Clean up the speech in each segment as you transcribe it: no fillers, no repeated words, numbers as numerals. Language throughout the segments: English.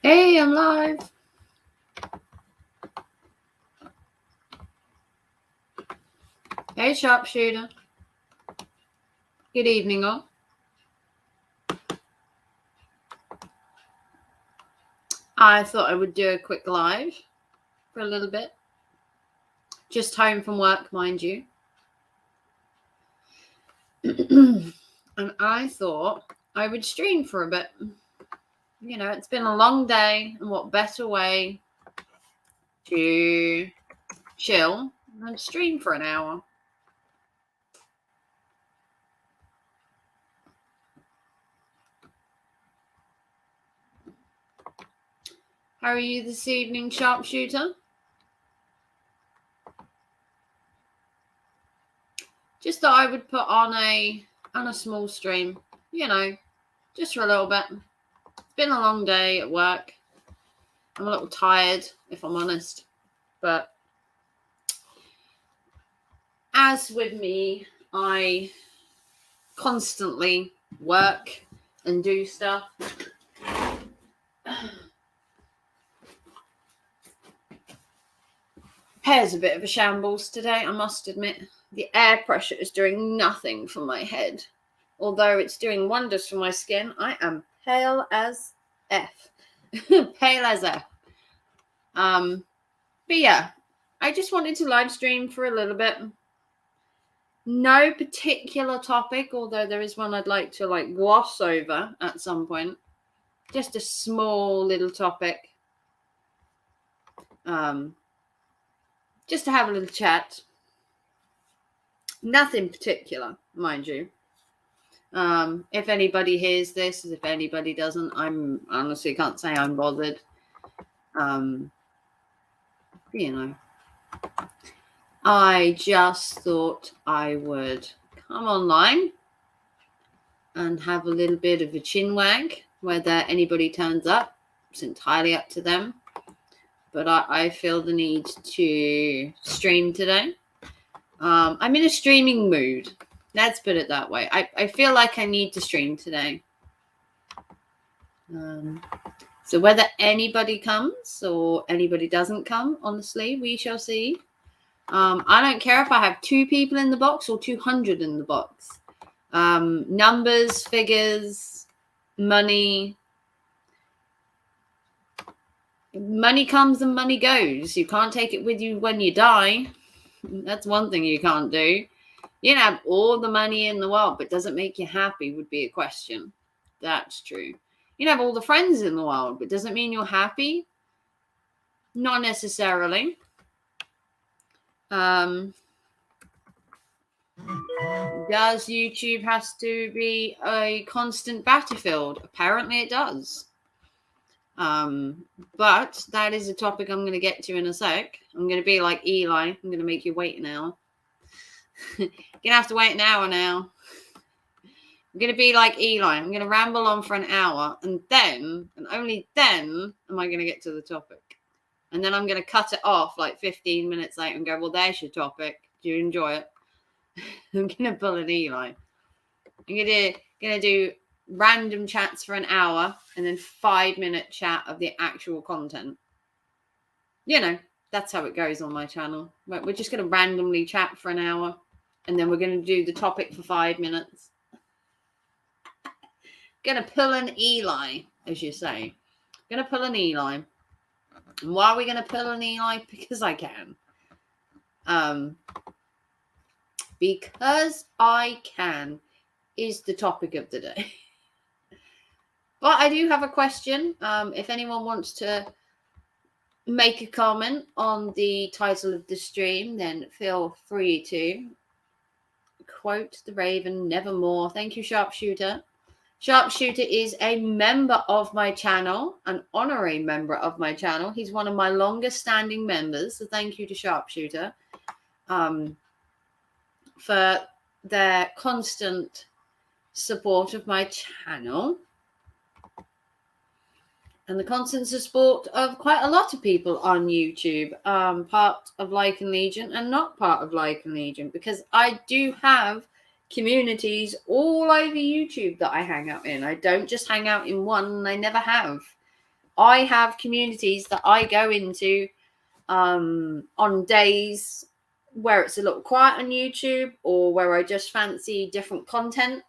Hey, I'm live. Hey, sharpshooter. Good evening, all. I thought I would do a quick live for a little bit. Just home from work, mind you. And I thought I would stream for a bit. You know, it's been a long day, and what better way to chill than stream for an hour? How are you this evening, sharpshooter? Just thought I would put on a small stream, you know, just for a little bit. It's been a long day at work. I'm a little tired, if I'm honest. But as with me, I constantly work and do stuff. Hair's a bit of a shambles today, I must admit. The air pressure is doing nothing for my head. Although it's doing wonders for my skin, I am pale as F. Pale as F. But yeah, I just wanted to live stream for a little bit. No particular topic, although there is one I'd like to gloss over at some point. Just a small little topic. Just to have a little chat. Nothing particular, mind you. If anybody hears this, if anybody doesn't, I'm honestly can't say I'm bothered. You know, I just thought I would come online and have a little bit of a chin wag. Whether anybody turns up, it's entirely up to them. But I feel the need to stream today. I'm in a streaming mood. Let's put it that way. I feel like I need to stream today. So whether anybody comes or anybody doesn't come, honestly, we shall see. I don't care if I have 2 people in the box or 200 in the box. Numbers, figures, money. Money comes and money goes. You can't take it with you when you die. That's one thing you can't do. You can have all the money in the world, but does it make you happy would be a question. That's true. You can have all the friends in the world, but does it mean you're happy? Not necessarily. Does YouTube has to be a constant battlefield? Apparently it does. But that is a topic I'm going to get to in a sec. I'm going to be like Eli. I'm going to make you wait an hour. You're going to have to wait an hour now. I'm going to be like Eli. I'm going to ramble on for an hour, and then, and only then, am I going to get to the topic. And then I'm going to cut it off like 15 minutes later and go, well, there's your topic. Do you enjoy it? I'm going to pull an Eli. I'm going to do random chats for an hour and then 5-minute chat of the actual content. You know, that's how it goes on my channel. We're just going to randomly chat for an hour, and then we're going to do the topic for 5 minutes. Going to pull an Eli, as you say. Going to pull an Eli. And why are we going to pull an Eli? Because I can. Because I can is the topic of the day. But I do have a question. If anyone wants to make a comment on the title of the stream, then feel free to. Quote the Raven, nevermore. Thank you, Sharpshooter. Sharpshooter is a member of my channel, an honorary member of my channel. He's one of my longest standing members. So thank you to Sharpshooter for their constant support of my channel. And the constant support of quite a lot of people on YouTube, part of Lycan Legion and not part of Lycan Legion, because I do have communities all over YouTube that I hang out in. I don't just hang out in one, and I never have. I have communities that I go into on days where it's a little quiet on YouTube or where I just fancy different content.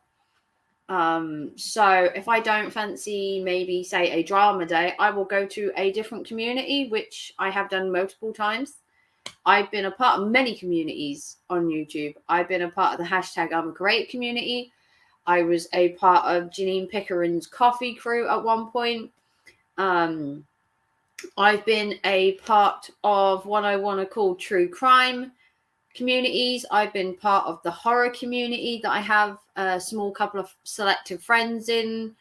So if I don't fancy maybe say a drama day, I will go to a different community, which I have done multiple times. I've been a part of many communities on YouTube. I've been a part of the hashtag I'm a Creator community. I was a part of Janine Pickering's coffee crew at one point. I've been a part of what I want to call true crime communities. I've been part of the horror community that I have a small couple of selective friends in.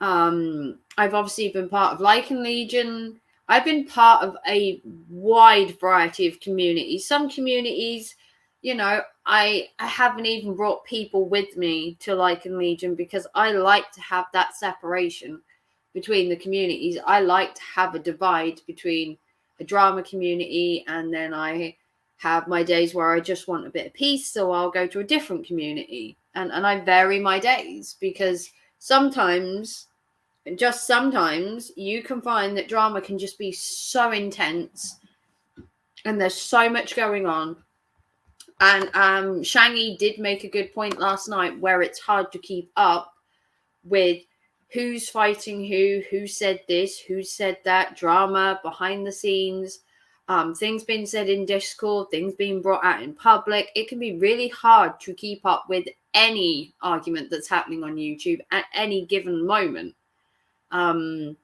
I've obviously been part of Lycan Legion. I've been part of a wide variety of communities. Some communities, you know, I haven't even brought people with me to Lycan Legion because I like to have that separation between the communities. I like to have a divide between a drama community, and then I have my days where I just want a bit of peace, so I'll go to a different community. And I vary my days because sometimes, just sometimes, you can find that drama can just be so intense and there's so much going on. And Shangy did make a good point last night where it's hard to keep up with who's fighting who said this, who said that, drama behind the scenes, things being said in Discord, things being brought out in public. It can be really hard to keep up with any argument that's happening on YouTube at any given moment. You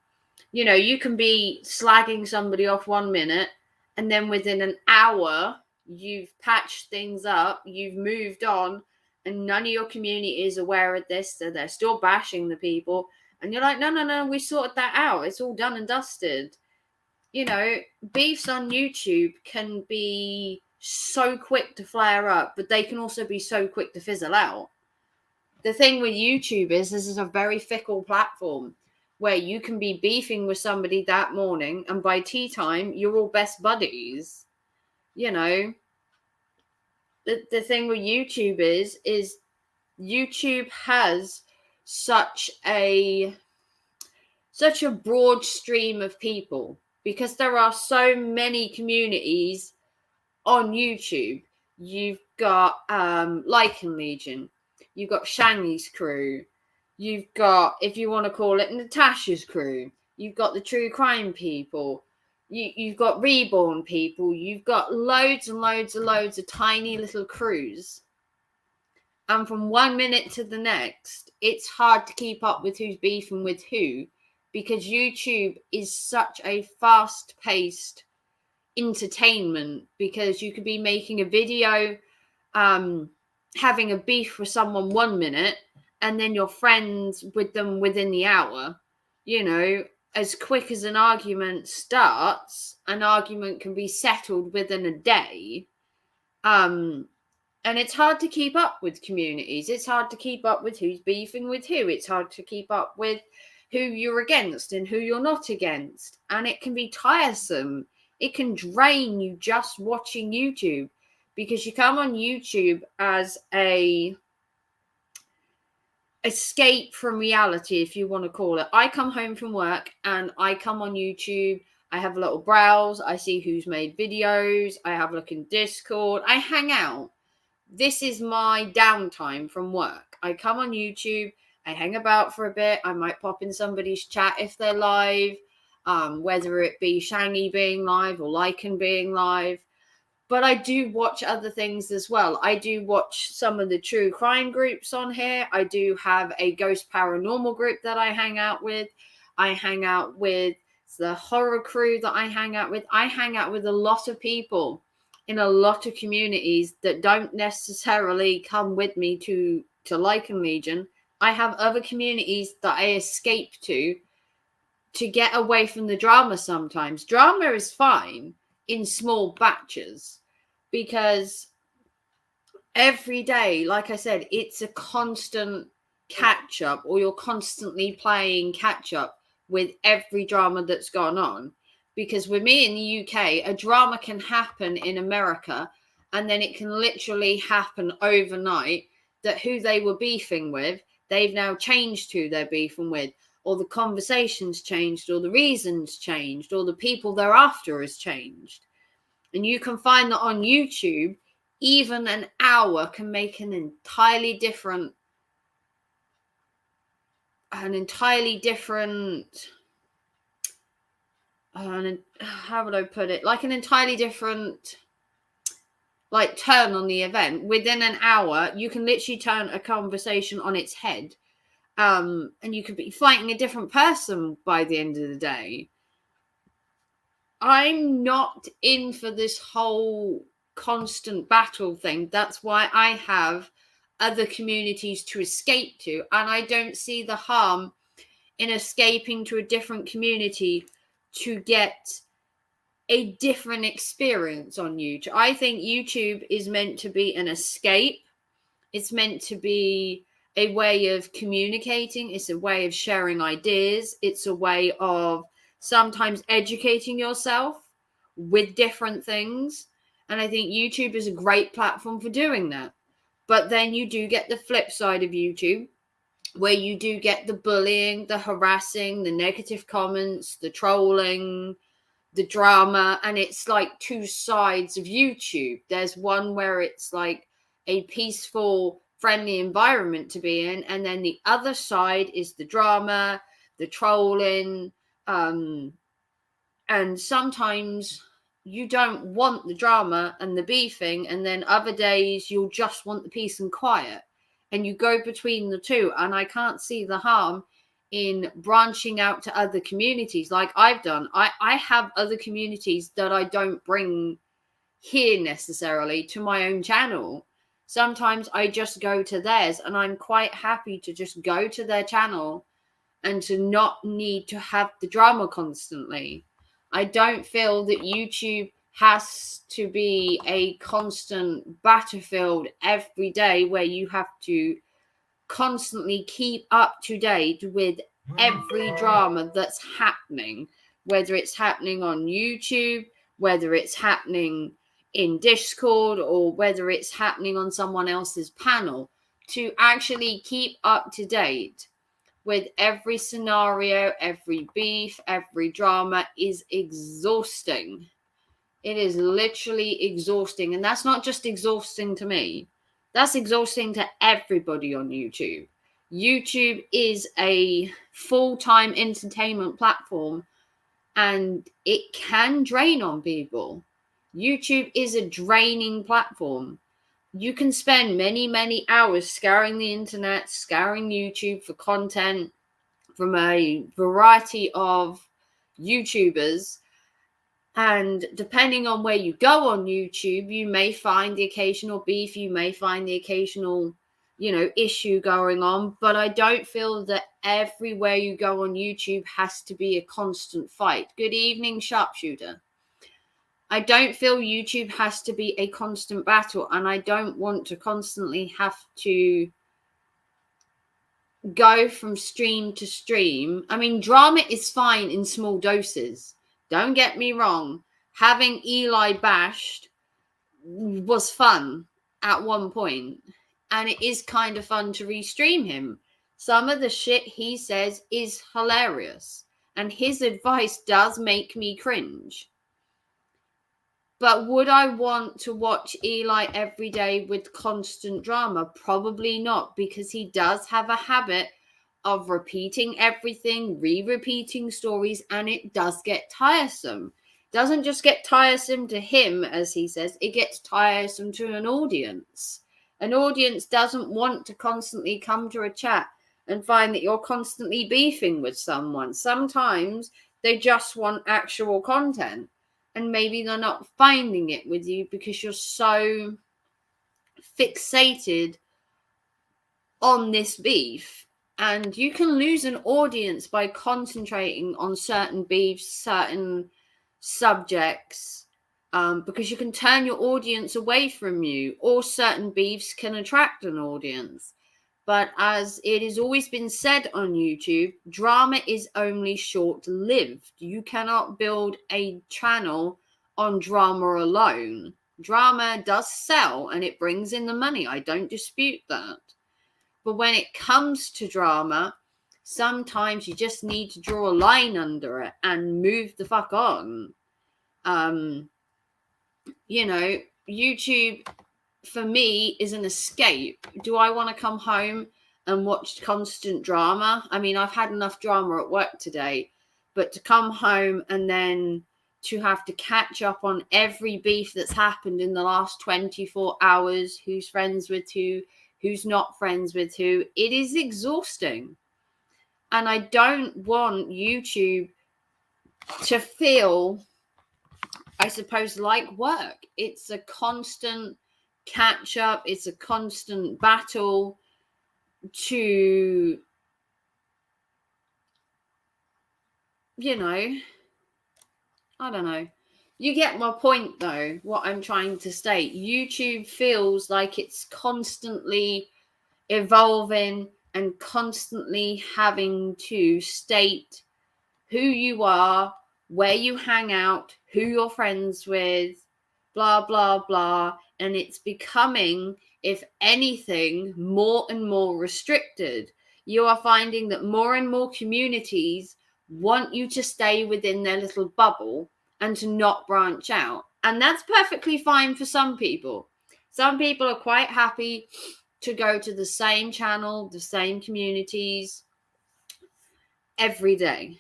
know, you can be slagging somebody off 1 minute, and then within an hour, you've patched things up, you've moved on, and none of your community is aware of this, so they're still bashing the people. And you're like, no, we sorted that out. It's all done and dusted. You know, beefs on YouTube can be so quick to flare up, but they can also be so quick to fizzle out. The thing with YouTube is this is a very fickle platform where you can be beefing with somebody that morning, and by tea time, you're all best buddies. You know, the thing with YouTube is YouTube has such a broad stream of people because there are so many communities on YouTube. You've got Lycan Legion, you've got Shangy's crew, you've got, if you want to call it, Natasha's crew, you've got the true crime people, you've got reborn people, you've got loads and loads and loads of tiny little crews. And from 1 minute to the next, it's hard to keep up with who's beefing with who because YouTube is such a fast-paced entertainment, because you could be making a video, having a beef with someone 1 minute, and then you're friends with them within the hour. You know, as quick as an argument starts, an argument can be settled within a day. And it's hard to keep up with communities. It's hard to keep up with who's beefing with who. It's hard to keep up with who you're against and who you're not against. And it can be tiresome. It can drain you just watching YouTube, because you come on YouTube as a escape from reality, if you want to call it. I come home from work and I come on YouTube. I have a little browse. I see who's made videos. I have a look in Discord. I hang out. This is my downtime from work. I come on YouTube, I hang about for a bit. I might pop in somebody's chat if they're live, whether it be Shangy being live or Lycan being live. But I do watch other things as well. I do watch some of the true crime groups on here. I do have a ghost paranormal group that I hang out with. I hang out with the horror crew that I hang out with. I hang out with a lot of people in a lot of communities that don't necessarily come with me to Lycan Legion. I have other communities that I escape to get away from the drama sometimes. Drama is fine in small batches because every day, like I said, it's a constant catch up, or you're constantly playing catch up with every drama that's gone on. Because with me in the UK, a drama can happen in America and then it can literally happen overnight that who they were beefing with, they've now changed who they're beefing with. or the conversations changed, or the reasons changed, or the people they're after has changed. And you can find that on YouTube, even an hour can make an entirely different, how would I put it? Like an entirely different, like, turn on the event. Within an hour, you can literally turn a conversation on its head. And you could be fighting a different person by the end of the day. I'm not in for this whole constant battle thing. That's why I have other communities to escape to, and I don't see the harm in escaping to a different community to get a different experience on YouTube. I think YouTube is meant to be an escape. It's meant to be a way of communicating. It's a way of sharing ideas. It's a way of sometimes educating yourself with different things. And I think YouTube is a great platform for doing that. But then you do get the flip side of YouTube, where you do get the bullying, the harassing, the negative comments, the trolling, the drama. And it's like two sides of YouTube. There's one where it's like a peaceful, friendly environment to be in, and then the other side is the drama, the trolling, and sometimes you don't want the drama and the beefing, and then other days you'll just want the peace and quiet, and you go between the two. And I can't see the harm in branching out to other communities like I've done. I have other communities that I don't bring here necessarily to my own channel. Sometimes I just go to theirs, and I'm quite happy to just go to their channel and to not need to have the drama constantly. I don't feel that YouTube has to be a constant battlefield every day where you have to constantly keep up to date with every drama that's happening, whether it's happening on YouTube, whether it's happening in Discord, or whether it's happening on someone else's panel. To actually keep up to date with every scenario, every beef, every drama is exhausting. It is literally exhausting. And that's not just exhausting to me. That's exhausting to everybody on YouTube. YouTube is a full-time entertainment platform, and it can drain on people. YouTube is a draining platform. You can spend many, many hours scouring the internet, scouring YouTube for content from a variety of YouTubers. And depending on where you go on YouTube, you may find the occasional beef, you may find the occasional, issue going on. But I don't feel that everywhere you go on YouTube has to be a constant fight. Good evening, Sharpshooter. I don't feel YouTube has to be a constant battle, and I don't want to constantly have to go from stream to stream. I mean, drama is fine in small doses. Don't get me wrong. Having Eli bashed was fun at one point, and it is kind of fun to restream him. Some of the shit he says is hilarious, and his advice does make me cringe. But would I want to watch Eli every day with constant drama? Probably not, because he does have a habit of repeating everything, re-repeating stories, and it does get tiresome. It doesn't just get tiresome to him, as he says, it gets tiresome to an audience. An audience doesn't want to constantly come to a chat and find that you're constantly beefing with someone. Sometimes they just want actual content. And maybe they're not finding it with you because you're so fixated on this beef. And you can lose an audience by concentrating on certain beefs, certain subjects, because you can turn your audience away from you, or certain beefs can attract an audience. But as it has always been said on YouTube, drama is only short-lived. You cannot build a channel on drama alone. Drama does sell and it brings in the money. I don't dispute that. But when it comes to drama, Sometimes you just need to draw a line under it and move the fuck on. YouTube for me is an escape. Do I want to come home and watch constant drama? I mean, I've had enough drama at work today, but to come home and then to have to catch up on every beef that's happened in the last 24 hours, who's friends with who, who's not friends with who, it is exhausting. And I don't want YouTube to feel, I suppose, like work. It's a constant catch up. It's a constant battle to, I don't know. You get my point, though, what I'm trying to state. YouTube feels like it's constantly evolving and constantly having to state who you are, where you hang out, who you're friends with, blah, blah, blah. And it's becoming, if anything, more and more restricted. You are finding that more and more communities want you to stay within their little bubble and to not branch out. And that's perfectly fine for some people. Some people are quite happy to go to the same channel, the same communities every day.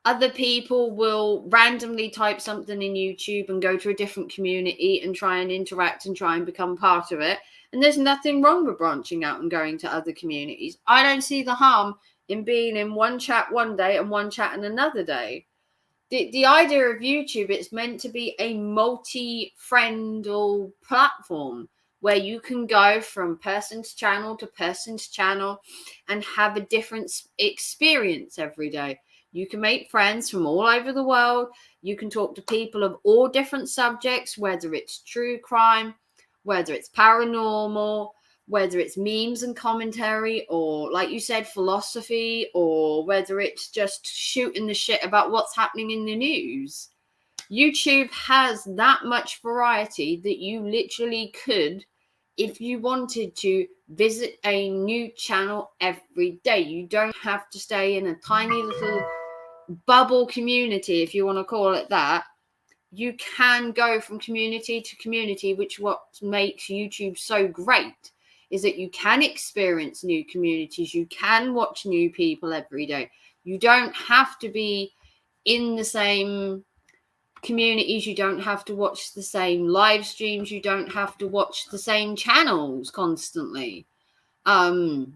Other people will randomly type something in YouTube and go to a different community and try and interact and try and become part of it. And there's nothing wrong with branching out and going to other communities. I don't see the harm in being in one chat one day and one chat in another day. The idea of YouTube, it's meant to be a multi-friendal platform where you can go from person's channel to person's channel and have a different experience every day. You can make friends from all over the world. You can talk to people of all different subjects, whether it's true crime, whether it's paranormal, whether it's memes and commentary, or, like you said, philosophy, or whether it's just shooting the shit about what's happening in the news. YouTube has that much variety that you literally could, if you wanted to, visit a new channel every day. You don't have to stay in a tiny little bubble community, if you want to call it that. You can go from community to community, which what makes YouTube so great is that you can experience new communities. You can watch new people every day. You don't have to be in the same communities. You don't have to watch the same live streams. You don't have to watch the same channels constantly. I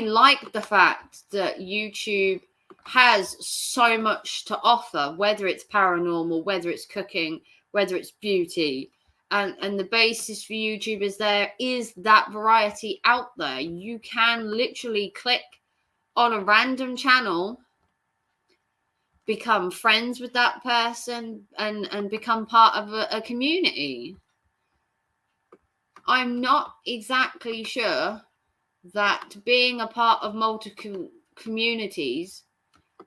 like the fact that YouTube has so much to offer, whether it's paranormal, whether it's cooking, whether it's beauty. And the basis for YouTube is there is that variety out there. You can literally click on a random channel, become friends with that person, and become part of a community. I'm not exactly sure that being a part of multiple communities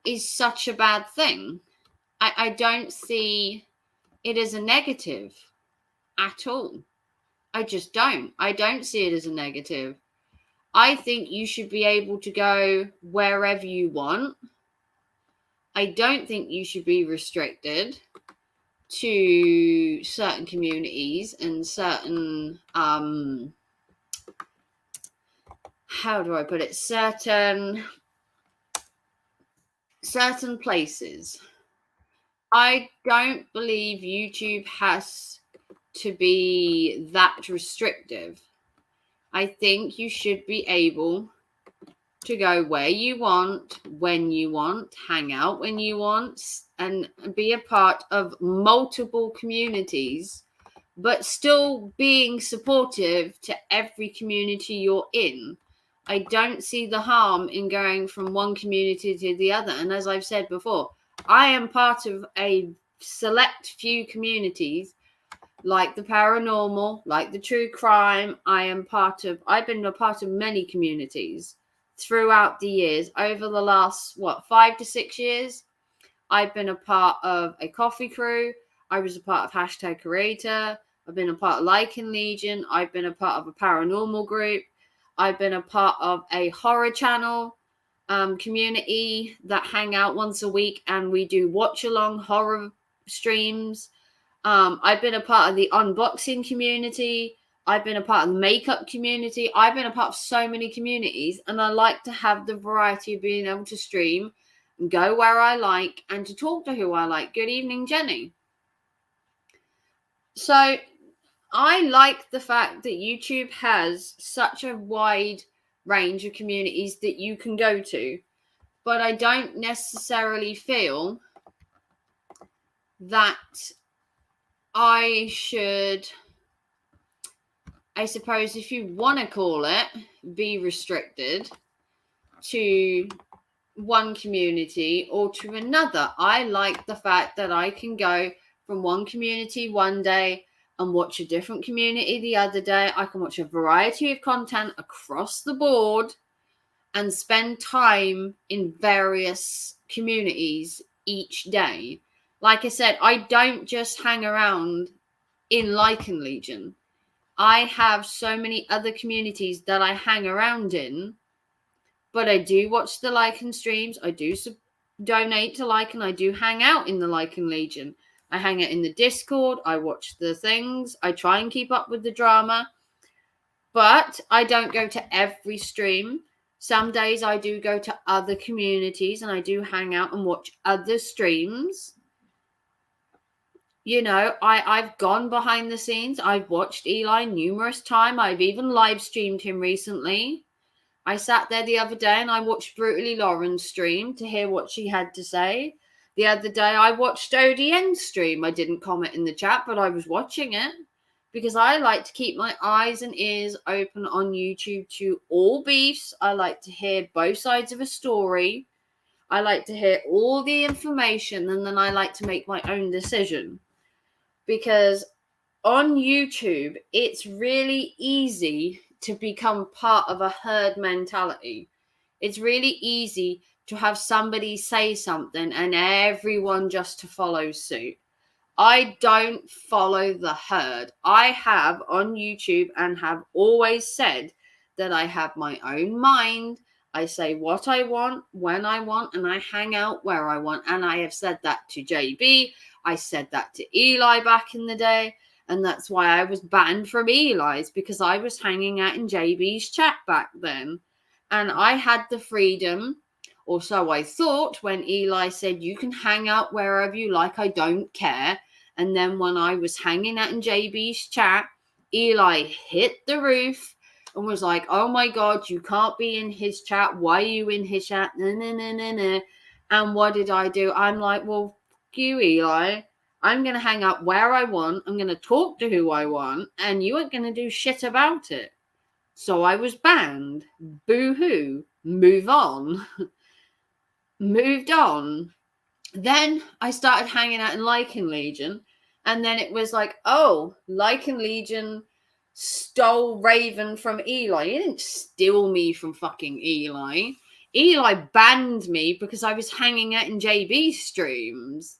is such a bad thing. I don't see it as a negative at all. I just don't. I don't see it as a negative. I think you should be able to go wherever you want. I don't think you should be restricted to certain communities and certain, how do I put it? Certain places. I don't believe YouTube has to be that restrictive. I think you should be able to go where you want, when you want, hang out when you want, and be a part of multiple communities, but still being supportive to every community you're in. I don't see the harm in going from one community to the other. And as I've said before, I am part of a select few communities, like the paranormal, like the true crime. I've been a part of many communities throughout the years. Over the last, 5 to 6 years, I've been a part of a coffee crew. I was a part of #Creator. I've been a part of Lycan Legion. I've been a part of a paranormal group. I've been a part of a horror channel community that hang out once a week, and we do watch along horror streams. I've been a part of the unboxing community. I've been a part of the makeup community. I've been a part of so many communities, and I like to have the variety of being able to stream and go where I like and to talk to who I like. Good evening, Jenny. So I like the fact that YouTube has such a wide range of communities that you can go to, but I don't necessarily feel that I should, I suppose, if you want to call it, be restricted to one community or to another. I like the fact that I can go from one community one day and watch a different community the other day. I can watch a variety of content across the board and spend time in various communities each day. Like I said, I don't just hang around in Lycan Legion. I have so many other communities that I hang around in, but I do watch the Lycan streams. I do donate to Lycan. I do hang out in the Lycan Legion. I hang out in the Discord. I watch the things. I try and keep up with the drama, but I don't go to every stream. Some days I do go to other communities and I do hang out and watch other streams. You know, I've gone behind the scenes. I've watched Eli numerous times. I've even live streamed him recently. I sat there the other day and I watched Brutally Lauren's stream to hear what she had to say. The other day I watched ODN's stream. I didn't comment in the chat, but I was watching it because I like to keep my eyes and ears open on YouTube to all beefs. I like to hear both sides of a story. I like to hear all the information, and then I like to make my own decision. Because on YouTube, it's really easy to become part of a herd mentality. It's really easy to have somebody say something and everyone just to follow suit. I don't follow the herd. I have on YouTube and have always said that I have my own mind. I say what I want, when I want, and I hang out where I want. And I have said that to JB. I said that to Eli back in the day. And that's why I was banned from Eli's, because I was hanging out in JB's chat back then. And I had the freedom, or so I thought, when Eli said, you can hang out wherever you like, I don't care. And then when I was hanging out in JB's chat, Eli hit the roof and was like, oh my God, you can't be in his chat. Why are you in his chat? No, no, no, no, no. And what did I do? I'm like, well, fuck you, Eli. I'm going to hang out where I want. I'm going to talk to who I want. And you ain't going to do shit about it. So I was banned. Boo-hoo. Move on. Moved on. Then I started hanging out in Lycan Legion. And then it was like, oh, Lycan Legion stole Raven from Eli. He didn't steal me from fucking Eli. Eli banned me because I was hanging out in JB streams.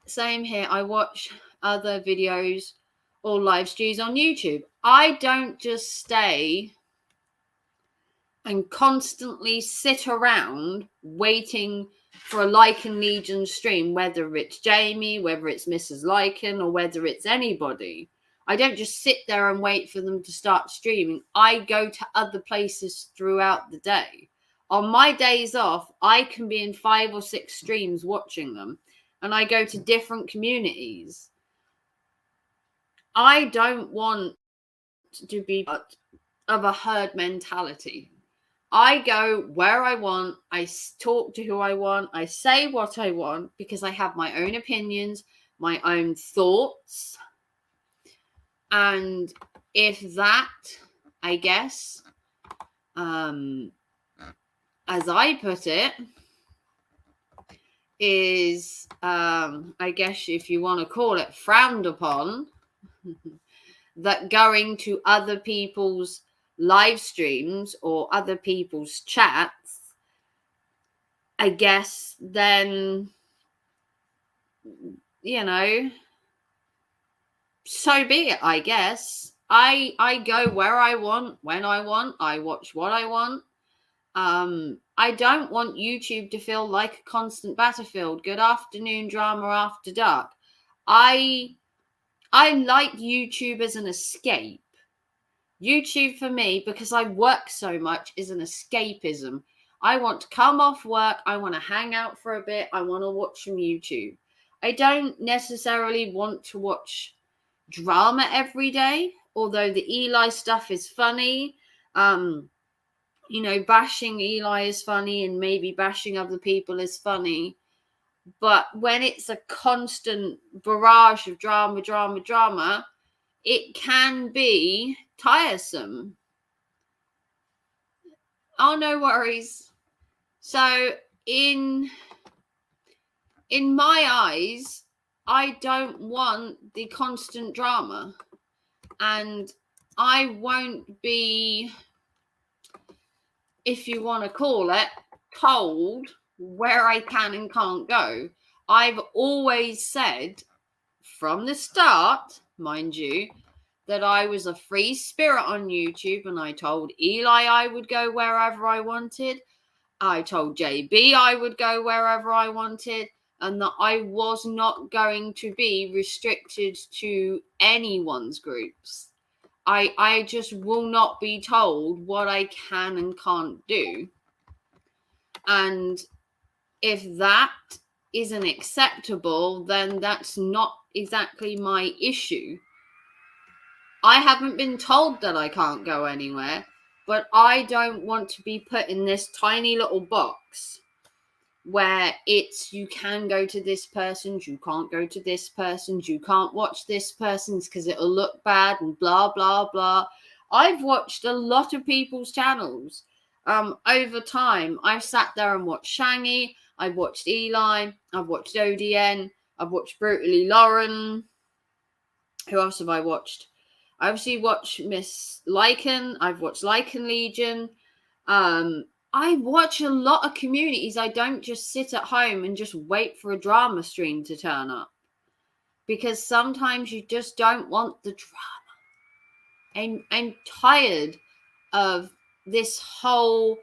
Same here. I watch other videos or live streams on YouTube. I don't just stay and constantly sit around waiting for a Lycan Legion stream, whether it's Jamie, whether it's Mrs. Lycan, or whether it's anybody. I don't just sit there and wait for them to start streaming. I go to other places throughout the day. On my days off, I can be in 5 or 6 streams watching them, and I go to different communities. I don't want to be part of a herd mentality. I go where I want. I talk to who I want. I say what I want because I have my own opinions, my own thoughts. And if that, I guess, as I put it, is, I guess if you want to call it frowned upon, that going to other people's live streams or other people's chats, I guess then, you know, so be it, I guess. I go where I want, when I want. I watch what I want. I don't want YouTube to feel like a constant battlefield. Good afternoon, drama after dark. I like YouTube as an escape. YouTube for me, because I work so much, is an escapism. I want to come off work. I want to hang out for a bit. I want to watch some YouTube. I don't necessarily want to watch drama every day, although the Eli stuff is funny. Bashing Eli is funny, and maybe bashing other people is funny. But when it's a constant barrage of drama, it can be tiresome. Oh, no worries. So in my eyes, I don't want the constant drama, and I won't be, if you want to call it, told where I can and can't go. I've always said from the start, mind you, that I was a free spirit on YouTube, and I told Eli I would go wherever I wanted. I told JB I would go wherever I wanted, and that I was not going to be restricted to anyone's groups. I just will not be told what I can and can't do. And if that isn't acceptable, then that's not exactly my issue. I haven't been told that I can't go anywhere, but I don't want to be put in this tiny little box where it's you can go to this person's, you can't go to this person's, you can't watch this person's because it'll look bad and blah, blah, blah. I've watched a lot of people's channels. Over time, I've sat there and watched Shangy, I've watched Eli, I've watched ODN, I've watched Brutally Lauren. Who else have I watched? I obviously watched Miss Lycan. I've watched Lycan Legion. I watch a lot of communities. I don't just sit at home and just wait for a drama stream to turn up. Because sometimes you just don't want the drama. I'm tired of this whole,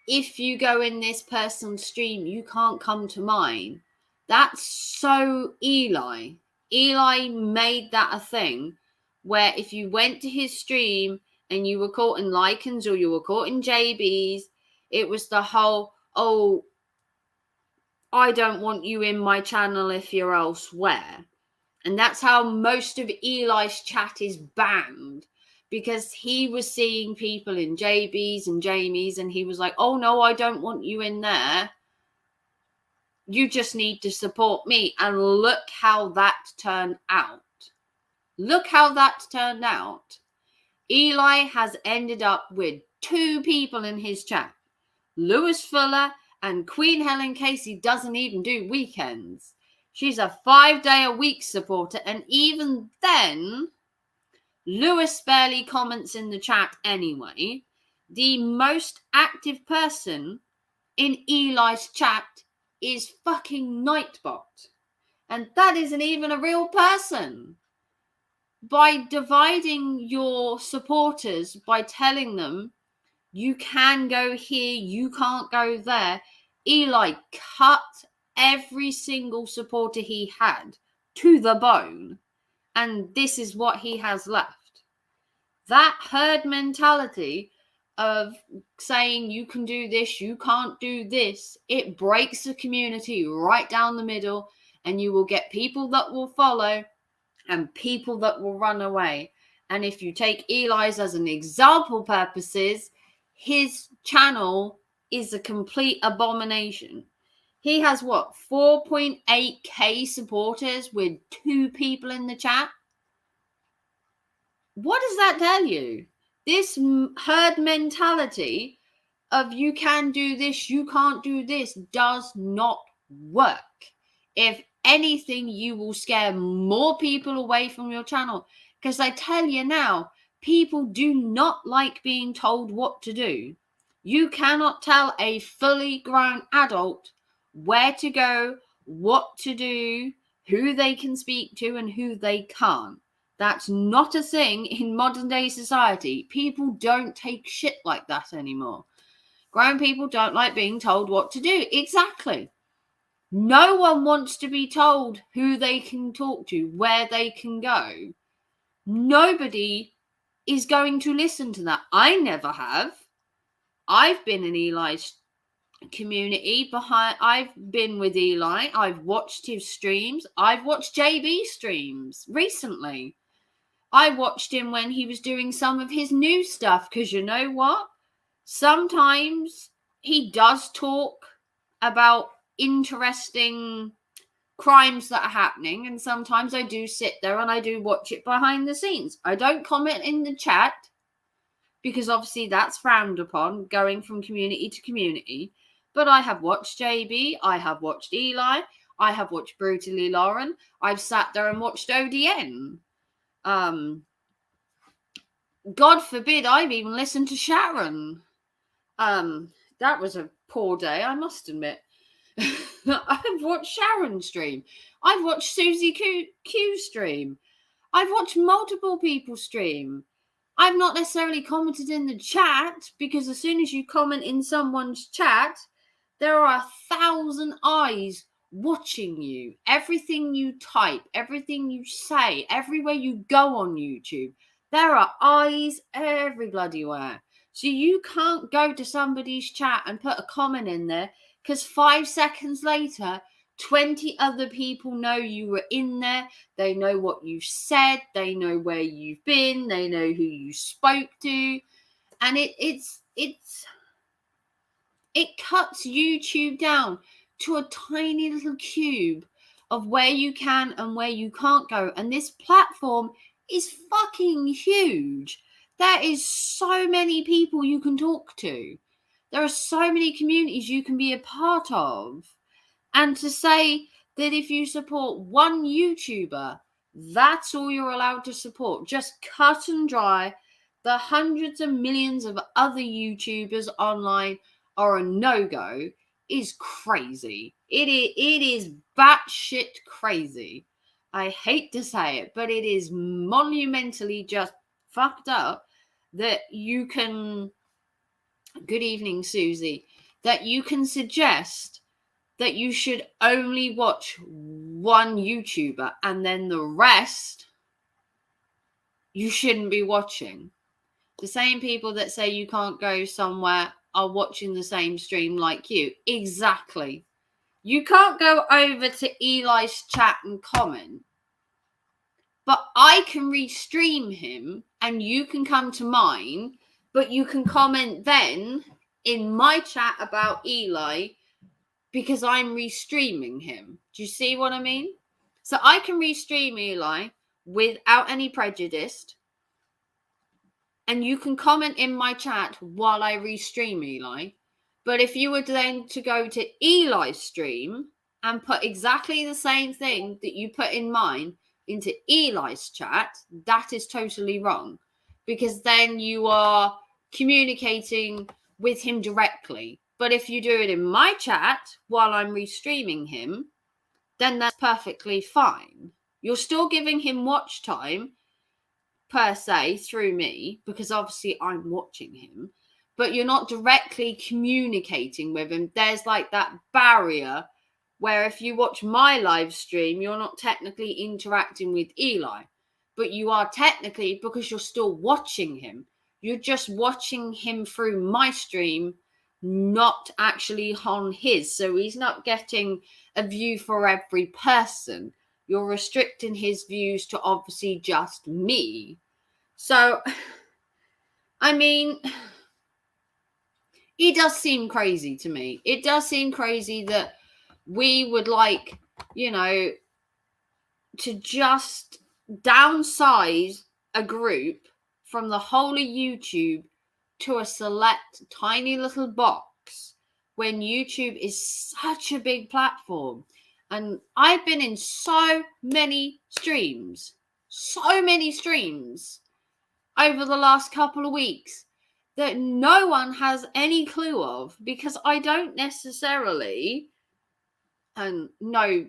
if you go in this person's stream, you can't come to mine. That's so Eli. Eli made that a thing where if you went to his stream and you were caught in Lycans or you were caught in JBs, it was the whole, oh, I don't want you in my channel if you're elsewhere. And that's how most of Eli's chat is banned, because he was seeing people in JBs and Jamies and he was like, oh no, I don't want you in there. You just need to support me. And look how that turned out. Look how that turned out. Eli has ended up with 2 people in his chat. Lewis Fuller and Queen Helen Casey doesn't even do weekends. She's a 5-day-a-week supporter, and even then, Lewis barely comments in the chat anyway. The most active person in Eli's chat is fucking Nightbot. And that isn't even a real person. By dividing your supporters, by telling them, you can go here, you can't go there, Eli cut every single supporter he had to the bone. And this is what he has left. That herd mentality of saying you can do this, you can't do this, it breaks the community right down the middle, and you will get people that will follow and people that will run away. And if you take Eli's as an example purposes, his channel is a complete abomination. He has 4.8k supporters with 2 people in the chat. What does that tell you? This herd mentality of you can do this, you can't do this, does not work. If anything, you will scare more people away from your channel. Because I tell you now, people do not like being told what to do. You cannot tell a fully grown adult where to go, what to do, who they can speak to and who they can't. That's not a thing in modern day society. People don't take shit like that anymore. Grown people don't like being told what to do. Exactly. No one wants to be told who they can talk to, where they can go. Nobody is going to listen to that. I never have. I've been in Eli's community I've been with Eli. I've watched his streams. I've watched JB streams recently. I watched him when he was doing some of his new stuff, because you know what? Sometimes he does talk about interesting crimes that are happening, and sometimes I do sit there and I do watch it behind the scenes. I don't comment in the chat because obviously that's frowned upon, going from community to community. But I have watched JB, I have watched Eli, I have watched Brutally Lauren, I've sat there and watched ODN. God forbid I've even listened to Sharon. That was a poor day, I must admit. I've watched Sharon stream. I've watched Susie Q stream. I've watched multiple people stream. I've not necessarily commented in the chat, because as soon as you comment in someone's chat, there are 1,000 eyes watching you. Everything you type, everything you say, everywhere you go on YouTube, there are eyes every bloody where. So you can't go to somebody's chat and put a comment in there, because 5 seconds later, 20 other people know you were in there. They know what you said. They know where you've been. They know who you spoke to. And it cuts YouTube down to a tiny little cube of where you can and where you can't go. And this platform is fucking huge. There is so many people you can talk to. There are so many communities you can be a part of. And to say that if you support one YouTuber, that's all you're allowed to support, just cut and dry, the hundreds of millions of other YouTubers online are a no-go, is crazy. It is batshit crazy. I hate to say it, but it is monumentally just fucked up that you can... Good evening, Susie. That you can suggest that you should only watch one YouTuber and then the rest you shouldn't be watching. The same people that say you can't go somewhere are watching the same stream like you. Exactly. You can't go over to Eli's chat and comment, but I can restream him and you can come to mine, but you can comment then in my chat about Eli, because I'm restreaming him. Do you see what I mean? So I can restream Eli without any prejudice, and you can comment in my chat while I restream Eli. But if you were then to go to Eli's stream and put exactly the same thing that you put in mine into Eli's chat, that is totally wrong, because then you are communicating with him directly. But if you do it in my chat while I'm restreaming him, then that's perfectly fine. You're still giving him watch time, per se, through me, because obviously I'm watching him, but you're not directly communicating with him. There's like that barrier where if you watch my live stream, you're not technically interacting with Eli, but you are technically, because you're still watching him. You're just watching him through my stream, not actually on his. So he's not getting a view for every person. You're restricting his views to obviously just me. So, I mean, it does seem crazy to me. It does seem crazy that we would like, to just downsize a group from the whole of YouTube to a select tiny little box when YouTube is such a big platform. And I've been in so many streams over the last couple of weeks that no one has any clue of, because I don't necessarily, and no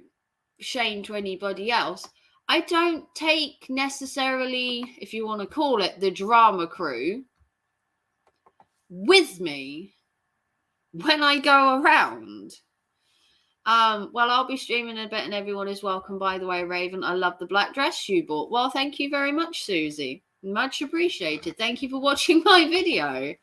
shame to anybody else, I don't take necessarily, if you want to call it, the drama crew with me when I go around. Well, I'll be streaming in a bit and everyone is welcome, by the way, Raven. I love the black dress you bought. Well, thank you very much, Susie. Much appreciated. Thank you for watching my video.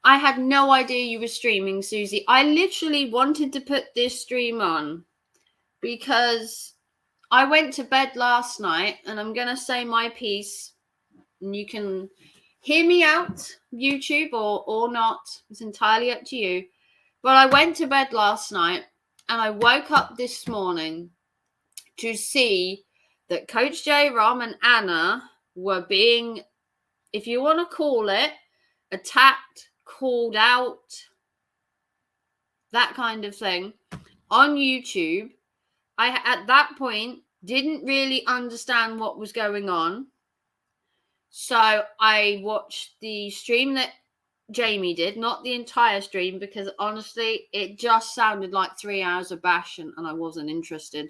I had no idea you were streaming, Susie. I literally wanted to put this stream on because I went to bed last night and I'm going to say my piece and you can hear me out, YouTube, or not. It's entirely up to you. But I went to bed last night and I woke up this morning to see that Coach J, Rom, and Anna were being, if you want to call it, attacked, called out, that kind of thing, on YouTube. I, at that point, didn't really understand what was going on. So I watched the stream that Jamie did, not the entire stream, because honestly, it just sounded like 3 hours of bash and I wasn't interested.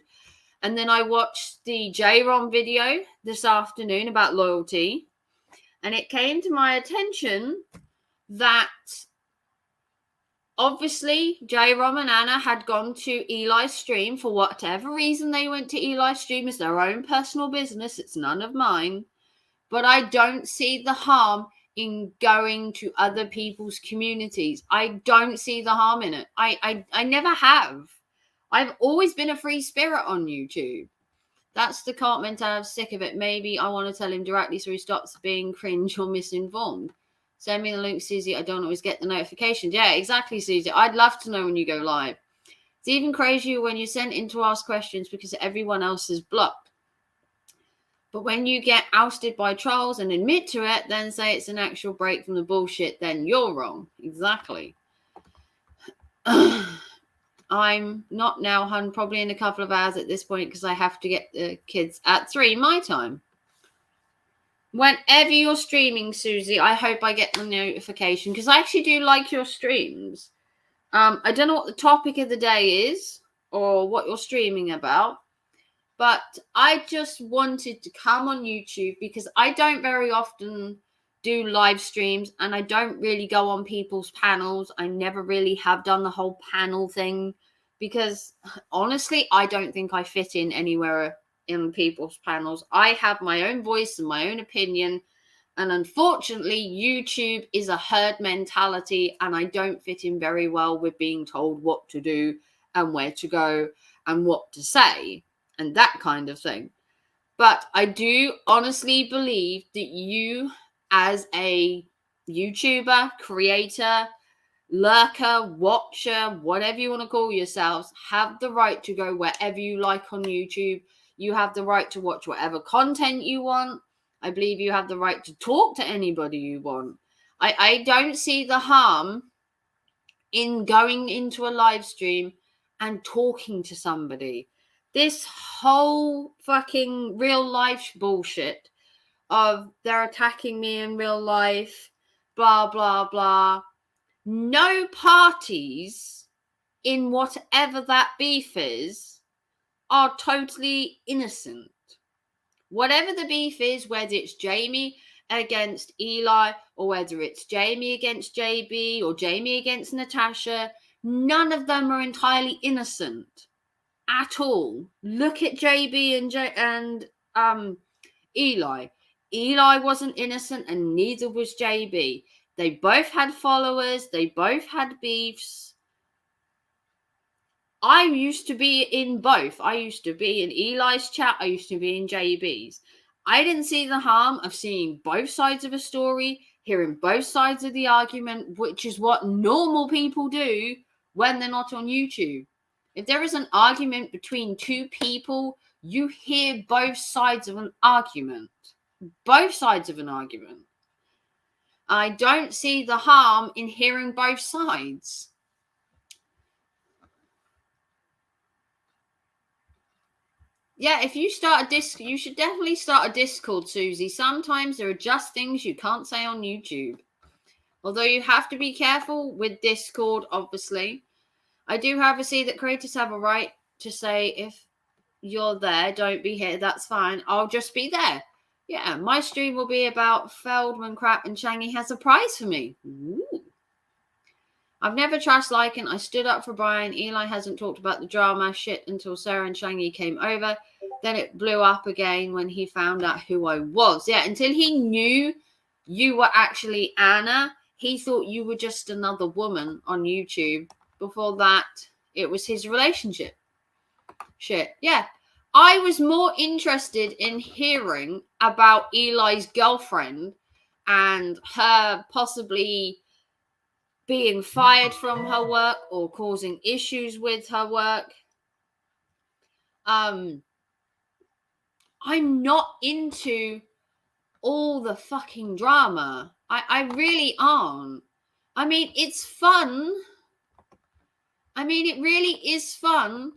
And then I watched the J-Rom video this afternoon about loyalty. And it came to my attention that obviously J-Rom and Anna had gone to Eli's stream for whatever reason they went to Eli's stream. Is their own personal business. It's none of mine. But I don't see the harm in going to other people's communities. I don't see the harm in it. I never have. I've always been a free spirit on YouTube. That's the comment. I'm sick of it. Maybe I want to tell him directly so he stops being cringe or misinformed. Send me the link, Susie. I don't always get the notifications. Yeah, exactly, Susie. I'd love to know when you go live. It's even crazier when you're sent in to ask questions because everyone else is blocked. But when you get ousted by trolls and admit to it, then say it's an actual break from the bullshit, then you're wrong. Exactly. I'm not now, hun, probably in a couple of hours at this point because I have to get the kids at 3 my time. Whenever you're streaming, Susie, I hope I get the notification because I actually do like your streams. I don't know what the topic of the day is or what you're streaming about, but I just wanted to come on YouTube because I don't very often do live streams and I don't really go on people's panels. I never really have done the whole panel thing because honestly, I don't think I fit in anywhere in people's panels. I have my own voice and my own opinion. And unfortunately, YouTube is a herd mentality and I don't fit in very well with being told what to do and where to go and what to say and that kind of thing. But I do honestly believe that you, as a YouTuber, creator, lurker, watcher, whatever you want to call yourselves, have the right to go wherever you like on YouTube. You have the right to watch whatever content you want. I believe you have the right to talk to anybody you want. I don't see the harm in going into a live stream and talking to somebody. This whole fucking real life bullshit of they're attacking me in real life, blah, blah, blah. No parties in whatever that beef is are totally innocent. Whatever the beef is, whether it's Jamie against Eli or whether it's Jamie against JB or Jamie against Natasha, none of them are entirely innocent at all. Look at JB and Eli. Eli wasn't innocent and neither was JB. They both had followers. They both had beefs. I used to be in both. I used to be in Eli's chat. I used to be in JB's. I didn't see the harm of seeing both sides of a story, hearing both sides of the argument, which is what normal people do when they're not on YouTube. If there is an argument between two people, you hear both sides of an argument. Both sides of an argument. I don't see the harm in hearing both sides. Yeah, if you start a Discord, you should definitely start a Discord, Susie. Sometimes there are just things you can't say on YouTube. Although you have to be careful with Discord, obviously. I do, however, see that creators have a right to say, if you're there, don't be here. That's fine. I'll just be there. Yeah, my stream will be about Feldman crap and Changi has a prize for me. Ooh. I've never trashed Lycan. I stood up for Brian. Eli hasn't talked about the drama shit until Sarah and Changi came over. Then it blew up again when he found out who I was. Yeah, until he knew you were actually Anna, he thought you were just another woman on YouTube. Before that, it was his relationship. Shit. Yeah. I was more interested in hearing about Eli's girlfriend and her possibly being fired from her work or causing issues with her work. I'm not into all the fucking drama. I really aren't. I mean, it's fun. I mean, it really is fun.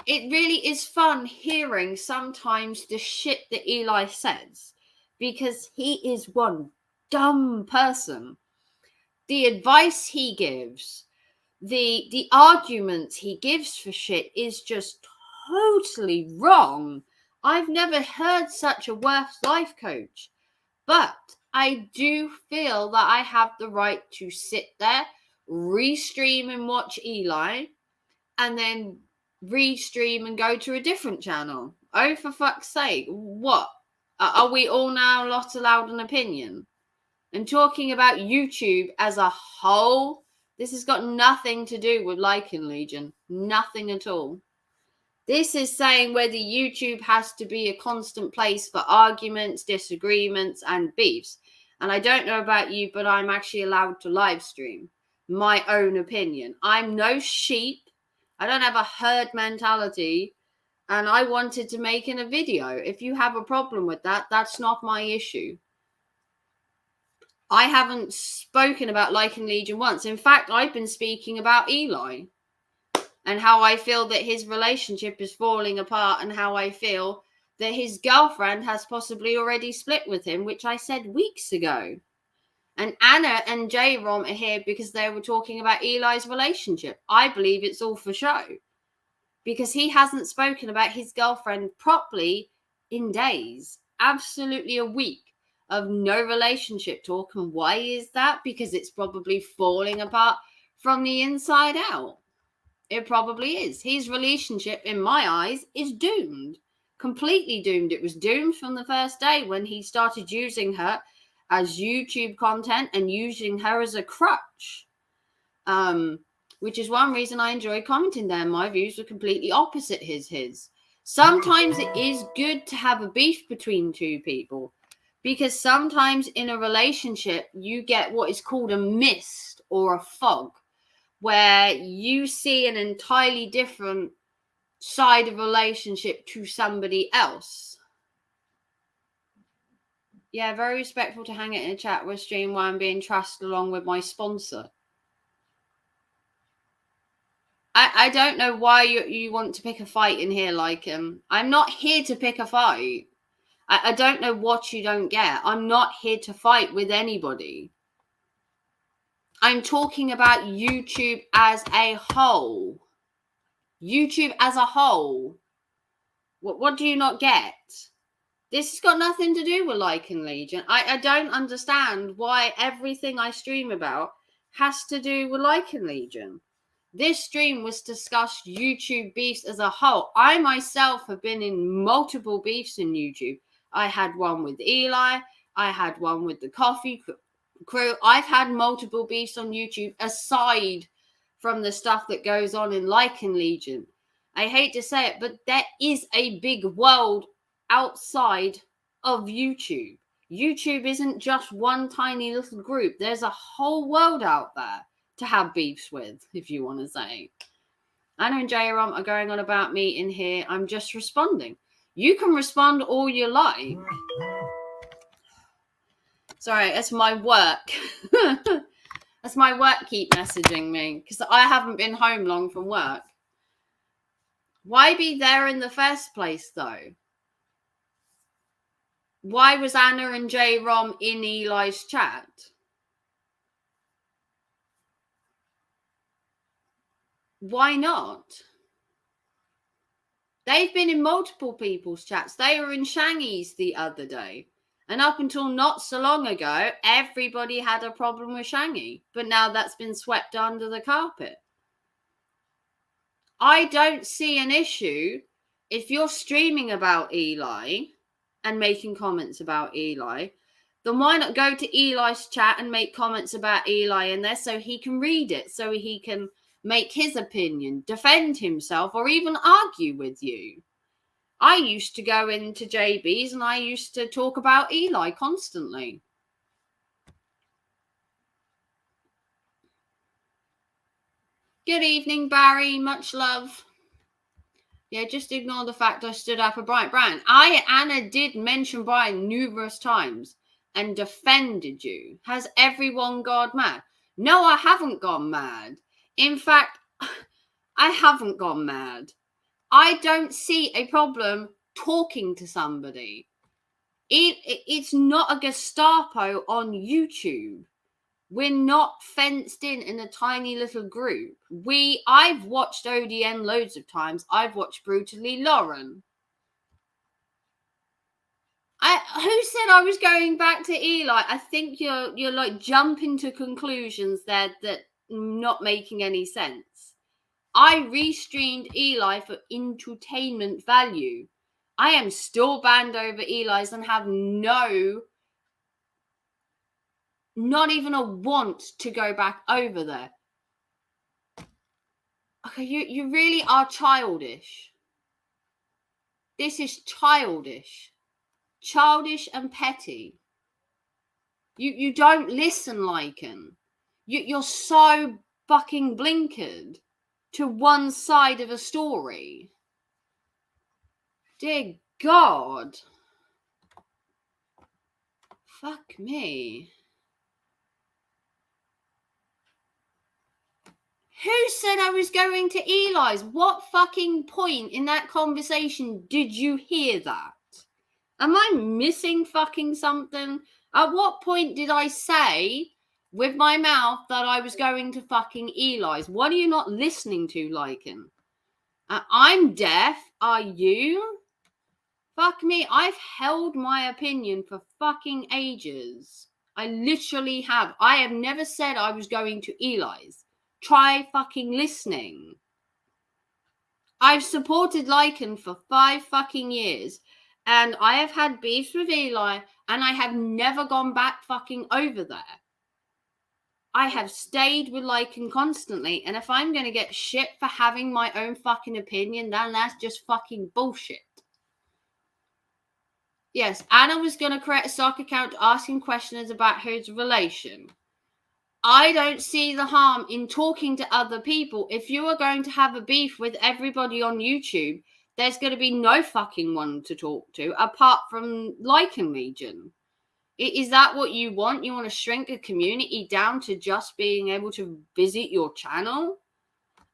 It really is fun hearing sometimes the shit that Eli says, because he is one dumb person. The advice he gives, the arguments he gives for shit is just totally wrong. I've never heard such a worse life coach. But I do feel that I have the right to sit there, restream and watch Eli, and then restream and go to a different channel. Oh, for fuck's sake. What? Are we all now not allowed an opinion? And talking about YouTube as a whole, this has got nothing to do with Lycan Legion. Nothing at all. This is saying whether YouTube has to be a constant place for arguments, disagreements, and beefs. And I don't know about you, but I'm actually allowed to live stream my own opinion. I'm no sheep. I don't have a herd mentality. And I wanted to make in a video. If you have a problem with that, that's not my issue. I haven't spoken about Lycan Legion once. In fact, I've been speaking about Eli and how I feel that his relationship is falling apart and how I feel that his girlfriend has possibly already split with him, which I said weeks ago. And Anna and J-Rom are here because they were talking about Eli's relationship. I believe it's all for show because he hasn't spoken about his girlfriend properly in days. Absolutely a week of no relationship talk. And why is that? Because it's probably falling apart from the inside out. It probably is. His relationship, in my eyes, is doomed. Completely doomed. It was doomed from the first day when he started using her as YouTube content and using her as a crutch. Which is one reason I enjoy commenting there. My views were completely opposite his. Sometimes it is good to have a beef between two people because sometimes in a relationship you get what is called a mist or a fog, where you see an entirely different side of relationship to somebody else. Yeah, very respectful to hang it in a chat with stream while I'm being trashed along with my sponsor. I don't know why you want to pick a fight in here, Lycan. I'm not here to pick a fight. I don't know what you don't get. I'm not here to fight with anybody. I'm talking about YouTube as a whole. YouTube as a whole. What do you not get? This has got nothing to do with Lycan Legion. I don't understand why everything I stream about has to do with Lycan Legion. This stream was to discuss YouTube beefs as a whole. I myself have been in multiple beefs in YouTube. I had one with Eli. I had one with the Coffee Crew. I've had multiple beefs on YouTube aside from the stuff that goes on in Lycan Legion. I hate to say it, but there is a big world outside of YouTube. YouTube isn't just one tiny little group. There's a whole world out there to have beefs with, if you want to say. Anna and J-Rom are going on about me in here. I'm just responding. You can respond all you like. Sorry, it's my work. That's my work keep messaging me because I haven't been home long from work. Why be there in the first place, though? Why was Anna and J Rom in Eli's chat? Why not? They've been in multiple people's chats. They were in Shangy's the other day. And up until not so long ago, everybody had a problem with Shangy. But now that's been swept under the carpet. I don't see an issue if you're streaming about Eli and making comments about Eli. Then why not go to Eli's chat and make comments about Eli in there so he can read it, so he can make his opinion, defend himself, or even argue with you? I used to go into JB's and I used to talk about Eli constantly. Good evening, Barry. Much love. Yeah, just ignore the fact I stood up for Brian. Anna did mention Brian numerous times and defended you. Has everyone gone mad? No, I haven't gone mad. In fact, I haven't gone mad. I don't see a problem talking to somebody. It's not a Gestapo on YouTube. We're not fenced in a tiny little group. I've watched ODN loads of times. I've watched Brutally Lauren. Who said I was going back to Eli? I think you're like jumping to conclusions there that not making any sense. I restreamed Eli for entertainment value. I am still banned over Eli's and have not even a want to go back over there. Okay, you really are childish. This is childish. Childish and petty. You don't listen, Lycan. You're so fucking blinkered to one side of a story. Dear God. Fuck me. Who said I was going to Eli's? What fucking point in that conversation did you hear that? Am I missing fucking something? At what point did I say with my mouth that I was going to fucking Eli's? What are you not listening to, Lycan? I'm deaf. Are you? Fuck me. I've held my opinion for fucking ages. I literally have. I have never said I was going to Eli's. Try fucking listening. I've supported Lycan for 5 fucking years. And I have had beefs with Eli, and I have never gone back fucking over there. I have stayed with Lycan constantly, and if I'm going to get shit for having my own fucking opinion, then that's just fucking bullshit. Yes, Anna was going to create a stock account asking questions about his relation. I don't see the harm in talking to other people. If you are going to have a beef with everybody on YouTube, there's going to be no fucking one to talk to apart from Lycan Legion. Is that what you want? You want to shrink a community down to just being able to visit your channel?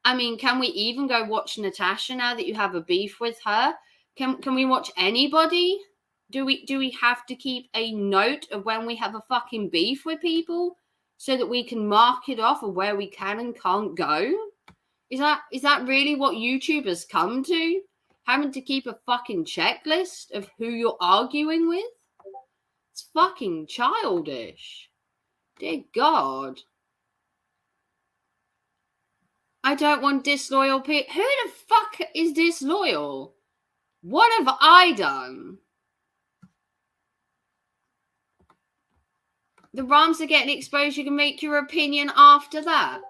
I mean, can we even go watch Natasha now that you have a beef with her? Can we watch anybody? Do we have to keep a note of when we have a fucking beef with people so that we can mark it off of where we can and can't go? Is that really what YouTube has come to? Having to keep a fucking checklist of who you're arguing with? It's fucking childish. Dear God. I don't want disloyal people. Who the fuck is disloyal? What have I done? The ROMs are getting exposed. You can make your opinion after that.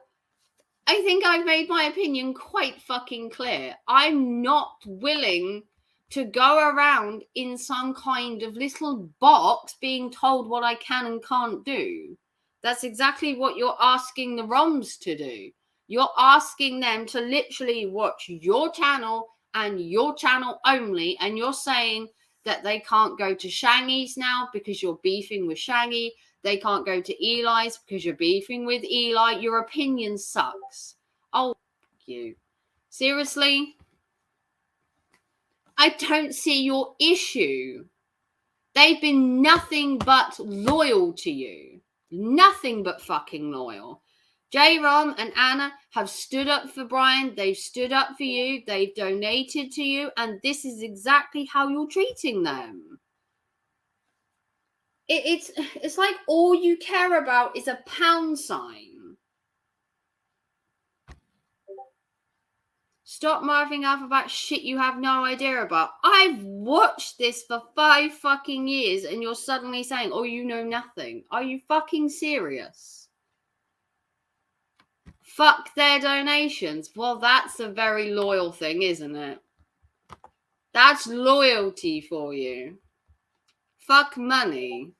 I think I've made my opinion quite fucking clear. I'm not willing to go around in some kind of little box being told what I can and can't do. That's exactly what you're asking the ROMs to do. You're asking them to literally watch your channel and your channel only, and you're saying that they can't go to Shangy's now because you're beefing with Shangy. They can't go to Eli's because you're beefing with Eli. Your opinion sucks. Oh, you. Seriously? I don't see your issue. They've been nothing but loyal to you. Nothing but fucking loyal. J-Rom and Anna have stood up for Brian. They've stood up for you. They've donated to you. And this is exactly how you're treating them. It's like all you care about is a pound sign. Stop mouthing off about shit you have no idea about. I've watched this for 5 fucking years and you're suddenly saying, oh, you know nothing. Are you fucking serious? Fuck their donations. Well, that's a very loyal thing, isn't it? That's loyalty for you. Fuck money.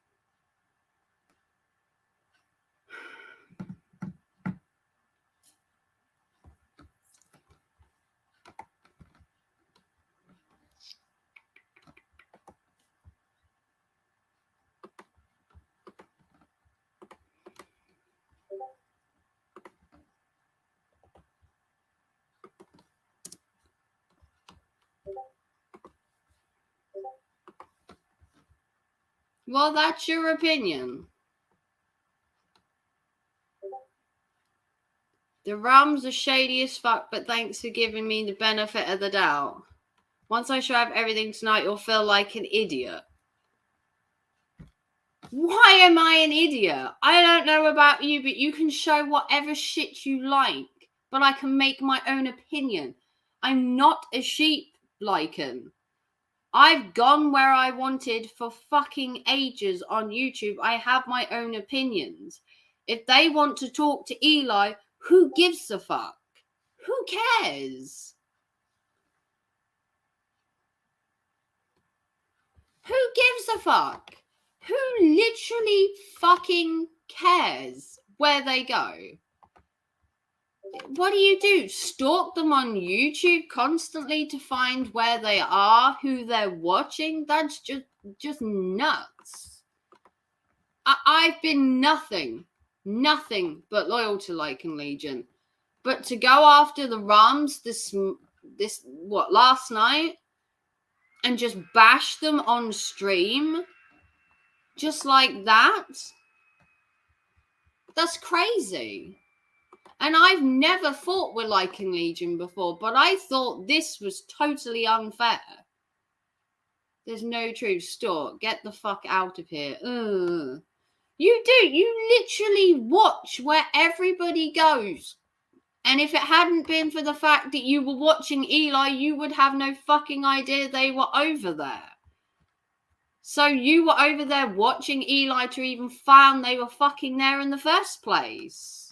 Well, that's your opinion. The Rams are shady as fuck, but thanks for giving me the benefit of the doubt. Once I show up everything tonight, you'll feel like an idiot. Why am I an idiot? I don't know about you, but you can show whatever shit you like, but I can make my own opinion. I'm not a sheep, Lycan. I've gone where I wanted for fucking ages on YouTube. I have my own opinions. If they want to talk to Eli, who gives a fuck? Who cares? Who gives a fuck? Who literally fucking cares where they go? What do? Stalk them on YouTube constantly to find where they are, who they're watching? That's just nuts. I've been nothing but loyal to Lycan Legion. But to go after the Rams last night and just bash them on stream just like that, that's crazy. And I've never fought with Lycan Legion before, but I thought this was totally unfair. There's no truth. Stalk. Get the fuck out of here. Ugh. You do. You literally watch where everybody goes. And if it hadn't been for the fact that you were watching Eli, you would have no fucking idea they were over there. So you were over there watching Eli to even find they were fucking there in the first place.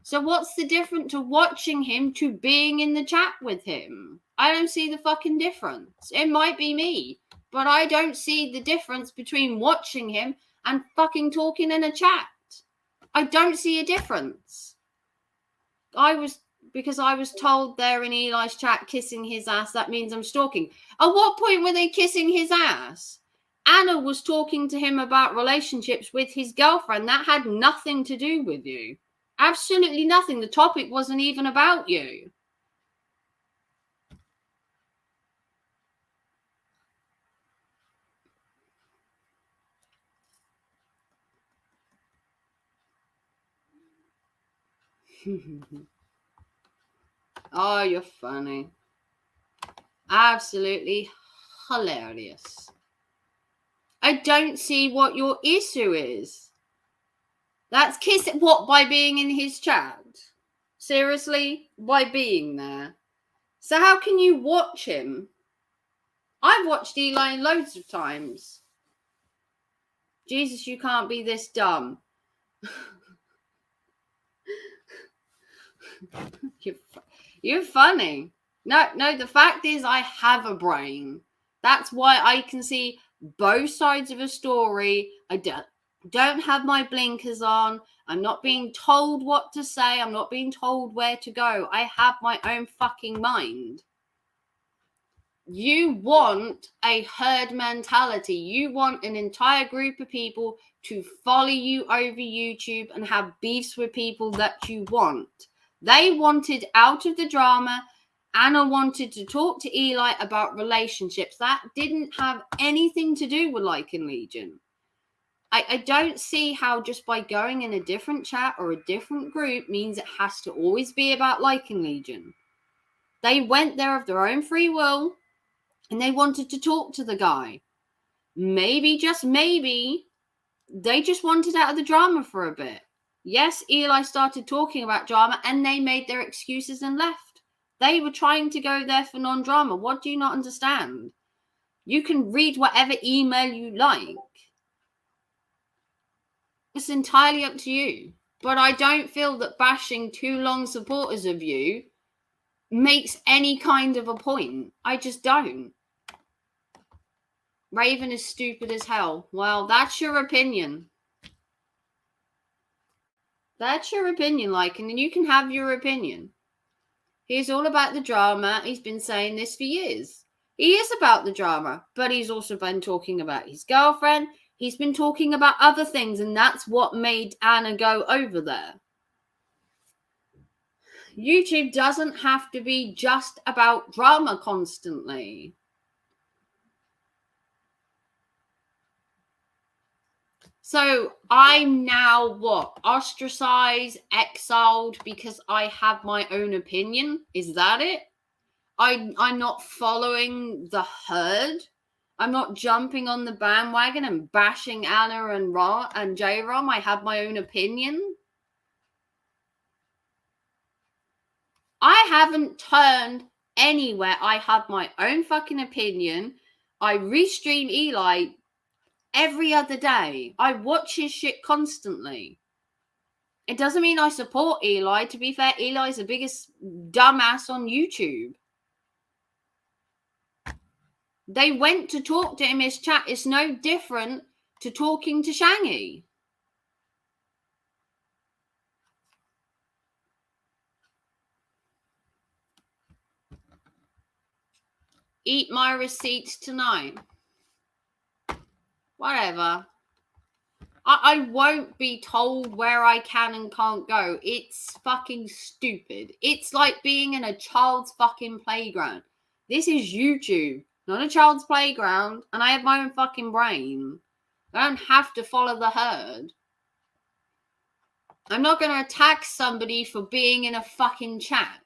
So what's the difference to watching him to being in the chat with him? I don't see the fucking difference. It might be me, but I don't see the difference between watching him and fucking talking in a chat. I don't see a difference. Because I was told they're in Eli's chat kissing his ass, that means I'm stalking. At what point were they kissing his ass? Anna was talking to him about relationships with his girlfriend. That had nothing to do with you. Absolutely nothing. The topic wasn't even about you. Oh, you're funny. Absolutely hilarious. I don't see what your issue is. That's kissing. What, by being in his chat? Seriously? By being there? So how can you watch him? I've watched Eli loads of times. Jesus, you can't be this dumb. You're funny. No, the fact is I have a brain. That's why I can see both sides of a story. I don't have my blinkers on. I'm not being told what to say. I'm not being told where to go. I have my own fucking mind. You want a herd mentality. You want an entire group of people to follow you over YouTube and have beefs with people that you want. They wanted out of the drama Anna wanted to talk to Eli about relationships. That didn't have anything to do with Lycan Legion. I don't see how just by going in a different chat or a different group means it has to always be about Lycan Legion. They went there of their own free will and they wanted to talk to the guy. Maybe, just maybe, they just wanted out of the drama for a bit. Yes, Eli started talking about drama and they made their excuses and left. They were trying to go there for non-drama. What do you not understand? You can read whatever email you like. It's entirely up to you. But I don't feel that bashing too long supporters of you makes any kind of a point. I just don't. Raven is stupid as hell. Well, that's your opinion. That's your opinion, Lycan, and you can have your opinion. He's all about the drama. He's been saying this for years. He is about the drama, but he's also been talking about his girlfriend. He's been talking about other things, and that's what made Anna go over there. YouTube doesn't have to be just about drama constantly. So I'm now what? Ostracized, exiled because I have my own opinion? Is that it? I'm not following the herd. I'm not jumping on the bandwagon and bashing Anna and J-Rom. I have my own opinion. I haven't turned anywhere. I have my own fucking opinion. I restream Eli every other day. I watch his shit constantly. It doesn't mean I support Eli. To be fair, Eli's the biggest dumbass on YouTube. They went to talk to him in his chat. It's no different to talking to Shangy. Eat my receipts tonight. Whatever. I won't be told where I can and can't go. It's fucking stupid. It's like being in a child's fucking playground. This is YouTube, not a child's playground, and I have my own fucking brain. I don't have to follow the herd. I'm not going to attack somebody for being in a fucking chat.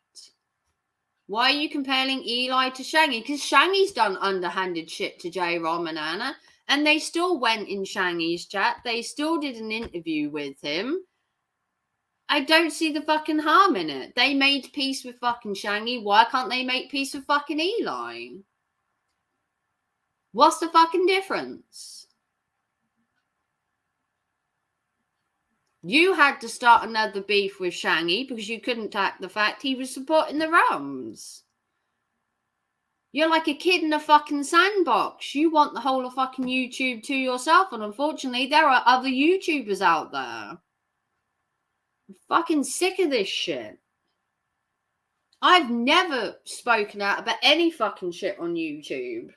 Why are you comparing Eli to Shangy? Because Shangy's done underhanded shit to J-Rom and Anna. And they still went in Shangy's chat. They still did an interview with him. I don't see the fucking harm in it. They made peace with fucking Shangy. Why can't they make peace with fucking Eli? What's the fucking difference? You had to start another beef with Shangy because you couldn't take the fact he was supporting the Rums. You're like a kid in a fucking sandbox. You want the whole of fucking YouTube to yourself. And unfortunately, there are other YouTubers out there. I'm fucking sick of this shit. I've never spoken out about any fucking shit on YouTube.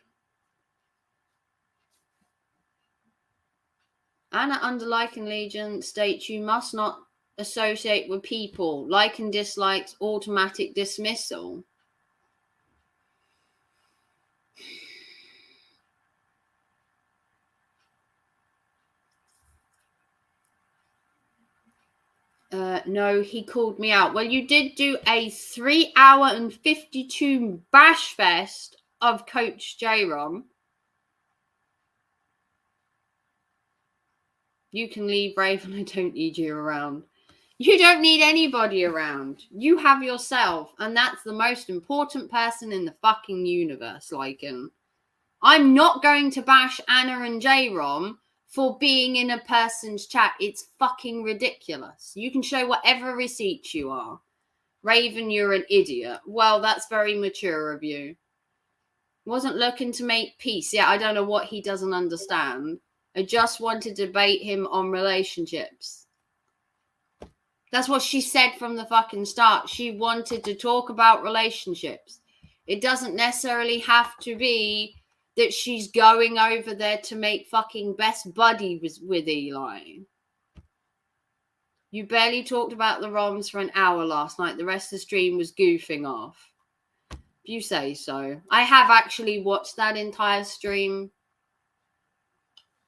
Anna under Lycan Legion states you must not associate with people. Like and dislikes, automatic dismissal. No, he called me out. Well, you did do a 3 hour and 52 bash fest of Coach J-Rom. You can leave, Raven. I don't need you around. You don't need anybody around. You have yourself. And that's the most important person in the fucking universe, Lycan. I'm not going to bash Anna and J-Rom for being in a person's chat. It's fucking ridiculous. You can show whatever receipts you are. Raven, you're an idiot. Well, that's very mature of you. Wasn't looking to make peace. Yeah, I don't know what he doesn't understand. I just want to debate him on relationships. That's what she said from the fucking start. She wanted to talk about relationships. It doesn't necessarily have to be that she's going over there to make fucking best buddy with Eli. You barely talked about the ROMs for an hour last night. The rest of the stream was goofing off. If you say so. I have actually watched that entire stream.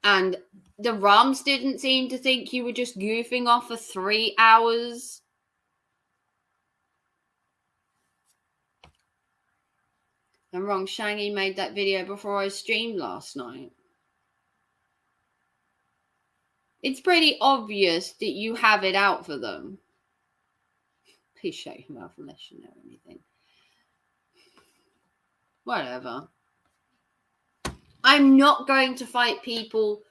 And the Rams didn't seem to think you were just goofing off for 3 hours. I'm wrong. Shangy made that video before I streamed last night. It's pretty obvious that you have it out for them. Please shut your mouth unless you know anything. Whatever. I'm not going to fight people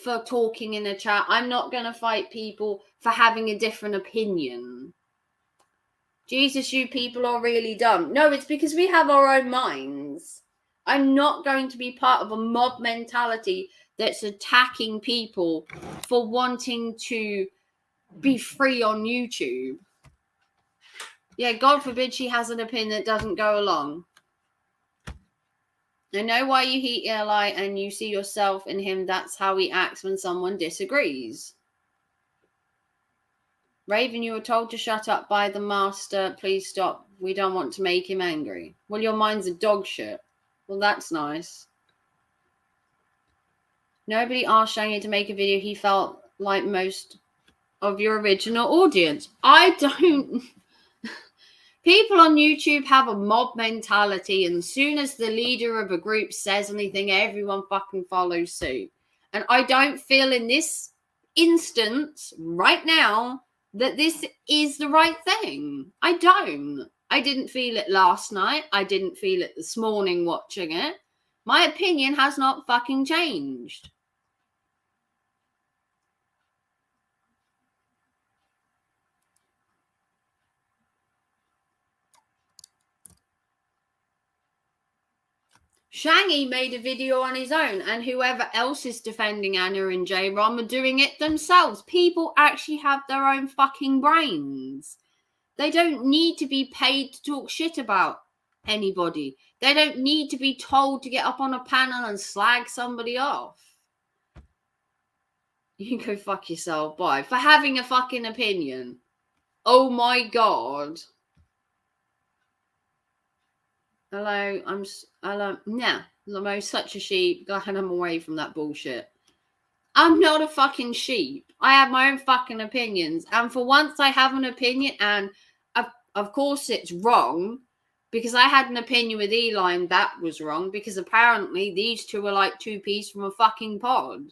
for talking in a chat. I'm not going to fight people for having a different opinion. Jesus, you people are really dumb. No, it's because we have our own minds. I'm not going to be part of a mob mentality that's attacking people for wanting to be free on YouTube. Yeah, God forbid she has an opinion that doesn't go along. I know why you hate Eli and you see yourself in him. That's how he acts when someone disagrees. Raven, you were told to shut up by the master. Please stop. We don't want to make him angry. Well, your mind's a dog shit. Well, that's nice. Nobody asked Shangy to make a video. He felt like most of your original audience. I don't... People on YouTube have a mob mentality, and as soon as the leader of a group says anything, everyone fucking follows suit. And I don't feel in this instance right now that this is the right thing. I don't. I didn't feel it last night. I didn't feel it this morning watching it. My opinion has not fucking changed. Shangy made a video on his own, and whoever else is defending Anna and J-Rom are doing it themselves. People actually have their own fucking brains. They don't need to be paid to talk shit about anybody. They don't need to be told to get up on a panel and slag somebody off. You can go fuck yourself, bye. For having a fucking opinion. Oh my God. Hello, I'm such a sheep. Glad I'm away from that bullshit. I'm not a fucking sheep. I have my own fucking opinions. And for once I have an opinion, and of course it's wrong, because I had an opinion with Eli and that was wrong, because apparently these two are like two peas from a fucking pod.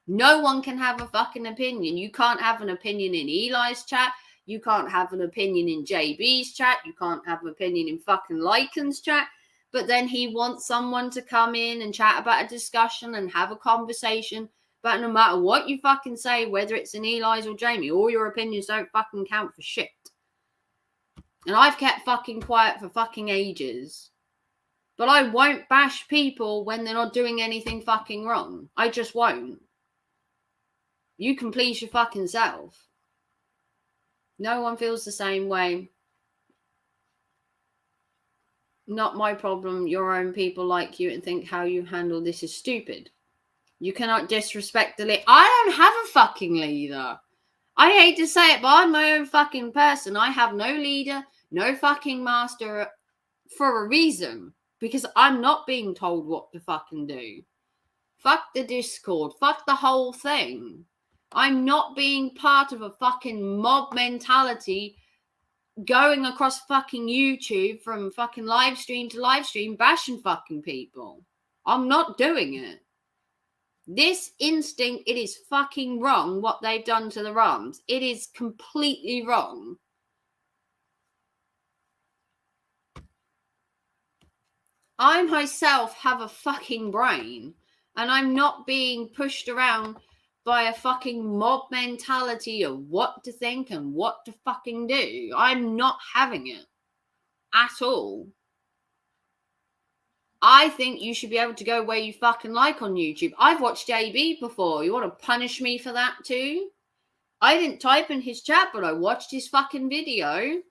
No one can have a fucking opinion. You can't have an opinion in Eli's chat. You can't have an opinion in JB's chat. You can't have an opinion in fucking Lycan's chat. But then he wants someone to come in and chat about a discussion and have a conversation. But no matter what you fucking say, whether it's in Eli's or Jamie, all your opinions don't fucking count for shit. And I've kept fucking quiet for fucking ages. But I won't bash people when they're not doing anything fucking wrong. I just won't. You can please your fucking self. No one feels the same way. Not my problem. Your own people like you and think how you handle this is stupid. You cannot disrespect the leader. I don't have a fucking leader. I hate to say it, but I'm my own fucking person. I have no leader, no fucking master for a reason. Because I'm not being told what to fucking do. Fuck the Discord. Fuck the whole thing. I'm not being part of a fucking mob mentality going across fucking YouTube from fucking live stream to live stream bashing fucking people. I'm not doing it. This instinct, it is fucking wrong what they've done to the Rams. It is completely wrong. I myself have a fucking brain and I'm not being pushed around by a fucking mob mentality of what to think and what to fucking do. I'm not having it at all. I think you should be able to go where you fucking like on YouTube. I've watched JB before. You want to punish me for that too? I didn't type in his chat, but I watched his fucking video.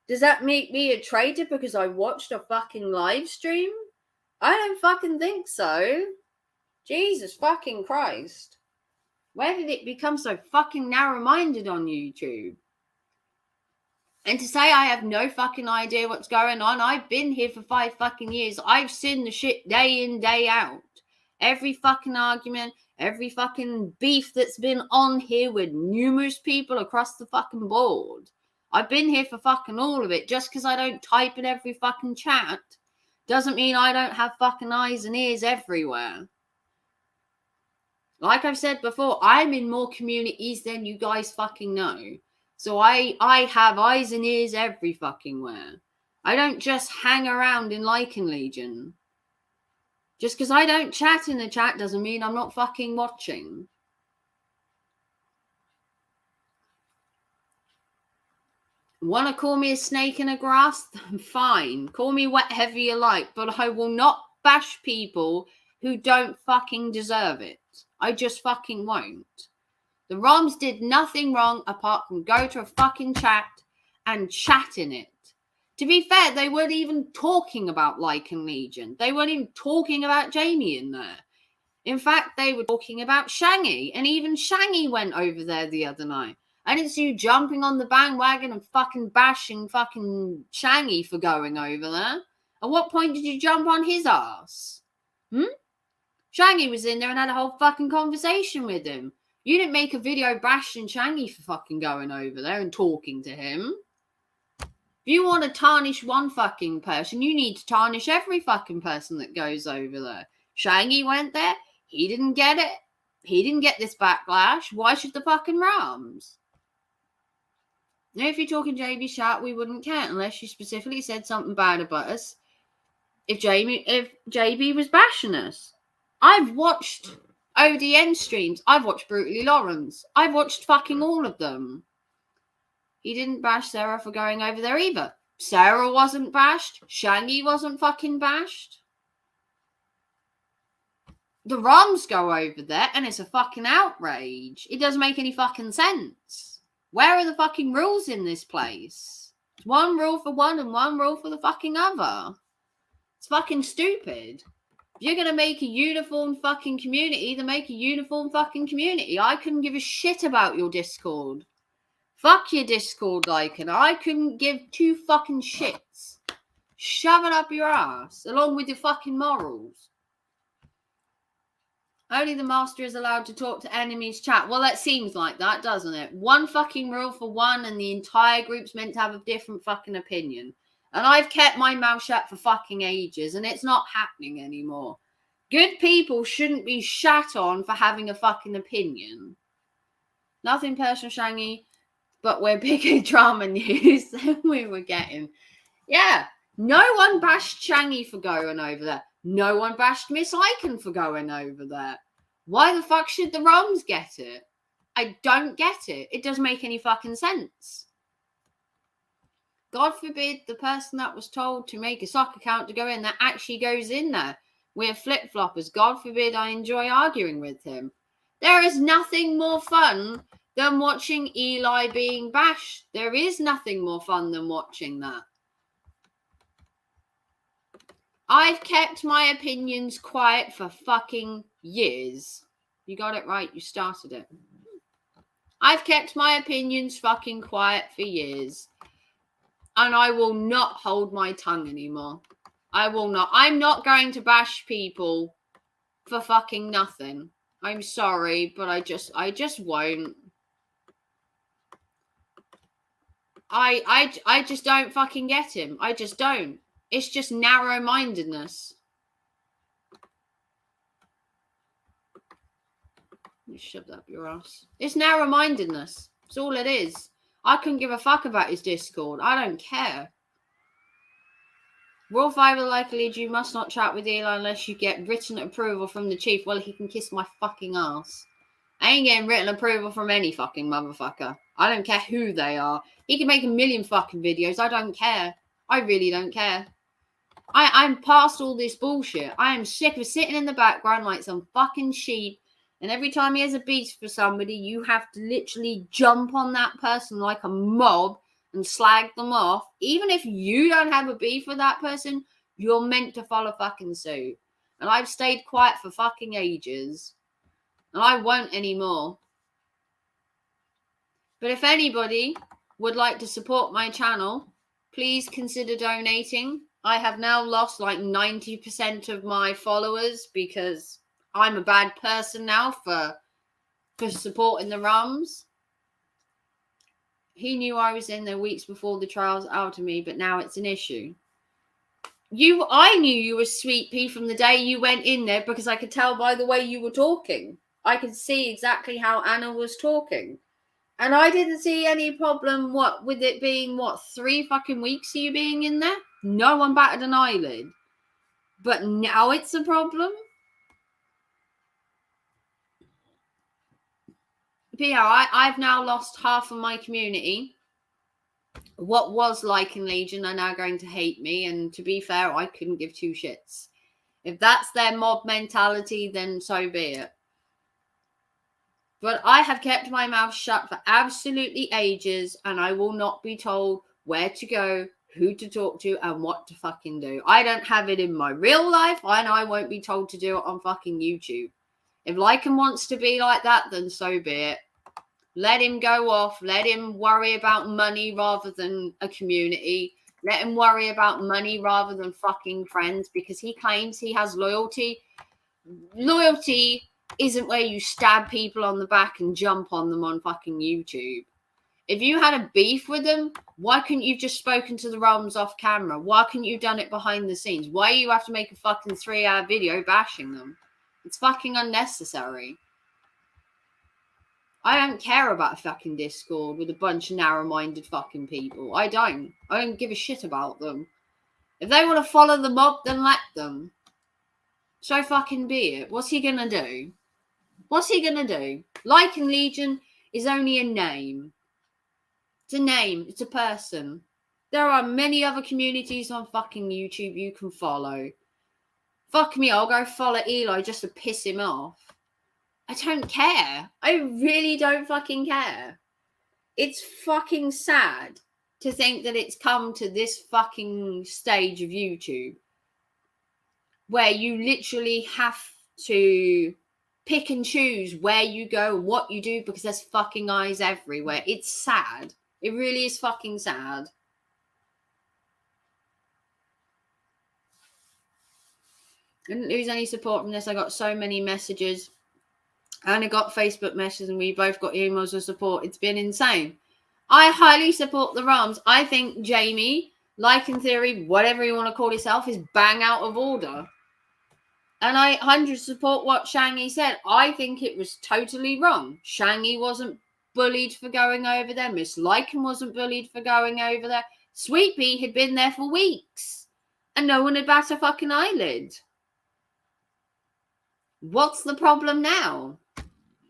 Does that make me a traitor because I watched a fucking live stream? I don't fucking think so. Jesus fucking Christ. Where did it become so fucking narrow-minded on YouTube? And to say I have no fucking idea what's going on, I've been here for 5 fucking years. I've seen the shit day in, day out. Every fucking argument, every fucking beef that's been on here with numerous people across the fucking board. I've been here for fucking all of it. Just because I don't type in every fucking chat doesn't mean I don't have fucking eyes and ears everywhere. Like I've said before, I'm in more communities than you guys fucking know. So I have eyes and ears every fucking where. I don't just hang around in Lycan Legion. Just because I don't chat in the chat doesn't mean I'm not fucking watching. Want to call me a snake in the grass? Fine. Call me whatever you like. But I will not bash people who don't fucking deserve it. I just fucking won't. The ROMs did nothing wrong apart from go to a fucking chat and chat in it. To be fair, they weren't even talking about Lycan Legion. They weren't even talking about Jamie in there. In fact, they were talking about Shangy. And even Shangy went over there the other night. I didn't see you jumping on the bandwagon and fucking bashing fucking Shangy for going over there. At what point did you jump on his ass? Shangy was in there and had a whole fucking conversation with him. You didn't make a video bashing Shangy for fucking going over there and talking to him. If you want to tarnish one fucking person, you need to tarnish every fucking person that goes over there. Shangy went there. He didn't get it. He didn't get this backlash. Why should the fucking Rams? Now, if you're talking JB Sharp, we wouldn't care unless you specifically said something bad about us. If JB was bashing us. I've watched ODN streams. I've watched Brutally Lawrence. I've watched fucking all of them. He didn't bash Sarah for going over there either. Sarah wasn't bashed. Shangy wasn't fucking bashed. The ROMs go over there and it's a fucking outrage. It doesn't make any fucking sense. Where are the fucking rules in this place? It's one rule for one and one rule for the fucking other. It's fucking stupid. If you're going to make a uniform fucking community, then make a uniform fucking community. I couldn't give a shit about your Discord. Fuck your Discord, Lycan. I couldn't give 2 fucking shits. Shove it up your ass, along with your fucking morals. Only the master is allowed to talk to enemies chat. Well, that seems like that, doesn't it? One fucking rule for one, and the entire group's meant to have a different fucking opinion. And I've kept my mouth shut for fucking ages, and it's not happening anymore. Good people shouldn't be shat on for having a fucking opinion. Nothing personal, Shangy, but we're bigger drama news than we were getting. Yeah, no one bashed Shangy for going over there. No one bashed Miss Lycan for going over there. Why the fuck should the ROMs get it? I don't get it. It doesn't make any fucking sense. God forbid the person that was told to make a sock account to go in there actually goes in there. We're flip-floppers. God forbid I enjoy arguing with him. There is nothing more fun than watching Eli being bashed. There is nothing more fun than watching that. I've kept my opinions quiet for fucking years. You got it right. You started it. I've kept my opinions fucking quiet for years. And I will not hold my tongue anymore. I will not. I'm not going to bash people for fucking nothing. I'm sorry, but I just won't. I just don't fucking get him. I just don't. It's just narrow-mindedness. You shove that up your ass. It's narrow-mindedness. That's all it is. I couldn't give a fuck about his Discord. I don't care. Rule 5 of the Lycan Legion, you must not chat with Eli unless you get written approval from the chief. Well, he can kiss my fucking ass. I ain't getting written approval from any fucking motherfucker. I don't care who they are. He can make a million fucking videos. I don't care. I really don't care. I'm past all this bullshit. I am sick of sitting in the background like some fucking sheep. And every time he has a beef for somebody, you have to literally jump on that person like a mob and slag them off. Even if you don't have a beef with that person, you're meant to follow fucking suit. And I've stayed quiet for fucking ages. And I won't anymore. But if anybody would like to support my channel, please consider donating. I have now lost like 90% of my followers because I'm a bad person now for supporting the Rums. He knew I was in there weeks before the trials out of me, but now it's an issue. I knew you were Sweet Pea from the day you went in there because I could tell by the way you were talking. I could see exactly how Anna was talking. And I didn't see any problem with it being 3 fucking weeks of you being in there? No one batted an eyelid. But now it's a problem? But yeah, I've now lost half of my community. What was Lycan Legion are now going to hate me, and to be fair, I couldn't give two shits. If that's their mob mentality, then so be it. But I have kept my mouth shut for absolutely ages, and I will not be told where to go, who to talk to, and what to fucking do. I don't have it in my real life, and I won't be told to do it on fucking YouTube. If Lycan wants to be like that, then so be it. Let him go off. Let him worry about money rather than a community. Let him worry about money rather than fucking friends, because he claims he has loyalty. Loyalty isn't where you stab people on the back and jump on them on fucking YouTube. If you had a beef with them, why couldn't you have just spoken to the Realms off camera? Why couldn't you have done it behind the scenes? Why do you have to make a fucking 3-hour video bashing them? It's fucking unnecessary. I don't care about a fucking Discord with a bunch of narrow-minded fucking people. I don't give a shit about them. If they want to follow the mob, then let them. So fucking be it. What's he gonna do? What's he gonna do? Lycan Legion is only a name. It's a name. It's a person. There are many other communities on fucking YouTube you can follow. Fuck me, I'll go follow Eli just to piss him off. I don't care. I really don't fucking care. It's fucking sad to think that it's come to this fucking stage of YouTube where you literally have to pick and choose where you go and what you do because there's fucking eyes everywhere. It's sad. It really is fucking sad. I didn't lose any support from this. I got so many messages. And I got Facebook messages and we both got emails of support. It's been insane. I highly support the Rams. I think Jamie, Lycan Theory, whatever you want to call yourself, is bang out of order. And I 100% support what Shangy said. I think it was totally wrong. Shangy wasn't bullied for going over there. Miss Lycan wasn't bullied for going over there. Sweet Pea had been there for weeks. And no one had bat a fucking eyelid. What's the problem now?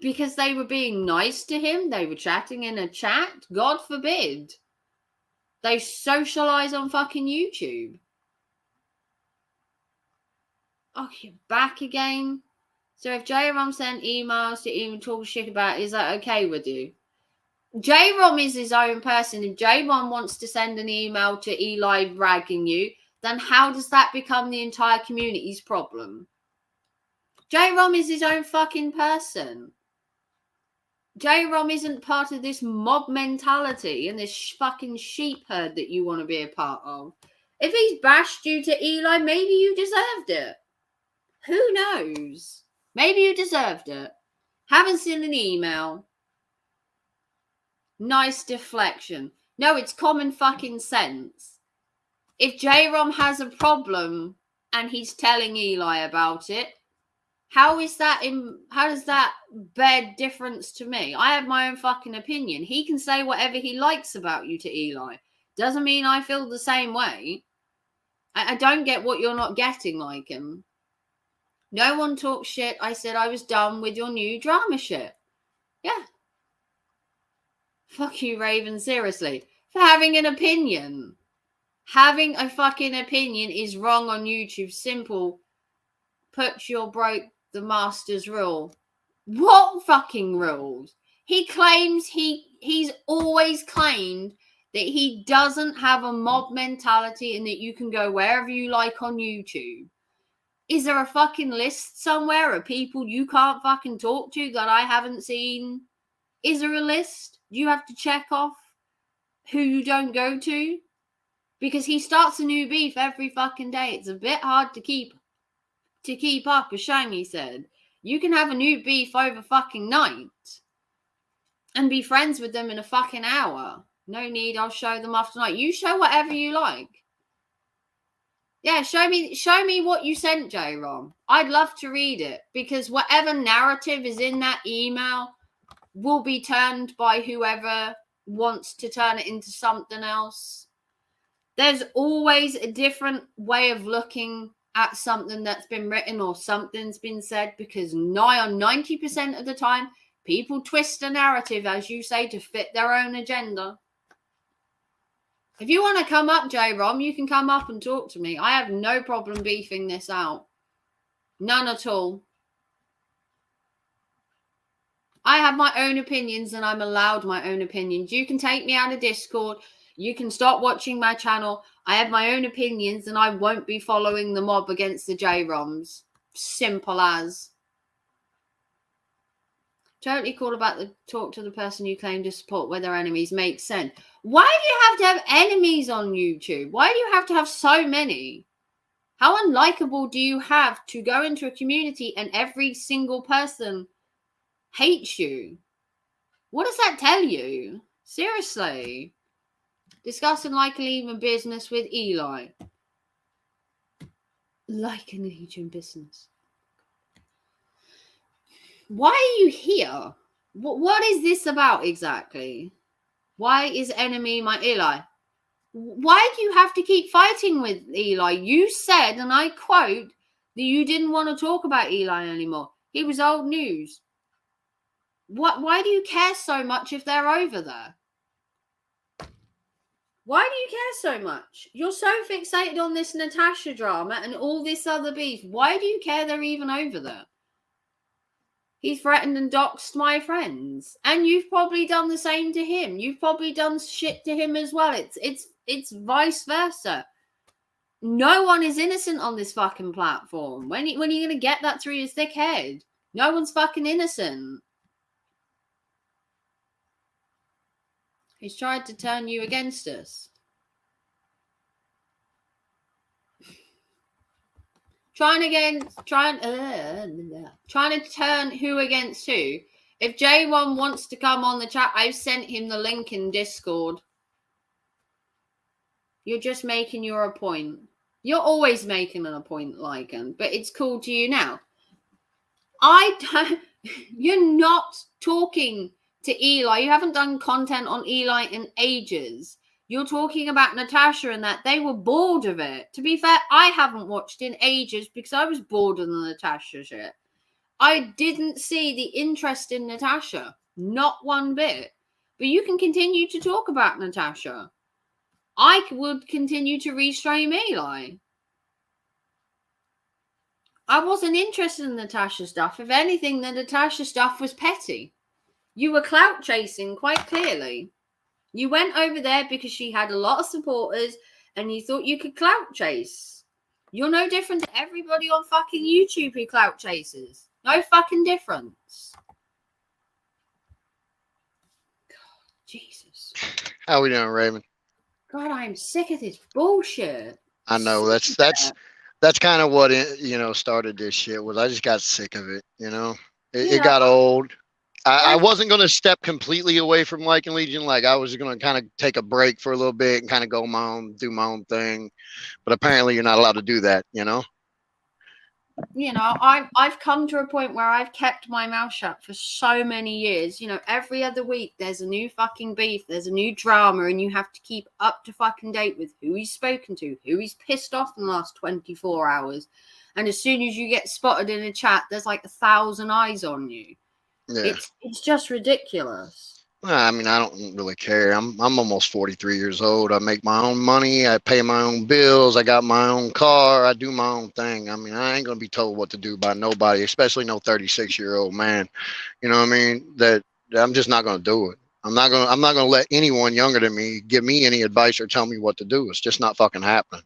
Because they were being nice to him? They were chatting in a chat? God forbid. They socialise on fucking YouTube. Oh, you're back again? So if J-Rom sent emails to even talk shit about it, is that okay with you? J-Rom is his own person. If J-Rom wants to send an email to Eli ragging you, then how does that become the entire community's problem? J-Rom is his own fucking person. J-Rom isn't part of this mob mentality and this fucking sheep herd that you want to be a part of. If he's bashed you to Eli, maybe you deserved it. Who knows? Maybe you deserved it. Haven't seen an email. Nice deflection. No, it's common fucking sense. If J-Rom has a problem and he's telling Eli about it, how does that bear difference to me? I have my own fucking opinion. He can say whatever he likes about you to Eli. Doesn't mean I feel the same way. I don't get what you're not getting, like him. No one talks shit. I said I was done with your new drama shit. Yeah. Fuck you, Raven, seriously. For having an opinion. Having a fucking opinion is wrong on YouTube. Simple. Put your broke the master's rule. What fucking rules? He claims he's always claimed that he doesn't have a mob mentality and that you can go wherever you like on YouTube. Is there a fucking list somewhere of people you can't fucking talk to that I haven't seen? Is there a list you have to check off? who you don't go to, because he starts a new beef every fucking day. It's a bit hard to keep up, as Shangy said. You can have a new beef over fucking night and be friends with them in a fucking hour. No need, I'll show them after night. You show whatever you like. Yeah, show me what you sent, J-Rom. I'd love to read it, because whatever narrative is in that email will be turned by whoever wants to turn it into something else. There's always a different way of looking at something that's been written or something's been said, because 90% of the time, people twist a narrative, as you say, to fit their own agenda. If you want to come up, J-Rom, you can come up and talk to me. I have no problem beefing this out. None at all. I have my own opinions, and I'm allowed my own opinions. You can take me out of Discord. You can stop watching my channel. I have my own opinions, and I won't be following the mob against the J-Roms. Simple as. Totally cool about the talk to the person you claim to support where their enemies. Makes sense. Why do you have to have enemies on YouTube? Why do you have to have so many? How unlikable do you have to go into a community and every single person hates you? What does that tell you? Seriously. Discussing like and leaving business with Eli. Like and leaving business. Why are you here? What is this about exactly? Why is enemy my Eli? Why do you have to keep fighting with Eli? You said, and I quote, that you didn't want to talk about Eli anymore. He was old news. Why do you care so much if they're over there? Why do you care so much? You're so fixated on this Natasha drama and all this other beef. Why do you care they're even over there? He threatened and doxed my friends. And you've probably done the same to him. You've probably done shit to him as well. It's vice versa. No one is innocent on this fucking platform. When are you going to get that through your thick head? No one's fucking innocent. He's tried to turn you against us. Trying to turn who against who. If J1 wants to come on the chat, I've sent him the link in Discord. You're just making your point. You're always making a point, Lycan, but it's cool to you now. You're not talking to Eli. You haven't done content on Eli in ages. You're talking about Natasha and that. They were bored of it. To be fair, I haven't watched in ages because I was bored of the Natasha shit. I didn't see the interest in Natasha. Not one bit. But you can continue to talk about Natasha. I would continue to restream Eli. I wasn't interested in Natasha stuff. If anything, the Natasha stuff was petty. You were clout chasing quite clearly. You went over there because she had a lot of supporters and you thought you could clout chase. You're no different to everybody on fucking YouTube who clout chases. No fucking difference. God, Jesus. How we doing, Raymond? God, I'm sick of this bullshit. I know that's kind of what started this shit. Was I just got sick of it. It got old. I wasn't going to step completely away from Lycan Legion. Like, I was going to kind of take a break for a little bit and kind of do my own thing. But apparently you're not allowed to do that, I've come to a point where I've kept my mouth shut for so many years. Every other week there's a new fucking beef, there's a new drama, and you have to keep up to fucking date with who he's spoken to, who he's pissed off in the last 24 hours. And as soon as you get spotted in a chat, there's like 1,000 eyes on you. Yeah. It's just ridiculous. I mean, I don't really care. I'm almost 43 years old. I make my own money. I pay my own bills. I got my own car. I do my own thing. I mean, I ain't gonna be told what to do by nobody, especially no 36-year-old man. You know what I mean? That I'm just not gonna do it. I'm not gonna let anyone younger than me give me any advice or tell me what to do. It's just not fucking happening.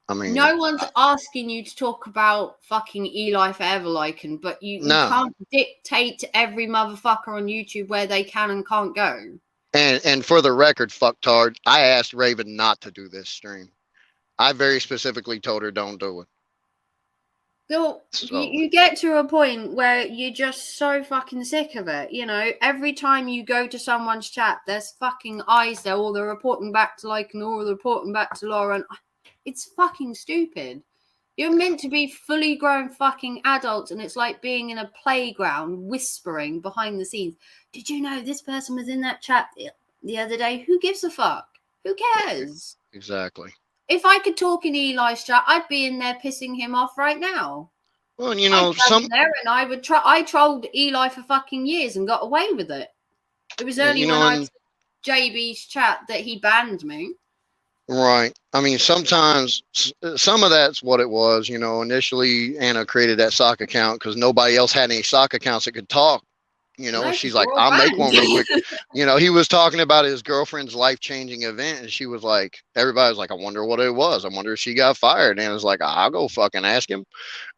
I mean, no one's asking you to talk about fucking Eli forever, Lycan, but you can't dictate to every motherfucker on YouTube where they can and can't go. And for the record, fucktard, I asked Raven not to do this stream. I very specifically told her don't do it. So So you get to a point where you're just so fucking sick of it. You know, every time you go to someone's chat, there's fucking eyes there, or they're reporting back to like Nora, they're reporting back to Laura, and it's fucking stupid. You're meant to be fully grown fucking adults, and it's like being in a playground whispering behind the scenes. Did you know this person was in that chat the other day? Who gives a fuck? Who cares? exactly. If I could talk in Eli's chat, I'd be in there pissing him off right now. Well, and you know, I'd go in there and I would try. I trolled Eli for fucking years and got away with it. It was only you know, when I was in JB's chat that he banned me. right. I mean, sometimes some of that's what it was. You know, initially Anna created that sock account because nobody else had any sock accounts that could talk. You know, No, she's we're like, all I'll make banned. one real quick. You know, he was talking about his girlfriend's life-changing event, and she was like, everybody was like, I wonder what it was. I wonder if she got fired. And it was like, I'll go fucking ask him.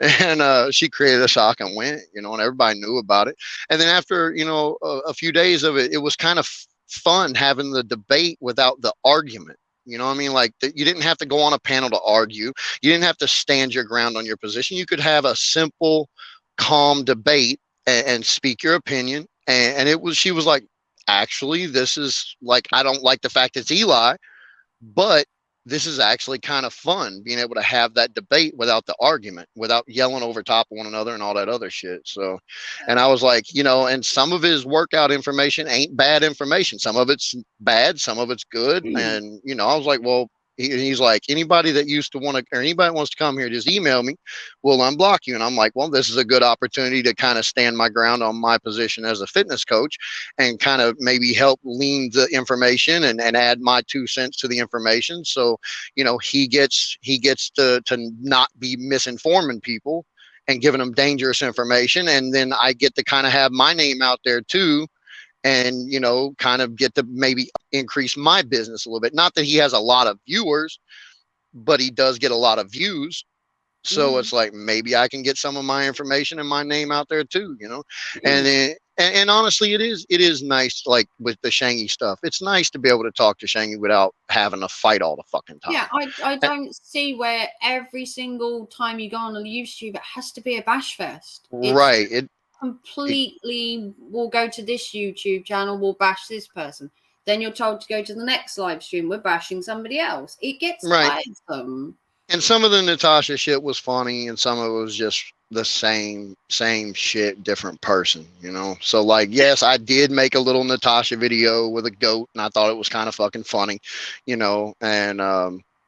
And she created a sock and went, you know, and everybody knew about it. And then after, you know, a few days of it, it was kind of fun having the debate without the argument. You know what I mean? Like you didn't have to go on a panel to argue. You didn't have to stand your ground on your position. You could have a simple, calm debate and speak your opinion. And it was, she was like, actually, this is like, I don't like the fact it's Eli, but this is actually kind of fun being able to have that debate without the argument, without yelling over top of one another and all that other shit. So, and I was like, you know, and some of his workout information ain't bad information. Some of it's bad, some of it's good. And, you know, I was like, well, he's like, anybody that used to want to, or anybody wants to come here, just email me. We'll unblock you. And I'm like, well, this is a good opportunity to kind of stand my ground on my position as a fitness coach and kind of maybe help lean the information and add my 2 cents to the information. So, you know, he gets to not be misinforming people and giving them dangerous information. And then I get to kind of have my name out there too, and, you know, kind of get to maybe increase my business a little bit. Not that he has a lot of viewers, but he does get a lot of views. So it's like, maybe I can get some of my information and my name out there too, you know? And then, and honestly, it is nice, like with the Shangy stuff. It's nice to be able to talk to Shangy without having to fight all the fucking time. Yeah, I don't see where every single time you go on a YouTube, it has to be a bash fest. Right. It completely will go to this YouTube channel, we'll bash this person. Then you're told to go to the next live stream, we're bashing somebody else. It gets tiresome. And some of the Natasha shit was funny, and some of it was just the same shit, different person, you know? So, like, yes, I did make a little Natasha video with a goat, and I thought it was kind of fucking funny, you know? And,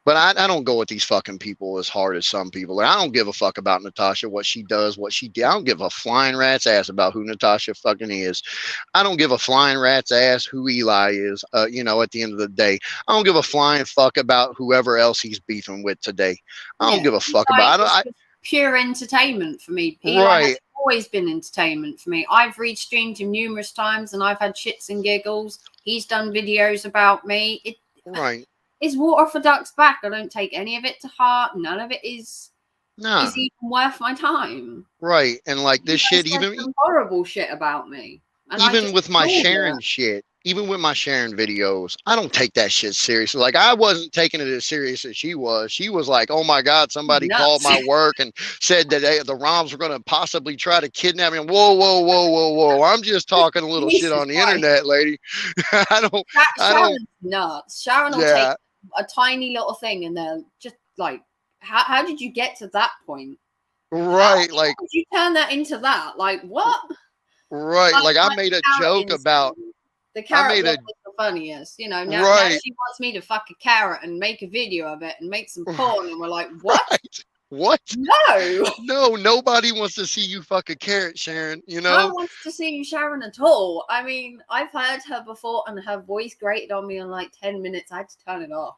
but I don't go with these fucking people as hard as some people. I don't give a fuck about Natasha, what she does, what she did. I don't give a flying rat's ass about who Natasha fucking is. I don't give a flying rat's ass who Eli is, you know, at the end of the day. I don't give a flying fuck about whoever else he's beefing with today. I don't give a fuck about it. Pure entertainment for me. Eli has always been entertainment for me. I've restreamed him numerous times and I've had shits and giggles. He's done videos about me. It's water for ducks back. I don't take any of it to heart. None of it is even worth my time. Right. And like this shit, even some horrible shit about me. And even with my sharing shit, even with my sharing videos, I don't take that shit seriously. Like I wasn't taking it as serious as she was. She was like, "Oh my God, somebody called my work and said that the Roms were going to possibly try to kidnap me." Whoa, whoa, whoa, whoa, whoa! I'm just talking a little shit on the internet, lady. I don't. Nuts. Sharon will take a tiny little thing and they're just like, how did you get to that point? Right. How like did you turn that into that? Like what? Right. Like I made a joke about the carrot was the funniest, you know. Now she wants me to fuck a carrot and make a video of it and make some porn, and we're like, what? Right. What? No, nobody wants to see you fuck a carrot, Sharon. You know, no one wants to see you, Sharon, at all. I mean, I've heard her before, and her voice grated on me in like 10 minutes. I had to turn it off.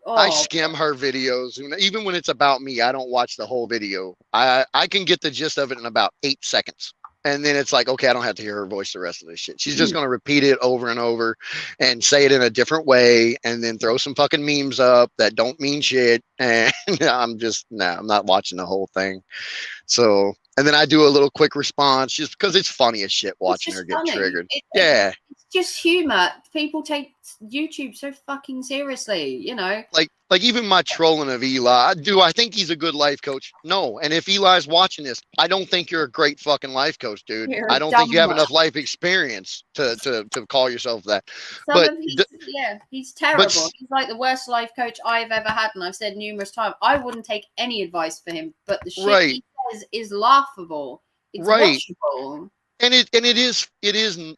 I skim her videos. Even when it's about me, I don't watch the whole video. I can get the gist of it in about 8 seconds. And then it's like, okay, I don't have to hear her voice the rest of this shit. She's just going to repeat it over and over and say it in a different way and then throw some fucking memes up that don't mean shit. And I'm not watching the whole thing. So And then I do a little quick response just because it's funny as shit watching her just get funny. triggered. Yeah. It's just humor. People take YouTube so fucking seriously, you know. Like even my trolling of Eli, do I think he's a good life coach? No. And if Eli's watching this, I don't think you're a great fucking life coach, dude. You're I a don't think you have dumb enough life experience to call yourself that. Some But of his, the- he's but terrible. s- He's like the worst life coach I've ever had, and I've said numerous times I wouldn't take any advice for him. But the shit right, he says is laughable. It's right. watchable. And it is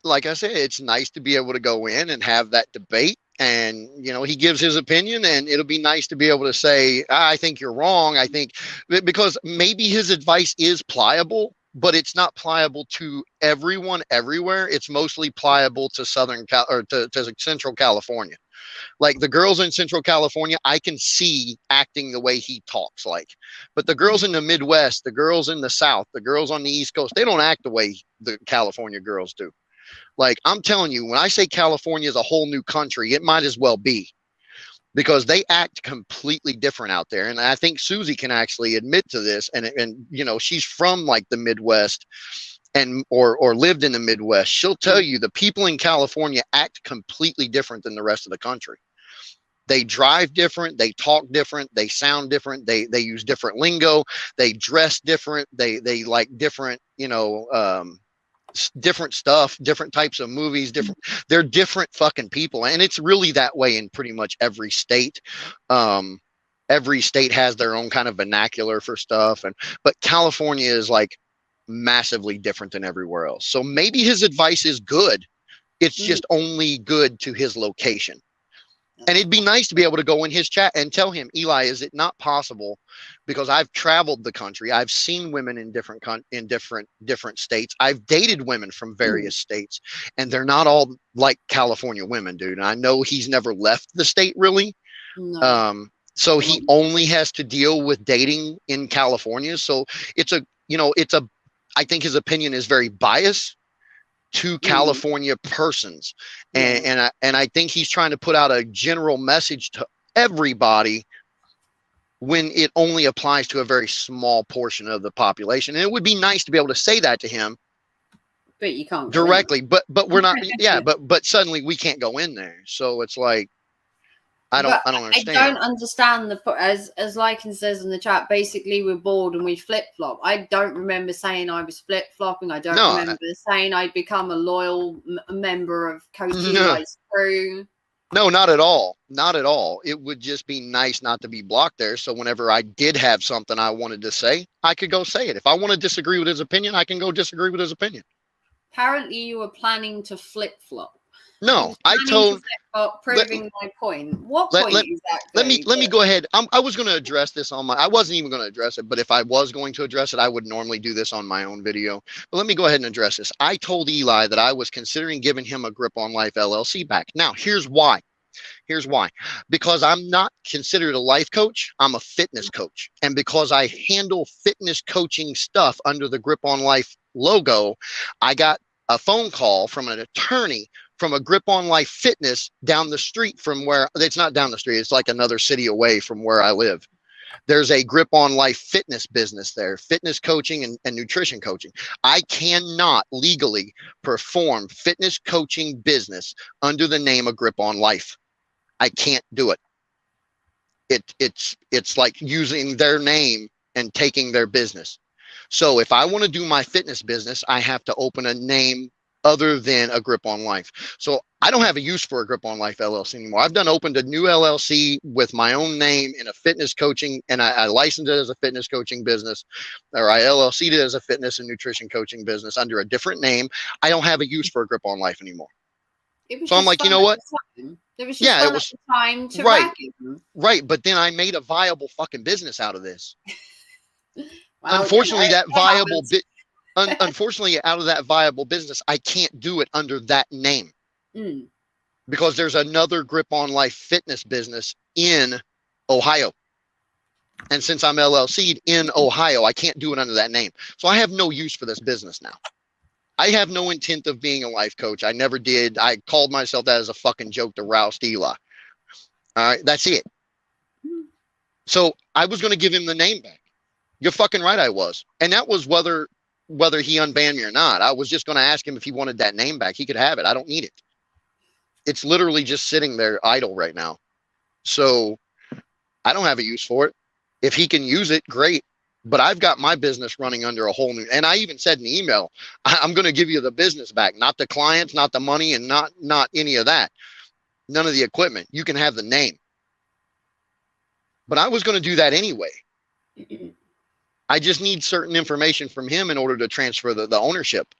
like I said, it's nice to be able to go in and have that debate. And he gives his opinion, and it'll be nice to be able to say, I think you're wrong. I think because maybe his advice is pliable, but it's not pliable to everyone everywhere. It's mostly pliable to to Central California. Like the girls in Central California, I can see acting the way he talks like. But the girls in the Midwest, the girls in the South, the girls on the East Coast, they don't act the way the California girls do. Like I'm telling you, when I say California is a whole new country, it might as well be, because they act completely different out there. And I think Susie can actually admit to this. And she's from like the Midwest and or lived in the Midwest. She'll tell you the people in California act completely different than the rest of the country. They drive different, they talk different, they sound different, they use different lingo, they dress different, they like different, different stuff, different types of movies, they're different fucking people. And it's really that way in pretty much every state. Every state has their own kind of vernacular for stuff, but California is like massively different than everywhere else. So maybe his advice is good. It's just only good to his location. And it'd be nice to be able to go in his chat and tell him, Eli, is it not possible? Because I've traveled the country. I've seen women in different states. I've dated women from various states, and they're not all like California women, dude. And I know he's never left the state really. No. So he only has to deal with dating in California. So I think his opinion is very biased to California persons. And I think he's trying to put out a general message to everybody when it only applies to a very small portion of the population. And it would be nice to be able to say that to him, but you can't directly, but we're not. Yeah. But suddenly we can't go in there. So it's like, I don't understand. I don't understand as Lycan says in the chat. Basically, we're bored and we flip flop. I don't remember saying I was flip flopping. I don't remember saying I'd become a loyal member of Coach Eli's crew. No, not at all. Not at all. It would just be nice not to be blocked there. So whenever I did have something I wanted to say, I could go say it. If I want to disagree with his opinion, I can go disagree with his opinion. Apparently, you were planning to flip flop. No, I told. Proving my point. What point exactly? Let me go ahead. I was going to address this on I wasn't even going to address it, but if I was going to address it, I would normally do this on my own video. But let me go ahead and address this. I told Eli that I was considering giving him a Grip on Life LLC back. Now, here's why. Because I'm not considered a life coach. I'm a fitness coach. And because I handle fitness coaching stuff under the Grip on Life logo, I got a phone call from an attorney from a Grip on Life Fitness down the street from where it's not down the street. It's like another city away from where I live. There's a Grip on Life fitness business there, fitness coaching and nutrition coaching. I cannot legally perform fitness coaching business under the name of Grip on Life. I can't do it. It's like using their name and taking their business. So if I want to do my fitness business, I have to open a name other than a Grip on Life. So I don't have a use for a Grip on Life LLC anymore. I've opened a new LLC with my own name in a fitness coaching, and I licensed it as a fitness coaching business, or I LLC'd it as a fitness and nutrition coaching business under a different name. I don't have a use for a Grip on Life anymore. So I'm like, you know what? It was just it was time to right. But then I made a viable fucking business out of this. Well, unfortunately, unfortunately, out of that viable business, I can't do it under that name because there's another Grip on Life fitness business in Ohio. And since I'm LLC'd in Ohio, I can't do it under that name. So I have no use for this business now. I have no intent of being a life coach. I never did. I called myself that as a fucking joke to roust Eli. All right, that's it. So I was going to give him the name back. You're fucking right, I was. And that was whether he unbanned me or not. I was just going to ask him if he wanted that name back. He could have it. I don't need it. It's literally just sitting there idle right now. So I don't have a use for it. If he can use it, great. But I've got my business running under a whole new, and I even said in the email, I'm going to give you the business back, not the clients, not the money, and not any of that. None of the equipment. You can have the name. But I was going to do that anyway. I just need certain information from him in order to transfer the ownership.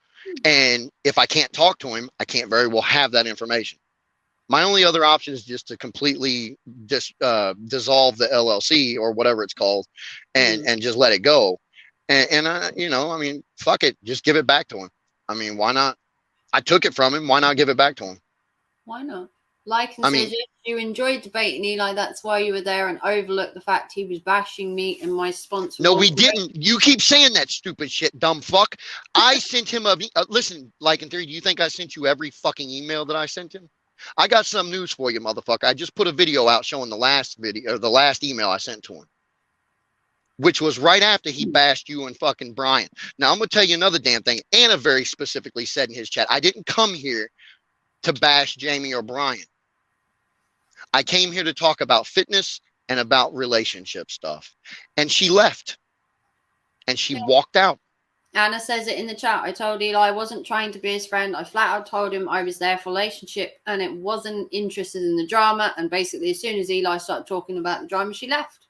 And if I can't talk to him, I can't very well have that information. My only other option is just to completely dissolve the LLC or whatever it's called, and just let it go. And I, I mean, fuck it, just give it back to him. I mean, why not? I took it from him. Why not give it back to him? Why not? Like and says, you enjoyed debating Eli. That's why you were there, and overlooked the fact he was bashing me and my sponsor. No, we didn't. You keep saying that stupid shit, dumb fuck. I sent him listen, Like in Theory, do you think I sent you every fucking email that I sent him? I got some news for you, motherfucker. I just put a video out showing the last email I sent to him, which was right after he bashed you and fucking Brian. Now, I'm going to tell you another damn thing. Anna very specifically said in his chat, I didn't come here to bash Jamie or Brian. I came here to talk about fitness and about relationship stuff. And she left. And she walked out. Anna says it in the chat. I told Eli I wasn't trying to be his friend. I flat out told him I was there for relationship and it wasn't interested in the drama. And basically, as soon as Eli started talking about the drama, she left.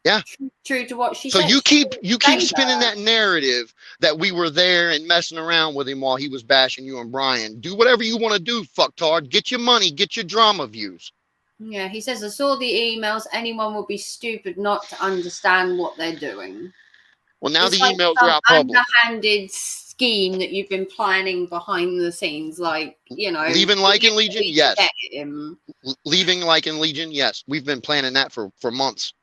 Yeah. True to what she said. So you keep spinning that narrative that we were there and messing around with him while he was bashing you and Brian. Do whatever you want to do, fucktard. Get your money. Get your drama views. Yeah, he says, I saw the emails. Anyone would be stupid not to understand what they're doing. Well, now it's the emails are out public. Underhanded scheme that you've been planning behind the scenes, like, leaving Lycan Legion, yes. Leaving Lycan Legion, yes. We've been planning that for months.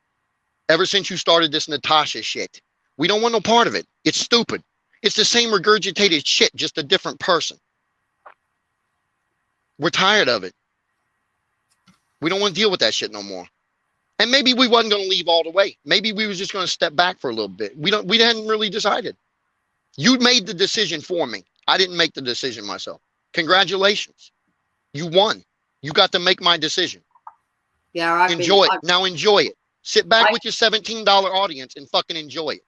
Ever since you started this Natasha shit. We don't want no part of it. It's stupid. It's the same regurgitated shit, just a different person. We're tired of it. We don't want to deal with that shit no more. And maybe we wasn't going to leave all the way. Maybe we was just going to step back for a little bit. We hadn't really decided. You made the decision for me. I didn't make the decision myself. Congratulations. You won. You got to make my decision. Yeah, enjoy it. Now enjoy it. Sit back with your $17 audience and fucking enjoy it.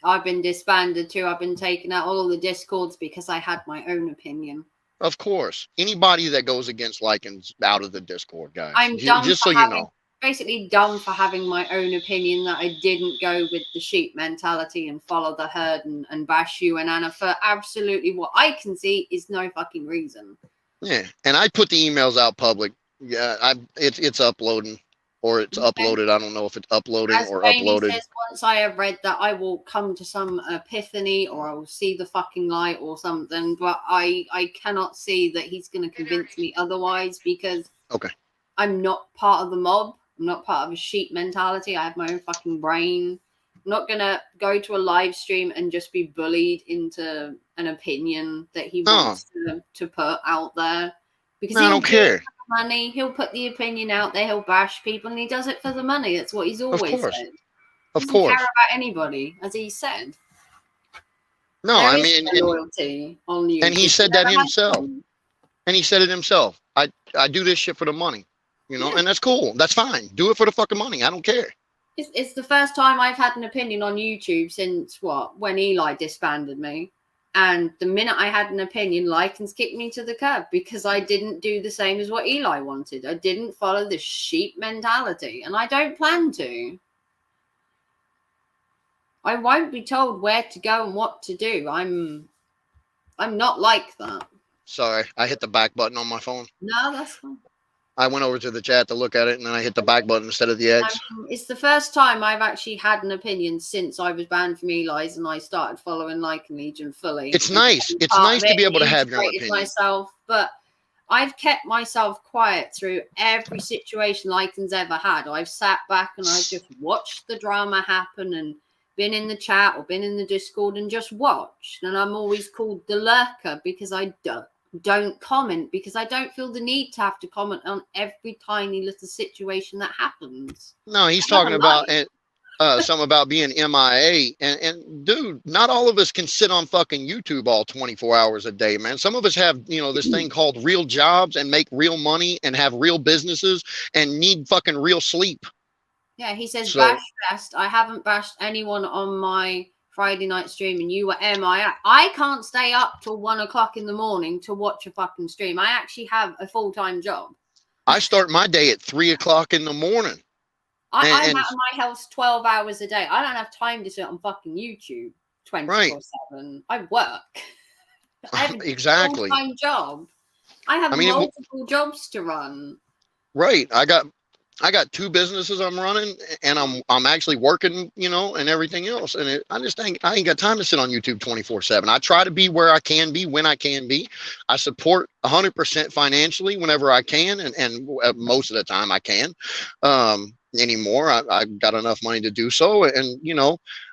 I've been disbanded too. I've been taking out all of the Discords because I had my own opinion. Of course. Anybody that goes against Lycan's out of the Discord, guys. I'm dumb just so you know. Basically dumb for having my own opinion, that I didn't go with the sheep mentality and follow the herd and bash you and Anna for absolutely what I can see is no fucking reason. Yeah, and I put the emails out public. Yeah, it's uploading. Or it's uploaded. I don't know if it's uploading or uploaded. Says, once I have read that, I will come to some epiphany, or I will see the fucking light or something. But I cannot see that he's going to convince me otherwise, because I'm not part of the mob. I'm not part of a sheep mentality. I have my own fucking brain. I'm not going to go to a live stream and just be bullied into an opinion that he wants to put out there. Because I don't care. Money, he'll put the opinion out there, he'll bash people, and he does it for the money. That's what he's always said. Of course. Care about anybody, as he said. No, I mean, loyalty on you. And he said that himself. And he said it himself. I do this shit for the money, and that's cool. That's fine. Do it for the fucking money. I don't care. It's the first time I've had an opinion on YouTube since when Eli disbanded me. And the minute I had an opinion, Lycans kicked me to the curb because I didn't do the same as what Eli wanted. I didn't follow the sheep mentality, and I don't plan to. I won't be told where to go and what to do. I'm not like that. Sorry, I hit the back button on my phone. No, that's fine. I went over to the chat to look at it, and then I hit the back button instead of the X. It's the first time I've actually had an opinion since I was banned from Eli's and I started following Lycan Legion fully. It's nice. It's nice to be able to have your own opinion. Myself, but I've kept myself quiet through every situation Lycan's ever had. I've sat back and I've just watched the drama happen and been in the chat or been in the Discord and just watched. And I'm always called the lurker because I don't comment, because I don't feel the need to have to comment on every tiny little situation that happens. No, he's talking about something about being MIA. And dude, not all of us can sit on fucking YouTube all 24 hours a day, man. Some of us have, this thing called real jobs and make real money and have real businesses and need fucking real sleep. Yeah, he says, So- bash fest. I haven't bashed anyone on my Friday night stream and you were MIA. I can't stay up till 1 o'clock in the morning to watch a fucking stream. I actually have a full-time job. I start my day at 3 o'clock in the morning. I'm out of my house 12 hours a day. I don't have time to sit on fucking YouTube 24/7. I work. I have a Exactly. full-time job. I have multiple jobs to run. Right. I got 2 businesses I'm running, and I'm actually working, and everything else. And I ain't got time to sit on YouTube 24/7. I try to be where I can be when I can be. I support 100% financially whenever I can, and most of the time I can. Anymore, I got enough money to do so, and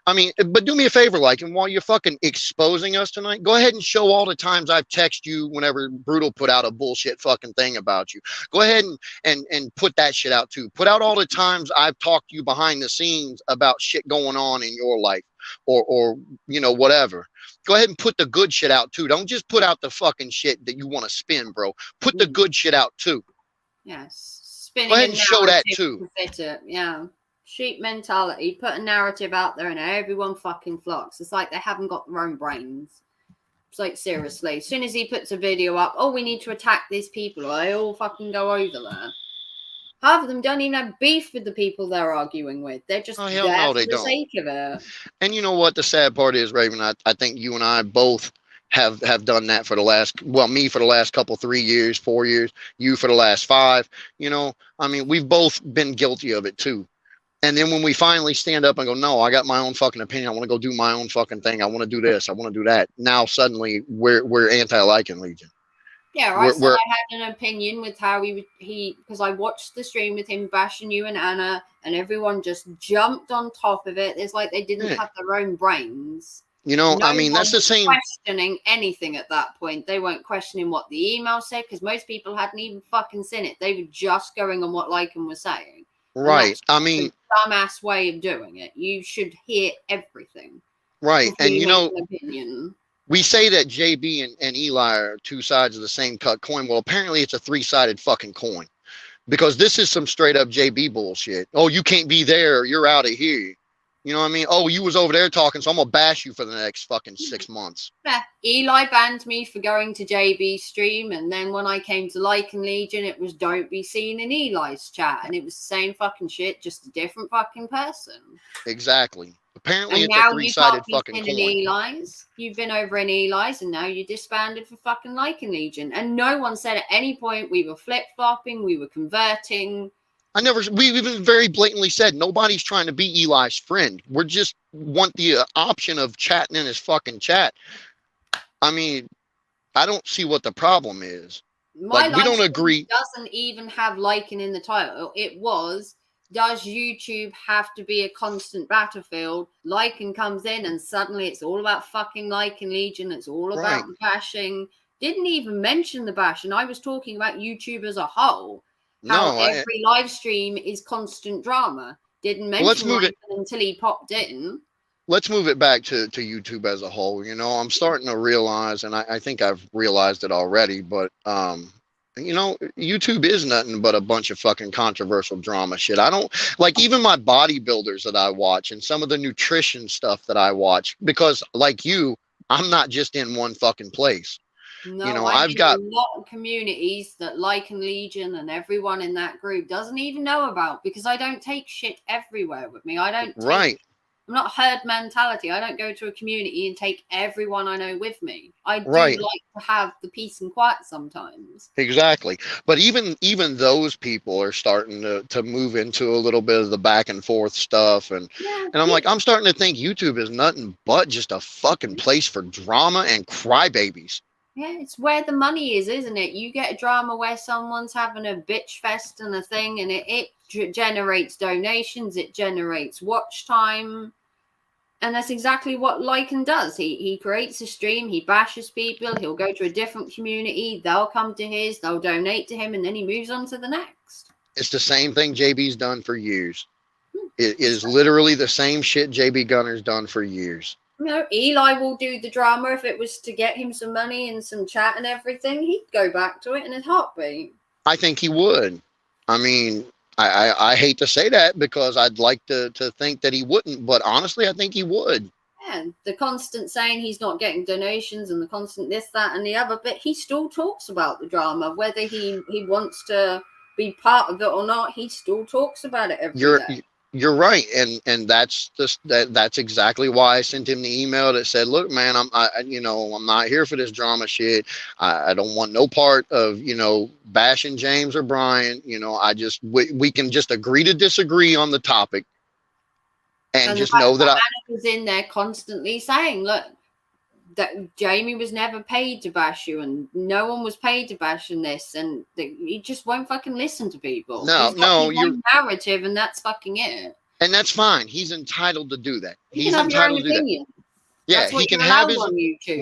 but do me a favor, and while you're fucking exposing us tonight, go ahead and show all the times I've texted you whenever Brutal put out a bullshit fucking thing about you. Go ahead and put that shit out too. Put out all the times I've talked to you behind the scenes about shit going on in your life, or whatever. Go ahead and put the good shit out too. Don't just put out the fucking shit that you want to spin, bro. Put the good shit out too. Yes. Spinning Go ahead and show that too. Yeah. Sheep mentality. Put a narrative out there and everyone fucking flocks. It's like they haven't got their own brains. It's like, seriously. As soon as he puts a video up, we need to attack these people. They all fucking go over there. Half of them don't even have beef with the people they're arguing with. They're just there for the sake of it. And you know what the sad part is, Raven? I think you and I both have done that for the last, me for the last 3 years, 4 years, you for the last 5. We've both been guilty of it too. And then when we finally stand up and go, no, I got my own fucking opinion. I want to go do my own fucking thing. I want to do this. I want to do that. Now suddenly we're anti-Lycan Legion. Yeah, I said I had an opinion with how he because I watched the stream with him bashing you and Anna, and everyone just jumped on top of it. It's like they didn't have their own brains. That's the same. Questioning anything at that point. They weren't questioning what the email said because most people hadn't even fucking seen it. They were just going on what Lycan was saying. Right. Dumbass way of doing it. You should hear everything. Right. And opinion. We say that JB and Eli are 2 sides of the same cut coin. Well, apparently it's a 3-sided fucking coin, because this is some straight up JB bullshit. Oh, you can't be there. You're out of here. You know what I mean? Oh, you was over there talking, so I'm going to bash you for the next fucking 6 months. Yeah. Eli banned me for going to JB's stream, and then when I came to Lycan Legion, it was don't be seen in Eli's chat, and it was the same fucking shit, just a different fucking person. Exactly. Apparently and it's a 3-sided fucking coin. Eli's. You've been over in Eli's, and now you're disbanded for fucking Lycan Legion. And no one said at any point we were flip-flopping, we were converting. We even very blatantly said nobody's trying to be Eli's friend. We're just want the option of chatting in his fucking chat. I don't see what the problem is. We don't agree. Doesn't even have Lycan in the title. It was, does YouTube have to be a constant battlefield? Lycan comes in and suddenly it's all about fucking Lycan Legion. It's all about bashing. Didn't even mention the bash. And I was talking about YouTube as a whole. How every live stream is constant drama. Didn't mention Lycan until he popped in. Let's move it back to YouTube as a whole. I'm starting to realize, and I think I've realized it already, but YouTube is nothing but a bunch of fucking controversial drama shit. I don't even my bodybuilders that I watch and some of the nutrition stuff that I watch, because like you, I'm not just in one fucking place. No, I've got a lot of communities that Lycan Legion and everyone in that group doesn't even know about, because I don't take shit everywhere with me. I'm not herd mentality. I don't go to a community and take everyone I know with me. I do like to have the peace and quiet sometimes. Exactly. But even those people are starting to move into a little bit of the back and forth stuff. And I'm starting to think YouTube is nothing but just a fucking place for drama and crybabies. Yeah, it's where the money is, isn't it? You get a drama where someone's having a bitch fest and a thing, and it generates donations, it generates watch time, and that's exactly what Lycan does. He creates a stream, he bashes people, he'll go to a different community, they'll come to his, they'll donate to him, and then he moves on to the next. It's the same thing JB's done for years. It is literally the same shit JB Gunner's done for years. You know, Eli will do the drama if it was to get him some money and some chat and everything. He'd go back to it in a heartbeat. I think he would. I mean, I hate to say that because I'd like to think that he wouldn't, but honestly, I think he would. Yeah, the constant saying he's not getting donations and the constant this, that, and the other, but he still talks about the drama, whether he wants to be part of it or not. He still talks about it every day. You're right, and that's that's exactly why I sent him the email that said, "Look, man, I'm not here for this drama shit. I don't want no part of bashing James or Brian. We can just agree to disagree on the topic, and just know that I was in there constantly saying, look, that Jamie was never paid to bash you, and no one was paid to bash in this, and he just won't fucking listen to people. No, your narrative, and that's fucking it. And that's fine. He's entitled to do that. He's entitled to do that. Yeah, he can have his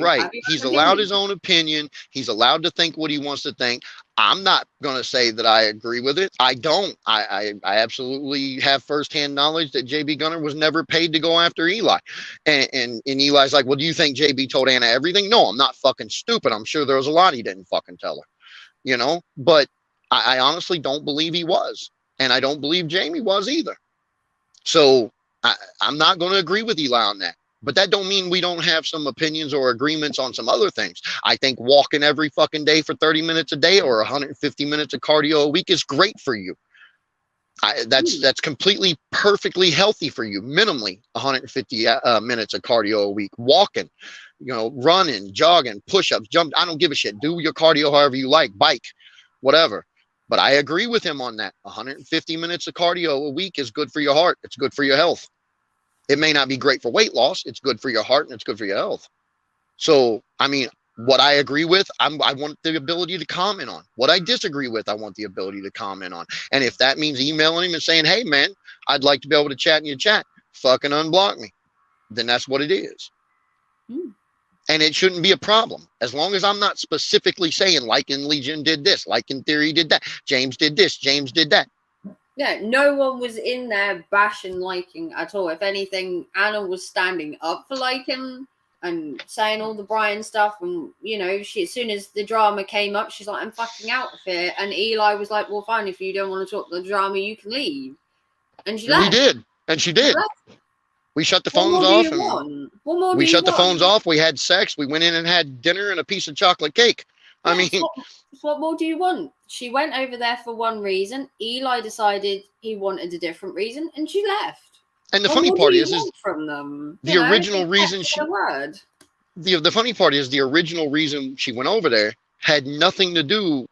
right. He's allowed his own opinion. He's allowed to think what he wants to think. I'm not going to say that I agree with it. I don't. I absolutely have firsthand knowledge that JB Gunner was never paid to go after Eli. And Eli's like, well, do you think JB told Anna everything? No, I'm not fucking stupid. I'm sure there was a lot he didn't fucking tell her. But I honestly don't believe he was. And I don't believe Jamie was either. So I'm not going to agree with Eli on that. But that don't mean we don't have some opinions or agreements on some other things. I think walking every fucking day for 30 minutes a day or 150 minutes of cardio a week is great for you. That's completely perfectly healthy for you. Minimally 150 minutes of cardio a week. Walking, running, jogging, push-ups, jump. I don't give a shit. Do your cardio however you like. Bike, whatever. But I agree with him on that. 150 minutes of cardio a week is good for your heart. It's good for your health. It may not be great for weight loss. It's good for your heart and it's good for your health. So, I mean, what I agree with, I want the ability to comment on. What I disagree with, I want the ability to comment on. And if that means emailing him and saying, hey, man, I'd like to be able to chat in your chat, fucking unblock me, then that's what it is. And it shouldn't be a problem. As long as I'm not specifically saying, like in Legion did this, like in Theory did that, James did this, James did that. Yeah, no one was in there bashing Liking at all. If anything, Anna was standing up for Liking and saying all the Brian stuff. And, she, as soon as the drama came up, she's like, I'm fucking out of here. And Eli was like, well, fine, if you don't want to talk the drama, you can leave. And she left. We did. And she did. We shut the phones off. We shut the phones off. We had sex. We went in and had dinner and a piece of chocolate cake. Yeah, I mean, what more do you want? She went over there for one reason. Eli decided he wanted a different reason, and she left. And the funny part is from them, the original reason the funny part is the original reason she went over there had nothing to do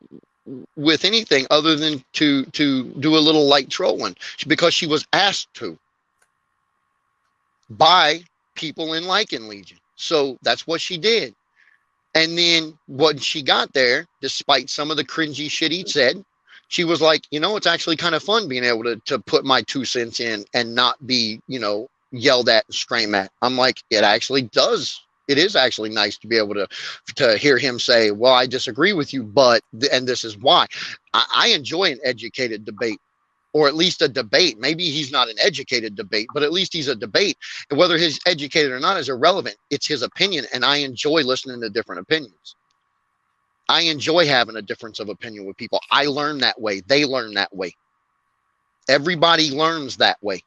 with anything other than to do a little light trolling because she was asked to by people in Lycan Legion. So that's what she did. And then when she got there, despite some of the cringy shit he said, she was like, it's actually kind of fun being able to put my 2 cents in and not be, yelled at and screamed at. I'm like, it actually does. It is actually nice to be able to hear him say, well, I disagree with you, and this is why. I enjoy an educated debate. Or at least a debate. Maybe he's not an educated debate, but at least he's a debate. And whether he's educated or not is irrelevant. It's his opinion, and I enjoy listening to different opinions. I enjoy having a difference of opinion with people. I learn that way. They learn that way. Everybody learns that way.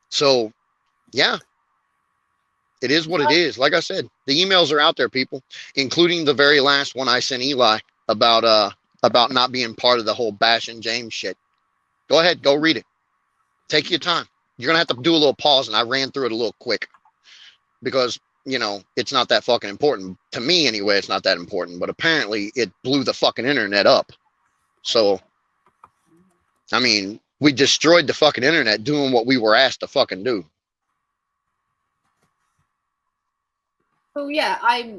So, yeah. It is what it is. Like I said, the emails are out there, people, including the very last one I sent Eli about not being part of the whole bashing James shit. Go ahead, go read it. Take your time. You're going to have to do a little pause, and I ran through it a little quick because, it's not that fucking important. To me, anyway, it's not that important, but apparently it blew the fucking internet up. So, I mean, we destroyed the fucking internet doing what we were asked to fucking do. Well, yeah, I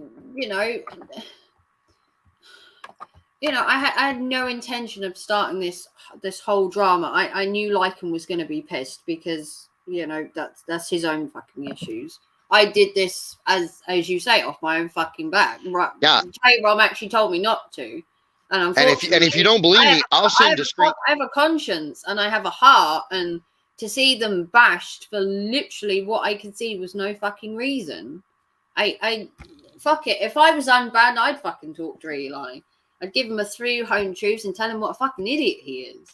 had no intention of starting this whole drama. I knew Lycan was going to be pissed because, that's his own fucking issues. I did this, as you say, off my own fucking back. Right? Yeah. J-Rom actually told me not to. And if you don't believe me, I'll send a screen. I have a conscience and I have a heart, and to see them bashed for literally what I could see was no fucking reason. I fuck it. If I was unbanned, I'd fucking talk to Eli. I'd give him a 3 home truths and tell him what a fucking idiot he is.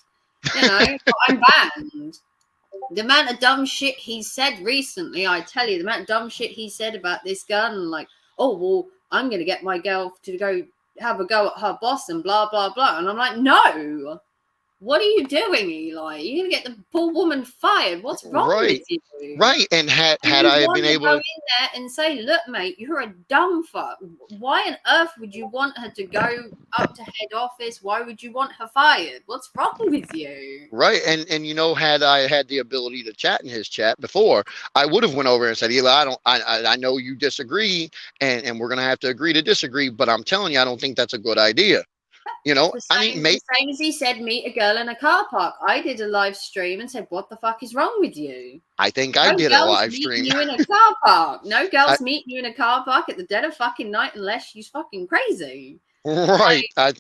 You know, but I'm banned. The amount of dumb shit he said recently, I tell you, the amount of dumb shit he said about this girl, and like, oh, well, I'm going to get my girl to go have a go at her boss and blah, blah, blah. And I'm like, no. What are you doing, Eli? You're going to get the poor woman fired. What's wrong with you? Right. And had I been able to go in there and say, look, mate, you're a dumb fuck. Why on earth would you want her to go up to head office? Why would you want her fired? What's wrong with you? Right. And you know, had I had the ability to chat in his chat before, I would have went over and said, Eli, I know you disagree, and we're going to have to agree to disagree, but I'm telling you, I don't think that's a good idea. You know, the same as he said, meet a girl in a car park. I did a live stream and said, what the fuck is wrong with you? I think I did a live stream. You in a car park. No girls meet you in a car park at the dead of fucking night unless she's fucking crazy. Right. I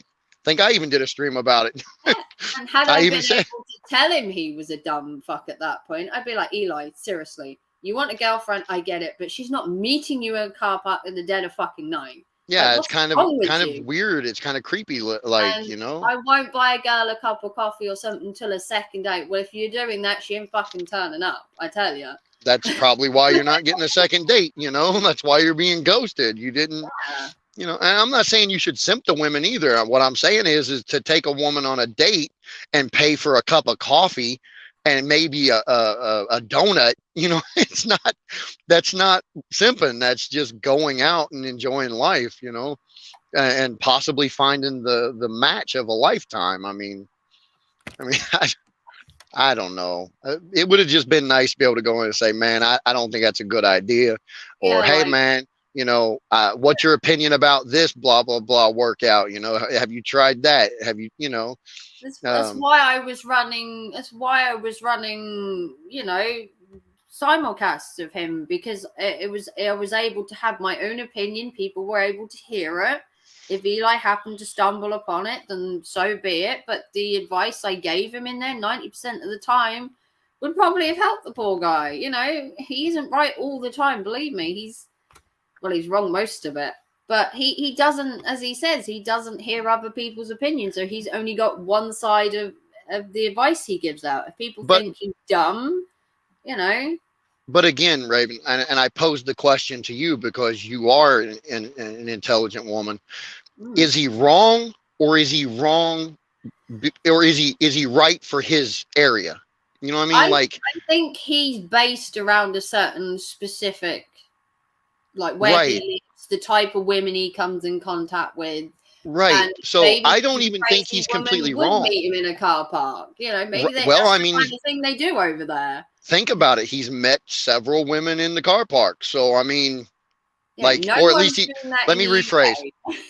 think I even did a stream about it. Yeah. And had I been able to tell him he was a dumb fuck at that point, I'd be like, Eli, seriously, you want a girlfriend, I get it, but she's not meeting you in a car park at the dead of fucking night. Yeah, like, it's kind of weird. It's kind of creepy, like, and you know. I won't buy a girl a cup of coffee or something until a second date. Well, if you're doing that, she ain't fucking turning up, I tell you. That's probably why you're not getting a second date, you know. That's why you're being ghosted. You didn't, you know. And I'm not saying you should simp to women either. What I'm saying is to take a woman on a date and pay for a cup of coffee and maybe a donut, you know. That's not simping. That's just going out and enjoying life, you know, and possibly finding the match of a lifetime. I mean, I don't know. It would have just been nice to be able to go in and say, man, I don't think that's a good idea. Or, hey, man, you know, what's your opinion about this blah, blah, blah workout? You know, have you tried that? Have you, you know? That's why I was running. That's why I was running, you know, simulcasts of him, because I was able to have my own opinion. People were able to hear it. If Eli happened to stumble upon it, then so be it. But the advice I gave him in there, 90% of the time, would probably have helped the poor guy. You know, he isn't right all the time. Believe me, he's wrong most of it. But he doesn't, as he says, he doesn't hear other people's opinions. So he's only got one side of the advice he gives out. If people think he's dumb, you know. But again, Raven, and I posed the question to you because you are an intelligent woman. Is he wrong, or is he wrong, or is he right for his area? You know what I mean? I think he's based around a certain specific, like where he lives, the type of women he comes in contact with. Right. So I don't even think he's completely wrong. Meet him in a car park. You know, maybe that's the kind of thing they do over there. Think about it. He's met several women in the car park. So, I mean, or at least let me rephrase.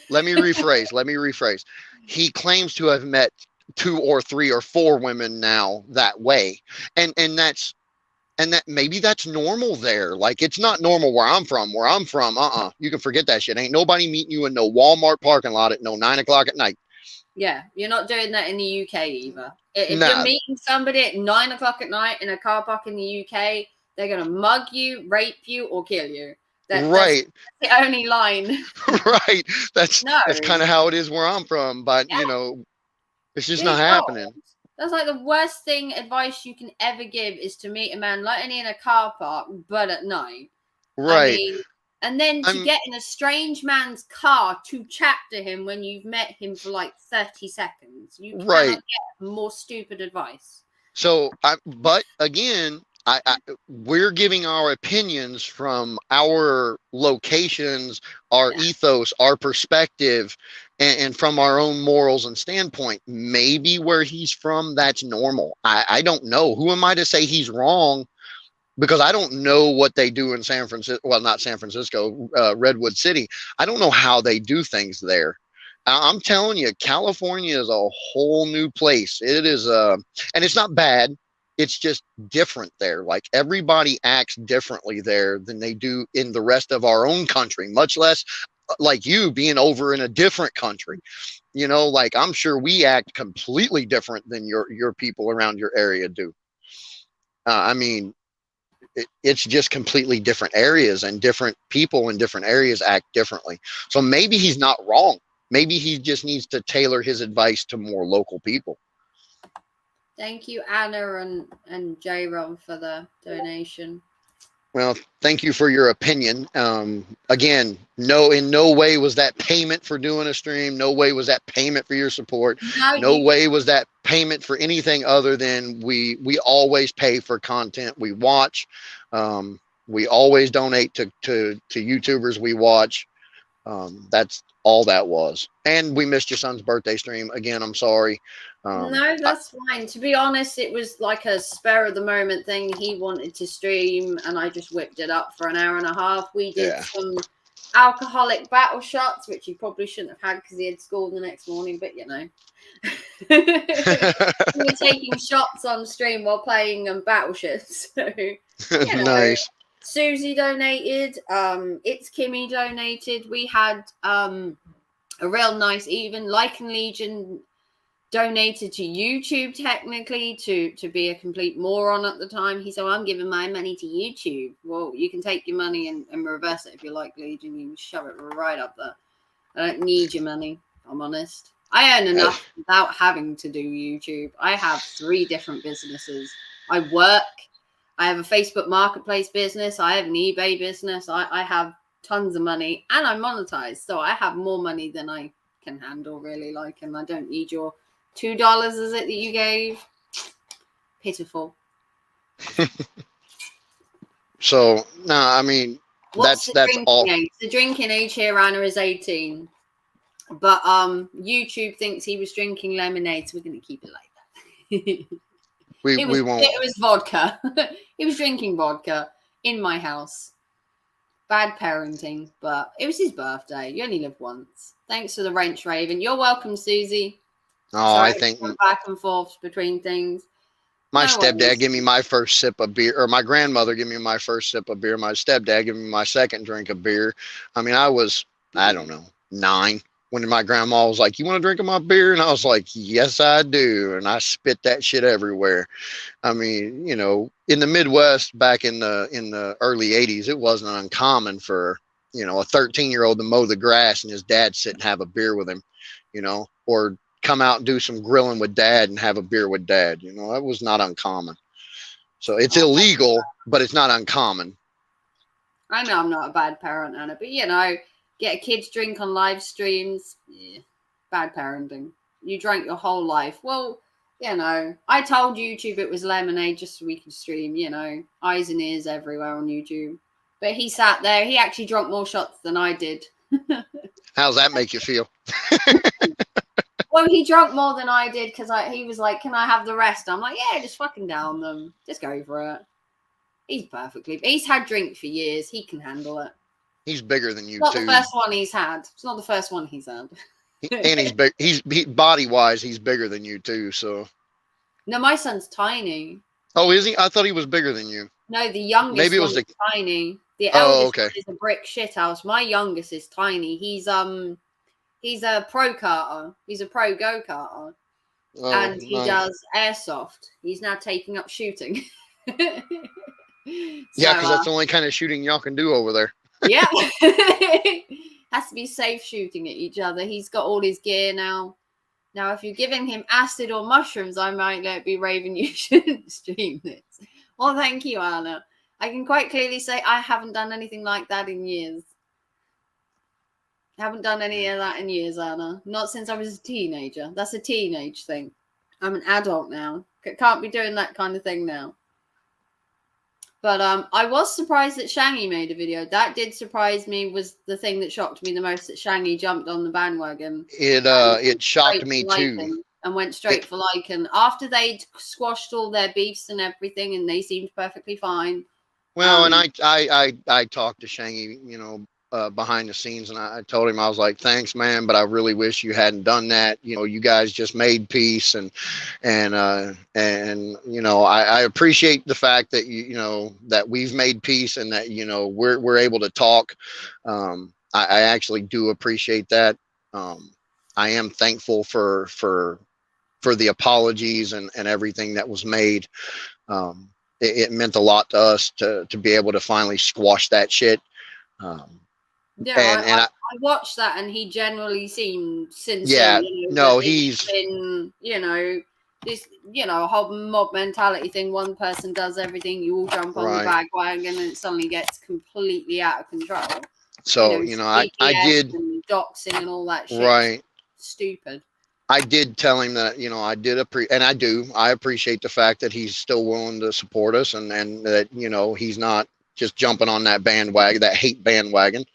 Let me rephrase. He claims to have met 2 or 3 or 4 women now that way. And that maybe that's normal there. Like, it's not normal where I'm from. You can forget that shit. Ain't nobody meeting you in no Walmart parking lot at 9 o'clock at night. Yeah, you're not doing that in the UK either. If you're meeting somebody at 9 o'clock at night in a car park in the UK, they're going to mug you, rape you, or kill you. That's the only line. Right. That's kind of how it is where I'm from. But, you know, it's just not happening. That's like the worst thing advice you can ever give is to meet a man like any in a car park, but at night. Right. I mean, and then to get in a strange man's car to chat to him when you've met him for like 30 seconds. You cannot get more stupid advice. So, but again, we're giving our opinions from our locations, our ethos, our perspective, and from our own morals and standpoint. Maybe where he's from, that's normal. I don't know. Who am I to say he's wrong? Because I don't know what they do in San Francisco. Well, not San Francisco, Redwood City. I don't know how they do things there. I'm telling you, California is a whole new place. It is, and it's not bad. It's just different there. Like, everybody acts differently there than they do in the rest of our own country, much less like you being over in a different country. You know, like, I'm sure we act completely different than your people around your area do. I mean, it's just completely different areas, and different people in different areas act differently. So maybe he's not wrong. Maybe he just needs to tailor his advice to more local people. Thank you, Anna and J-Ron, for the donation. Well, thank you for your opinion. Again, no, in no way was that payment for doing a stream. No way was that payment for your support. No way was that payment for anything other than we always pay for content we watch. We always donate to YouTubers we watch. That's all that was. And we missed your son's birthday stream. Again, I'm sorry. No, that's fine. To be honest, it was like a spur of the moment thing. He wanted to stream, and I just whipped it up for an hour and a half. We did some alcoholic battle shots, which he probably shouldn't have had because he had school the next morning, but you know. We were taking shots on stream while playing battleships. So, you know. Nice. Susie donated. It's Kimmy donated. We had a real nice even. Lycan Legion donated to YouTube, technically, to be a complete moron at the time. He said, I'm giving my money to YouTube. Well, you can take your money and reverse it if you like, Legion. You can shove it right up there. I don't need your money, if I'm honest. I earn enough without having to do YouTube. I have 3 different businesses. I work. I have a Facebook marketplace business. I have an eBay business. I have tons of money, and I'm monetized. So I have more money than I can handle, really, and I don't need your $2, is it, that you gave? Pitiful. So, no, I mean, that's all. Age? The drinking age here, Anna, is 18. But YouTube thinks he was drinking lemonade, so we're going to keep it like that. We won't. It was vodka. He was drinking vodka in my house. Bad parenting, but it was his birthday. You only live once. Thanks for the wrench, Raven. You're welcome, Susie. Oh, sorry, I think back and forth between things. My stepdad gave me my first sip of beer, or my grandmother gave me my first sip of beer. My stepdad gave me my second drink of beer. I mean, I don't know, 9 when my grandma was like, "You want to drink of my beer?" And I was like, "Yes, I do." And I spit that shit everywhere. I mean, you know, in the Midwest back in the early 80s, it wasn't uncommon for, you know, a 13-year-old to mow the grass and his dad sit and have a beer with him, you know, or come out and do some grilling with dad and have a beer with dad. You know, that was not uncommon. So it's illegal, but it's not uncommon. I know I'm not a bad parent, Anna, but you know, get a kid's drink on live streams. Yeah, bad parenting. You drank your whole life. Well, you know, I told YouTube it was lemonade just so we could stream, you know, eyes and ears everywhere on YouTube. But he sat there. He actually drank more shots than I did. How's that make you feel? Well, he drank more than I did because he was like, "Can I have the rest?" I'm like, "Yeah, just fucking down them. Just go for it." He's had drink for years. He can handle it. He's bigger than you, not too. The first one he's had. It's not the first one he's had. And he's big. He's body wise, he's bigger than you, too. So. No, my son's tiny. Oh, is he? I thought he was bigger than you. No, the youngest Maybe it was one's tiny. The eldest one is a brick shithouse. My youngest is tiny. He's a pro karter. He's a pro go-karter. Oh, and he does airsoft. He's now taking up shooting. Yeah, because that's the only kind of shooting y'all can do over there. Yeah. Has to be safe shooting at each other. He's got all his gear now. Now, if you're giving him acid or mushrooms, I might let be Raven. You shouldn't stream this. Well, thank you, Anna. I can quite clearly say I haven't done anything like that in years. I haven't done any of that in years, Anna. Not since I was a teenager. That's a teenage thing. I'm an adult now. Can't be doing that kind of thing now. But I was surprised that Shangy made a video. That did surprise me. Was the thing that shocked me the most, that Shangy jumped on the bandwagon. It shocked me too. And went straight for Lycan after they'd squashed all their beefs and everything, and they seemed perfectly fine. Well, and I talked to Shangy, you know, behind the scenes, and I told him, I was like, "Thanks, man, but I really wish you hadn't done that. You know, you guys just made peace, and you know, I appreciate the fact that you know that we've made peace and that, you know, we're able to talk. I actually do appreciate that. I am thankful for the apologies and everything that was made. it meant a lot to us to be able to finally squash that shit. Yeah, And I watched that, and he generally seemed sincere. yeah, You know, no, that it's he's been, you know, this, you know, a whole mob mentality thing. One person does everything, you all jump on the right. bandwagon, and it suddenly gets completely out of control. So, I CPS did, and doxing and all that shit. right. Stupid. I did tell him that, and I appreciate the fact that he's still willing to support us, and that, he's not just jumping on that bandwagon, that hate bandwagon.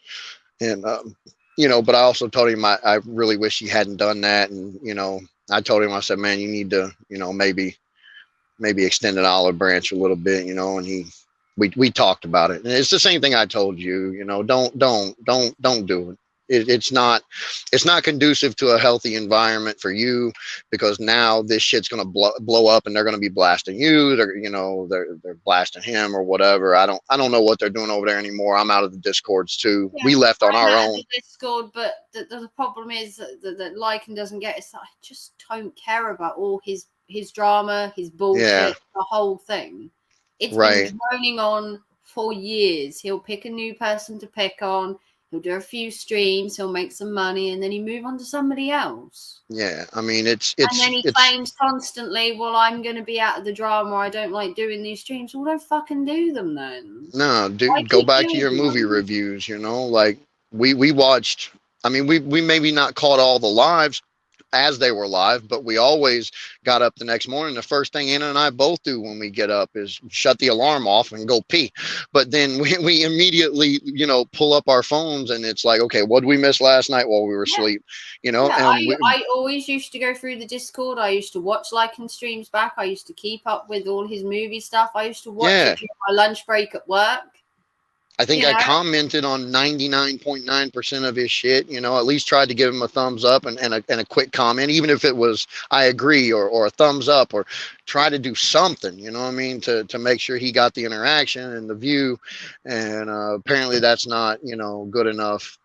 And, but I also told him I really wish he hadn't done that. And, I told him, I said, man, you need to, maybe extend an olive branch a little bit, and we talked about it. And it's the same thing I told you, don't do it. It's not conducive to a healthy environment for you, because now this shit's going to blow up, and they're going to be blasting you. They're blasting him or whatever. I don't know what they're doing over there anymore. I'm out of the Discords too. Yeah, We left on our own. Discord, but the problem is that Lycan doesn't get it. I just don't care about all his drama, his bullshit, the whole thing. It's been droning on for years. He'll pick a new person to pick on. He'll do a few streams, he'll make some money, and then he move on to somebody else. Yeah, I mean, and then he claims constantly, well, I'm going to be out of the drama. I don't like doing these streams. Well, don't fucking do them then. No, dude, go back to your movie reviews. Like we watched. I mean, we maybe not caught all the lives as they were live, but we always got up the next morning. The first thing Anna and I both do when we get up is shut the alarm off and go pee. But then we immediately, pull up our phones, and it's like, okay, what did we miss last night while we were asleep? I always used to go through the Discord. I used to watch Lycan streams back. I used to keep up with all his movie stuff. I used to watch it during my lunch break at work. I think I commented on 99.9% of his shit, at least tried to give him a thumbs up and a quick comment, even if it was, I agree, or a thumbs up, or try to do something, to make sure he got the interaction and the view. And apparently that's not, good enough.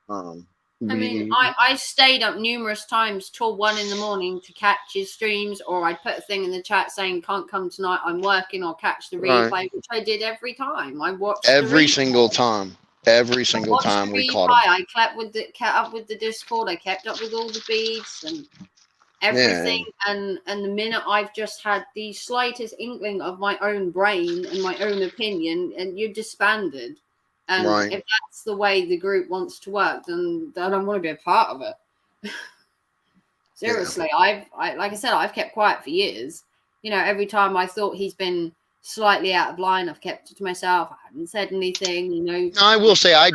I stayed up numerous times till 1 a.m. to catch his streams, or I'd put a thing in the chat saying, can't come tonight, I'm working, or catch the replay, which I did every time. I watched every single time. Every single time we caught him. I kept up with the Discord, I kept up with all the beats and everything. Yeah. And the minute I've just had the slightest inkling of my own brain and my own opinion, and you're disbanded. And if that's the way the group wants to work, then I don't want to be a part of it. Seriously, I like I said, I've kept quiet for years. Every time I thought he's been slightly out of line, I've kept it to myself. I haven't said anything, No, I will say I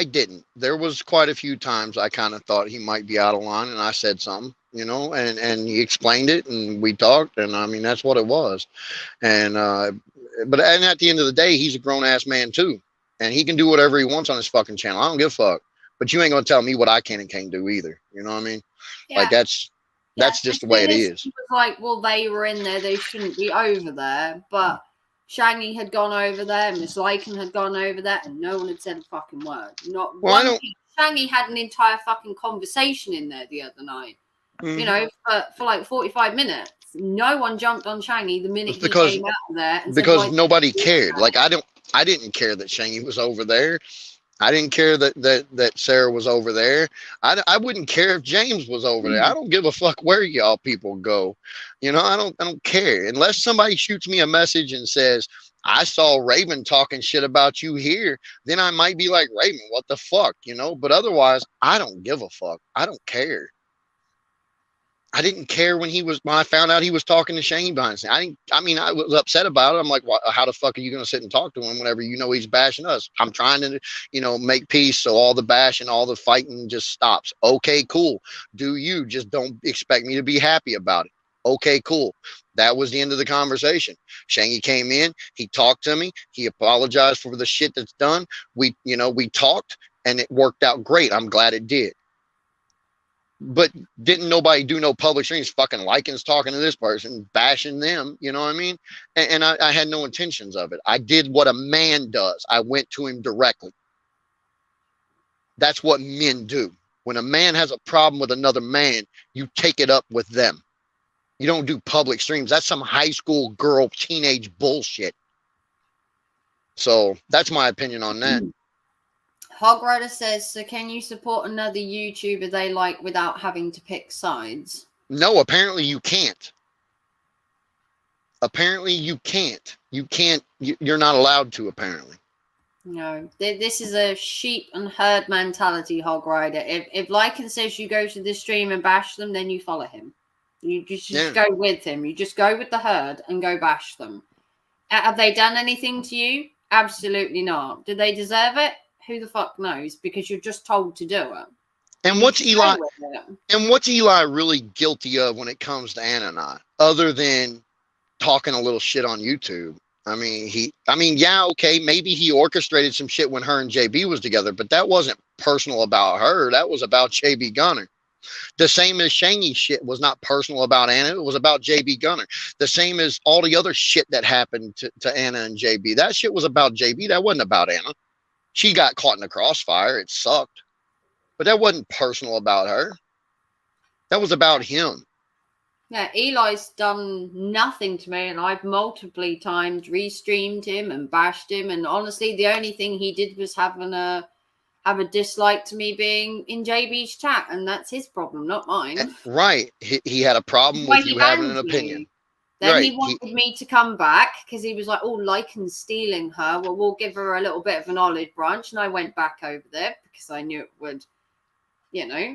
didn't. There was quite a few times I kind of thought he might be out of line, and I said something, and he explained it, and we talked, and I mean, that's what it was. And but at the end of the day, he's a grown ass man too, and he can do whatever he wants on his fucking channel. I don't give a fuck. But you ain't gonna tell me what I can and can't do either. You know what I mean? Yeah. Like that's just the way it is. It was like, well, they were in there, they shouldn't be over there. But Shangy had gone over there, Miss Lycan had gone over there, and no one had said a fucking word. Not one thing. Shangy had an entire fucking conversation in there the other night. Mm-hmm. For like 45 minutes. No one jumped on Shangy the minute he came out of there. And because nobody cared. Like I didn't care that Shangy was over there. I didn't care that Sarah was over there. I wouldn't care if James was over there. I don't give a fuck where y'all people go. I don't care. Unless somebody shoots me a message and says, I saw Raven talking shit about you here, then I might be like, Raven, what the fuck? But otherwise, I don't give a fuck. I don't care. I didn't care when I found out he was talking to Shane behind the scene. I was upset about it. I'm like, how the fuck are you going to sit and talk to him whenever he's bashing us? I'm trying to, make peace so all the bashing, all the fighting just stops. Okay, cool. Do you just don't expect me to be happy about it? Okay, cool. That was the end of the conversation. Shangy came in. He talked to me. He apologized for the shit that's done. We talked, and it worked out great. I'm glad it did. But didn't nobody do no public streams? Fucking Lycan's talking to this person, bashing them. You know what I mean? And I had no intentions of it. I did what a man does. I went to him directly. That's what men do. When a man has a problem with another man, you take it up with them. You don't do public streams. That's some high school girl teenage bullshit. So that's my opinion on that. Hog Rider says, so can you support another YouTuber they like without having to pick sides? No, apparently you can't. Apparently you can't. You can't. You're not allowed to, apparently. No, this is a sheep and herd mentality, Hog Rider. If Lycan says you go to the stream and bash them, then you follow him. You just go with him. You just go with the herd and go bash them. Have they done anything to you? Absolutely not. Do they deserve it? Who the fuck knows? Because you're just told to do it. And what's Eli? And what's Eli really guilty of when it comes to Anna and I, other than talking a little shit on YouTube? I mean, yeah, okay, maybe he orchestrated some shit when her and JB was together, but that wasn't personal about her. That was about JB Gunner. The same as Shangy shit was not personal about Anna. It was about JB Gunner. The same as all the other shit that happened to Anna and JB. That shit was about JB. That wasn't about Anna. She got caught in the crossfire. It sucked. But that wasn't personal about her. That was about him. Yeah, Eli's done nothing to me, and I've multiple times restreamed him and bashed him. And honestly, the only thing he did was have a dislike to me being in JB's chat, and that's his problem, not mine. Right. He had a problem with you having an opinion. Then right. He wanted me to come back because he was like, oh, Lycan's stealing her. Well, we'll give her a little bit of an olive branch. And I went back over there because I knew it would,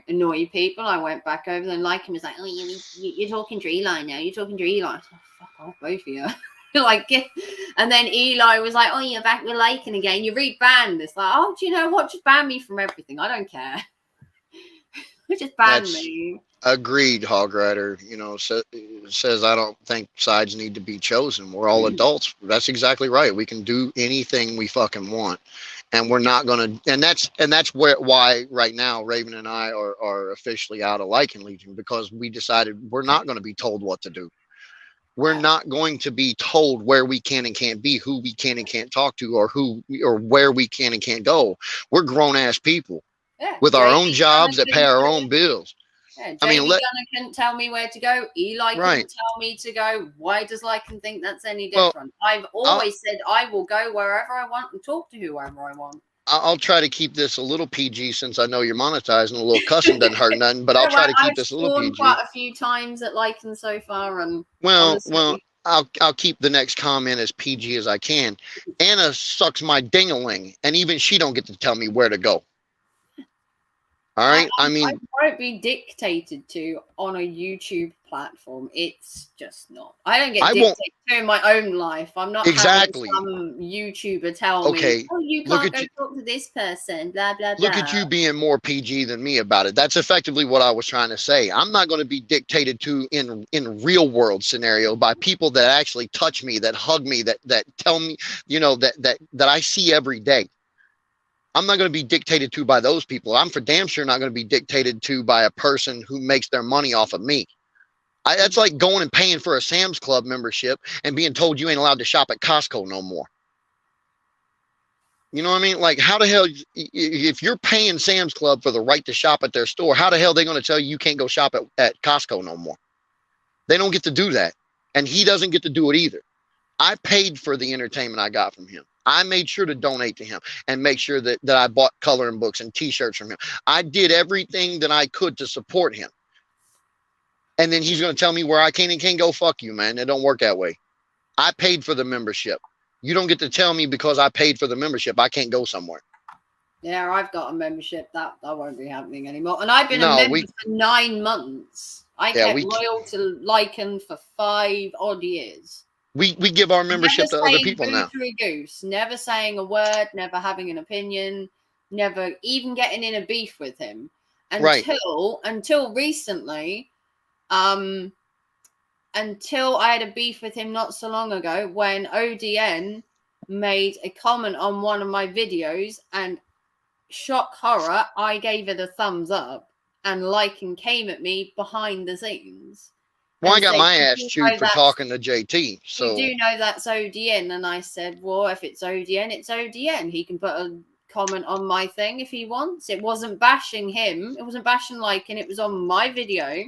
annoy people. I went back over there and Lycan was like, oh, you're talking to Eli now. You're talking to Eli. Said, fuck off, both of you. And then Eli was like, oh, you're back with Lycan again. You re-banned. It's like, oh, do you know what? Just ban me from everything. I don't care. Just ban me. Agreed, Hog Rider. Says I don't think sides need to be chosen. We're all adults. That's exactly right. We can do anything we fucking want, and we're not gonna. And that's why right now Raven and I are officially out of Lycan Legion, because we decided we're not going to be told what to do. We're not going to be told where we can and can't be, who we can and can't talk to, or where we can and can't go. We're grown ass people with our own jobs that pay our own bills. Yeah, Gunner couldn't tell me where to go. Eli couldn't tell me to go. Why does Lycan think that's any different? I've always said I will go wherever I want and talk to whoever I want. I'll try to keep this a little PG since I know you're monetizing. A little cussing doesn't hurt nothing, but I'll try to keep this a little PG. I've quite a few times at Lycan so far, and well, I'll keep the next comment as PG as I can. Anna sucks my ding-a-ling, and even she don't get to tell me where to go. All right. I won't be dictated to on a YouTube platform. It's just not. I don't get dictated to in my own life. I'm not exactly having some YouTuber tell me, oh, you can't go talk to this person, blah, blah, blah. Look at you being more PG than me about it. That's effectively what I was trying to say. I'm not going to be dictated to in real world scenario by people that actually touch me, that hug me, that tell me, that I see every day. I'm not going to be dictated to by those people. I'm for damn sure not going to be dictated to by a person who makes their money off of me. That's like going and paying for a Sam's Club membership and being told you ain't allowed to shop at Costco no more. You know what I mean? Like, how the hell, if you're paying Sam's Club for the right to shop at their store, how the hell are they going to tell you can't go shop at Costco no more? They don't get to do that. And he doesn't get to do it either. I paid for the entertainment I got from him. I made sure to donate to him and make sure that I bought coloring books and t-shirts from him. I did everything that I could to support him. And then he's going to tell me where I can and can't go. Fuck you, man. It don't work that way. I paid for the membership. You don't get to tell me because I paid for the membership I can't go somewhere. Yeah, I've got a membership. That won't be happening anymore. And I've been a member for 9 months. I kept loyal to Lycan for 5 odd years. We give our membership to other people now. Goose, never saying a word, never having an opinion, never even getting in a beef with him until recently. Until I had a beef with him not so long ago when ODN made a comment on one of my videos, and shock horror, I gave it a thumbs up, and Lycan came at me behind the scenes. Well, I got my ass chewed for talking to JT. So you do know that's ODN, and I said, well, if it's ODN, it's ODN. He can put a comment on my thing if he wants. It wasn't bashing him. It wasn't bashing Lycan. It was on my video.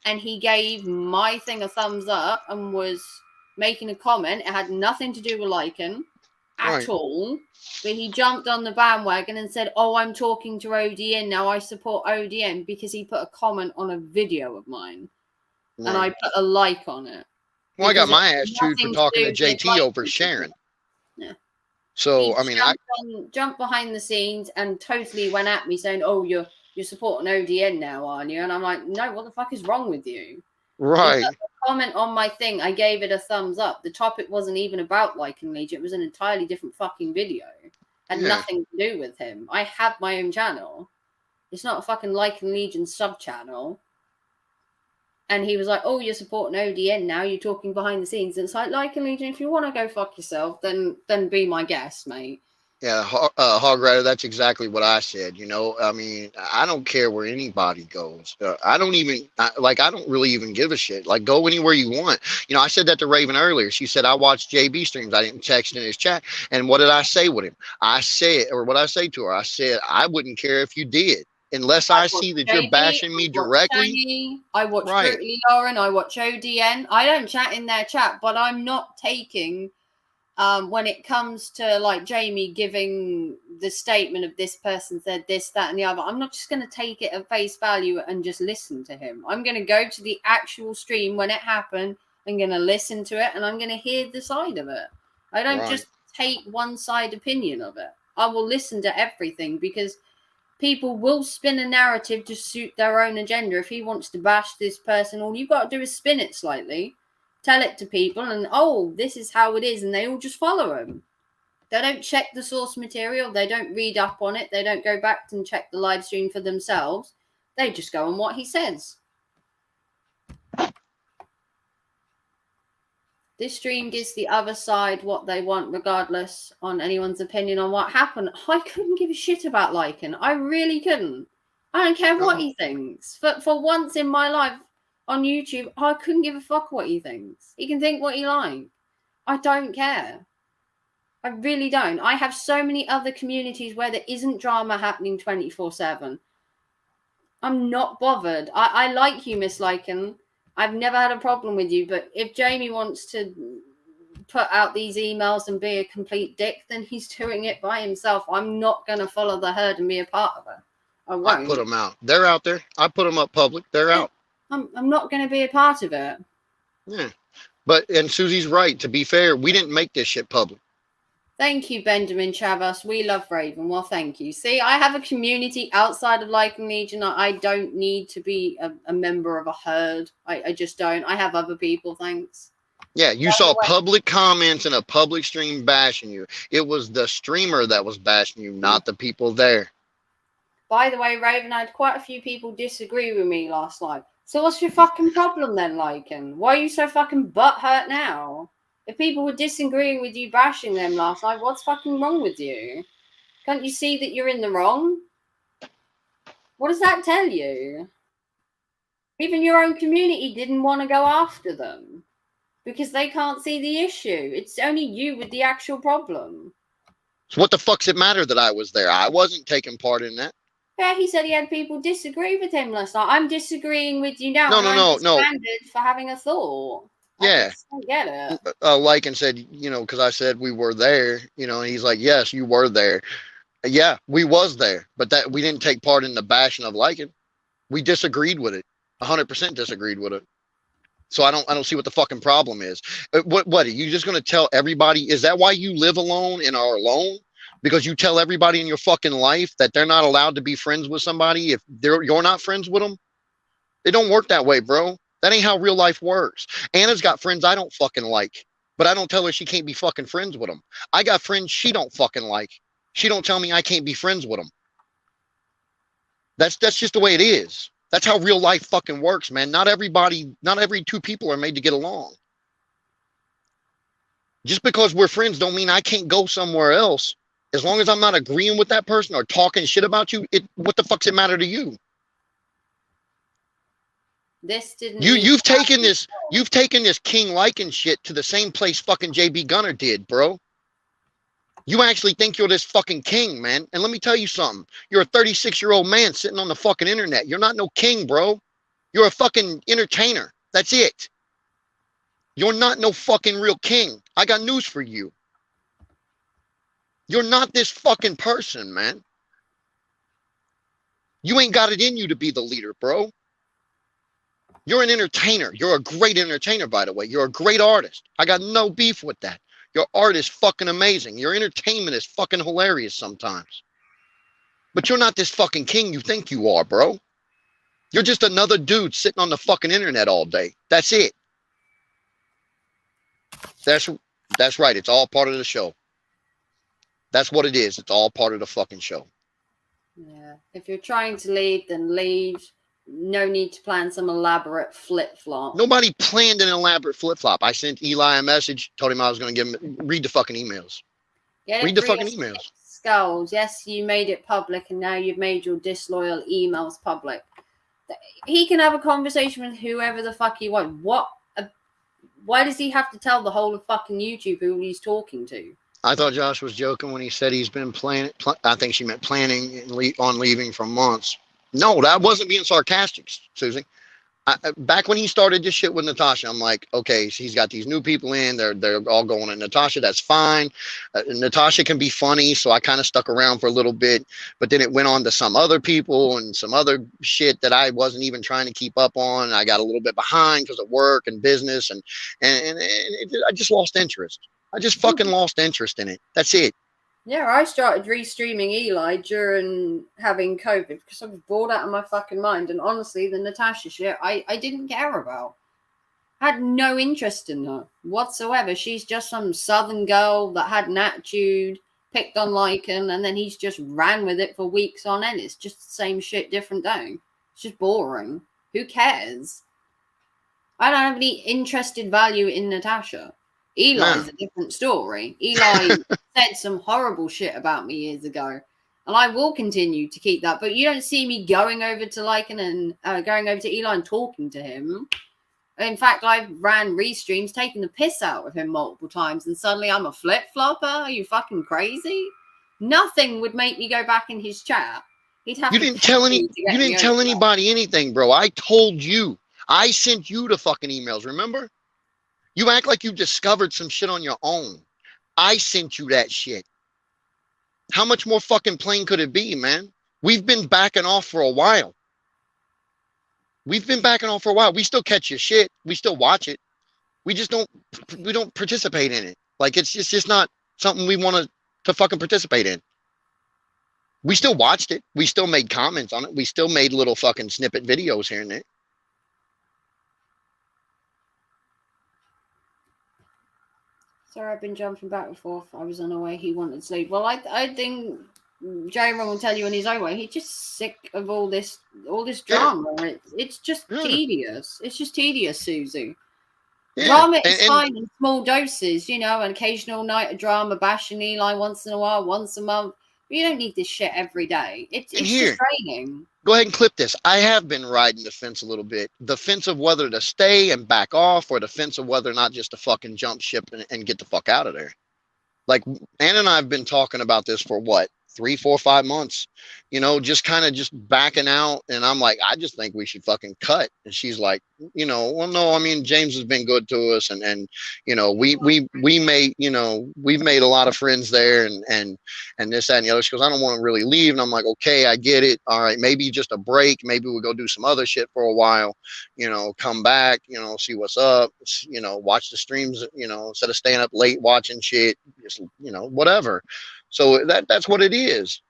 and he gave my thing a thumbs up and was making a comment. It had nothing to do with liking at all. But he jumped on the bandwagon and said, "Oh, I'm talking to ODN now. I support ODN," because he put a comment on a video of mine. And I put a like on it. Well, I got my ass chewed for talking to JT over Sharon. Yeah. So, I mean, I jumped behind the scenes and totally went at me saying, "Oh, you're supporting ODN now, aren't you?" And I'm like, "No, what the fuck is wrong with you?" Right. Comment on my thing. I gave it a thumbs up. The topic wasn't even about liking Legion. It was an entirely different fucking video. Had nothing to do with him. I have my own channel. It's not a fucking liking Legion sub channel. And he was like, "Oh, you're supporting ODN now. You're talking behind the scenes." And it's like, liking Legion, if you want to go fuck yourself, then be my guest, mate. Yeah, Hog Rider, that's exactly what I said. You know, I mean, I don't care where anybody goes. I don't really even give a shit. Like, go anywhere you want. You know, I said that to Raven earlier. She said, I watched JB streams. I didn't text in his chat. And what did I say with him? I said, or what I say to her, I said, I wouldn't care if you did. Unless I see that you're bashing me directly. I watch Brutally Lauren. I watch ODN. I don't chat in their chat, but I'm not taking... when it comes to like Jamie giving the statement of this person said this, that, and the other, I'm not just going to take it at face value and just listen to him. I'm going to go to the actual stream when it happened. I'm going to listen to it and I'm going to hear the side of it. I don't just take one side opinion of it. I will listen to everything because people will spin a narrative to suit their own agenda. If he wants to bash this person, all you've got to do is spin it slightly. Tell it to people and, oh, this is how it is. And they all just follow him. They don't check the source material. They don't read up on it. They don't go back and check the live stream for themselves. They just go on what he says. This stream gives the other side what they want, regardless on anyone's opinion on what happened. I couldn't give a shit about Lycan. I really couldn't. I don't care what he thinks. For once in my life, on YouTube, I couldn't give a fuck what he thinks. He can think what he likes. I don't care. I really don't. I have so many other communities where there isn't drama happening 24/7. I'm not bothered. I like you, Miss Lycan. I've never had a problem with you, but if Jamie wants to put out these emails and be a complete dick, then he's doing it by himself. I'm not going to follow the herd and be a part of it. I won't. I put them out. They're out there. I put them up public. They're out. I'm not going to be a part of it. Yeah. And Susie's right. To be fair, we didn't make this shit public. Thank you, Benjamin Chavas. We love Raven. Well, thank you. See, I have a community outside of Lycan Legion. I don't need to be a member of a herd. I just don't. I have other people, thanks. Yeah, you saw public comments in a public stream bashing you. It was the streamer that was bashing you, not the people there. By the way, Raven, I had quite a few people disagree with me last night. So what's your fucking problem then, Lycan? Why are you so fucking butthurt now? If people were disagreeing with you bashing them last night, what's fucking wrong with you? Can't you see that you're in the wrong? What does that tell you? Even your own community didn't want to go after them because they can't see the issue. It's only you with the actual problem. So what the fuck's it matter that I was there? I wasn't taking part in that. Yeah, he said he had people disagree with him last night. I'm disagreeing with you now. No. For having a thought. Yeah. I get it. Lycan said, because I said we were there, and he's like, yes, you were there. Yeah, we was there, but that we didn't take part in the bashing of Lycan. We disagreed with it. 100% disagreed with it. So I don't see what the fucking problem is. What are you just going to tell everybody? Is that why you live alone and are alone? Because you tell everybody in your fucking life that they're not allowed to be friends with somebody if you're not friends with them? It don't work that way, bro. That ain't how real life works. Anna's got friends I don't fucking like, but I don't tell her she can't be fucking friends with them. I got friends she don't fucking like. She don't tell me I can't be friends with them. That's just the way it is. That's how real life fucking works, man. Not every two people are made to get along. Just because we're friends don't mean I can't go somewhere else. As long as I'm not agreeing with that person or talking shit about you, what the fuck's it matter to you? This didn't. You've taken this King Lycan shit to the same place fucking JB Gunner did, bro. You actually think you're this fucking king, man. And let me tell you something. You're a 36-year-old man sitting on the fucking internet. You're not no king, bro. You're a fucking entertainer. That's it. You're not no fucking real king. I got news for you. You're not this fucking person, man. You ain't got it in you to be the leader, bro. You're an entertainer. You're a great entertainer, by the way. You're a great artist. I got no beef with that. Your art is fucking amazing. Your entertainment is fucking hilarious sometimes. But you're not this fucking king you think you are, bro. You're just another dude sitting on the fucking internet all day. That's it. That's right. It's all part of the show. That's what it is. It's all part of the fucking show. Yeah. If you're trying to leave, then leave. No need to plan some elaborate flip-flop. Nobody planned an elaborate flip-flop. I sent Eli a message, told him I was going to give him, read the fucking emails. Read the fucking emails. Skulls. Yes, you made it public, and now you've made your disloyal emails public. He can have a conversation with whoever the fuck he wants. Why does he have to tell the whole of fucking YouTube who he's talking to? I thought Josh was joking when he said he's been planning. I think she meant planning on leaving for months. No, that wasn't being sarcastic, Susie. Back when he started this shit with Natasha, I'm like, okay, he's got these new people in. They're all going to Natasha. That's fine. Natasha can be funny, so I kind of stuck around for a little bit. But then it went on to some other people and some other shit that I wasn't even trying to keep up on. I got a little bit behind because of work and business, and I just lost interest. I just fucking lost interest in it. That's it. Yeah, I started restreaming Eli during having COVID because I was bored out of my fucking mind. And honestly, the Natasha shit, I didn't care about. I had no interest in her whatsoever. She's just some southern girl that had an attitude, picked on Lycan, and then he's just ran with it for weeks on end. It's just the same shit, different day. It's just boring. Who cares? I don't have any interested value in Natasha. Eli is a different story. Eli said some horrible shit about me years ago, and I will continue to keep that. But you don't see me going over to Lycan and going over to Eli and talking to him. In fact, I've ran restreams, taking the piss out of him multiple times, and suddenly I'm a flip-flopper? Are you fucking crazy? Nothing would make me go back in his chat. He'd have you didn't tell anybody anything, bro. I told you. I sent you the fucking emails, remember? You act like you discovered some shit on your own. I sent you that shit. How much more fucking plain could it be, man? We've been backing off for a while. We still catch your shit. We still watch it. We don't participate in it. Like it's just not something we want to fucking participate in. We still watched it. We still made comments on it. We still made little fucking snippet videos here and there. Sorry, I've been jumping back and forth. I was on a way he wanted to leave. Well, I think J-Ron will tell you in his own way. He's just sick of all this drama. Yeah. It's just tedious. It's just tedious, Susie. Yeah. Drama is fine in small doses, an occasional night of drama, bashing Eli once in a while, once a month. But you don't need this shit every day. It's just draining. Go ahead and clip this. I have been riding the fence a little bit. The fence of whether to stay and back off, or the fence of whether or not just to fucking jump ship and get the fuck out of there. Like, Ann and I have been talking about this for what? 3, 4, 5 months, just kind of just backing out. And I'm like, I just think we should fucking cut. And she's like, well, no, I mean, James has been good to us. And we made, we've made a lot of friends there and this, that, and the other. She goes, I don't want to really leave. And I'm like, okay, I get it. All right. Maybe just a break. Maybe we'll go do some other shit for a while, come back, see what's up, watch the streams, instead of staying up late watching shit, just, whatever. So that's what it is.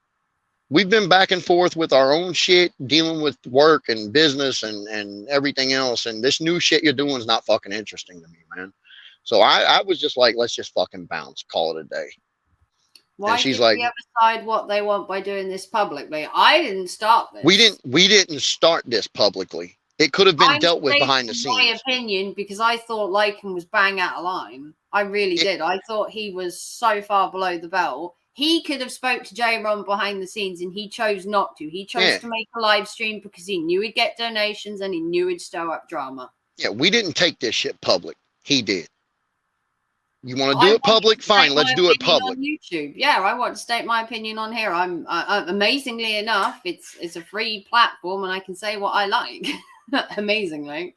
We've been back and forth with our own shit, dealing with work and business and everything else. And this new shit you're doing is not fucking interesting to me, man. So I was just like, let's just fucking bounce, call it a day. Why did we ever decide what they want by doing this publicly? I didn't start this. We didn't start this publicly. It could have been dealt with behind the scenes. My opinion, because I thought Lycan was bang out of line. I really did. I thought he was so far below the belt. He could have spoke to J-Ron behind the scenes, and he chose not to. He chose to make a live stream because he knew he'd get donations and he knew he'd stir up drama. Yeah, we didn't take this shit public. He did. You want to do it public? Fine, let's do it public. On YouTube. Yeah, I want to state my opinion on here. I'm amazingly enough, it's a free platform, and I can say what I like. Amazingly.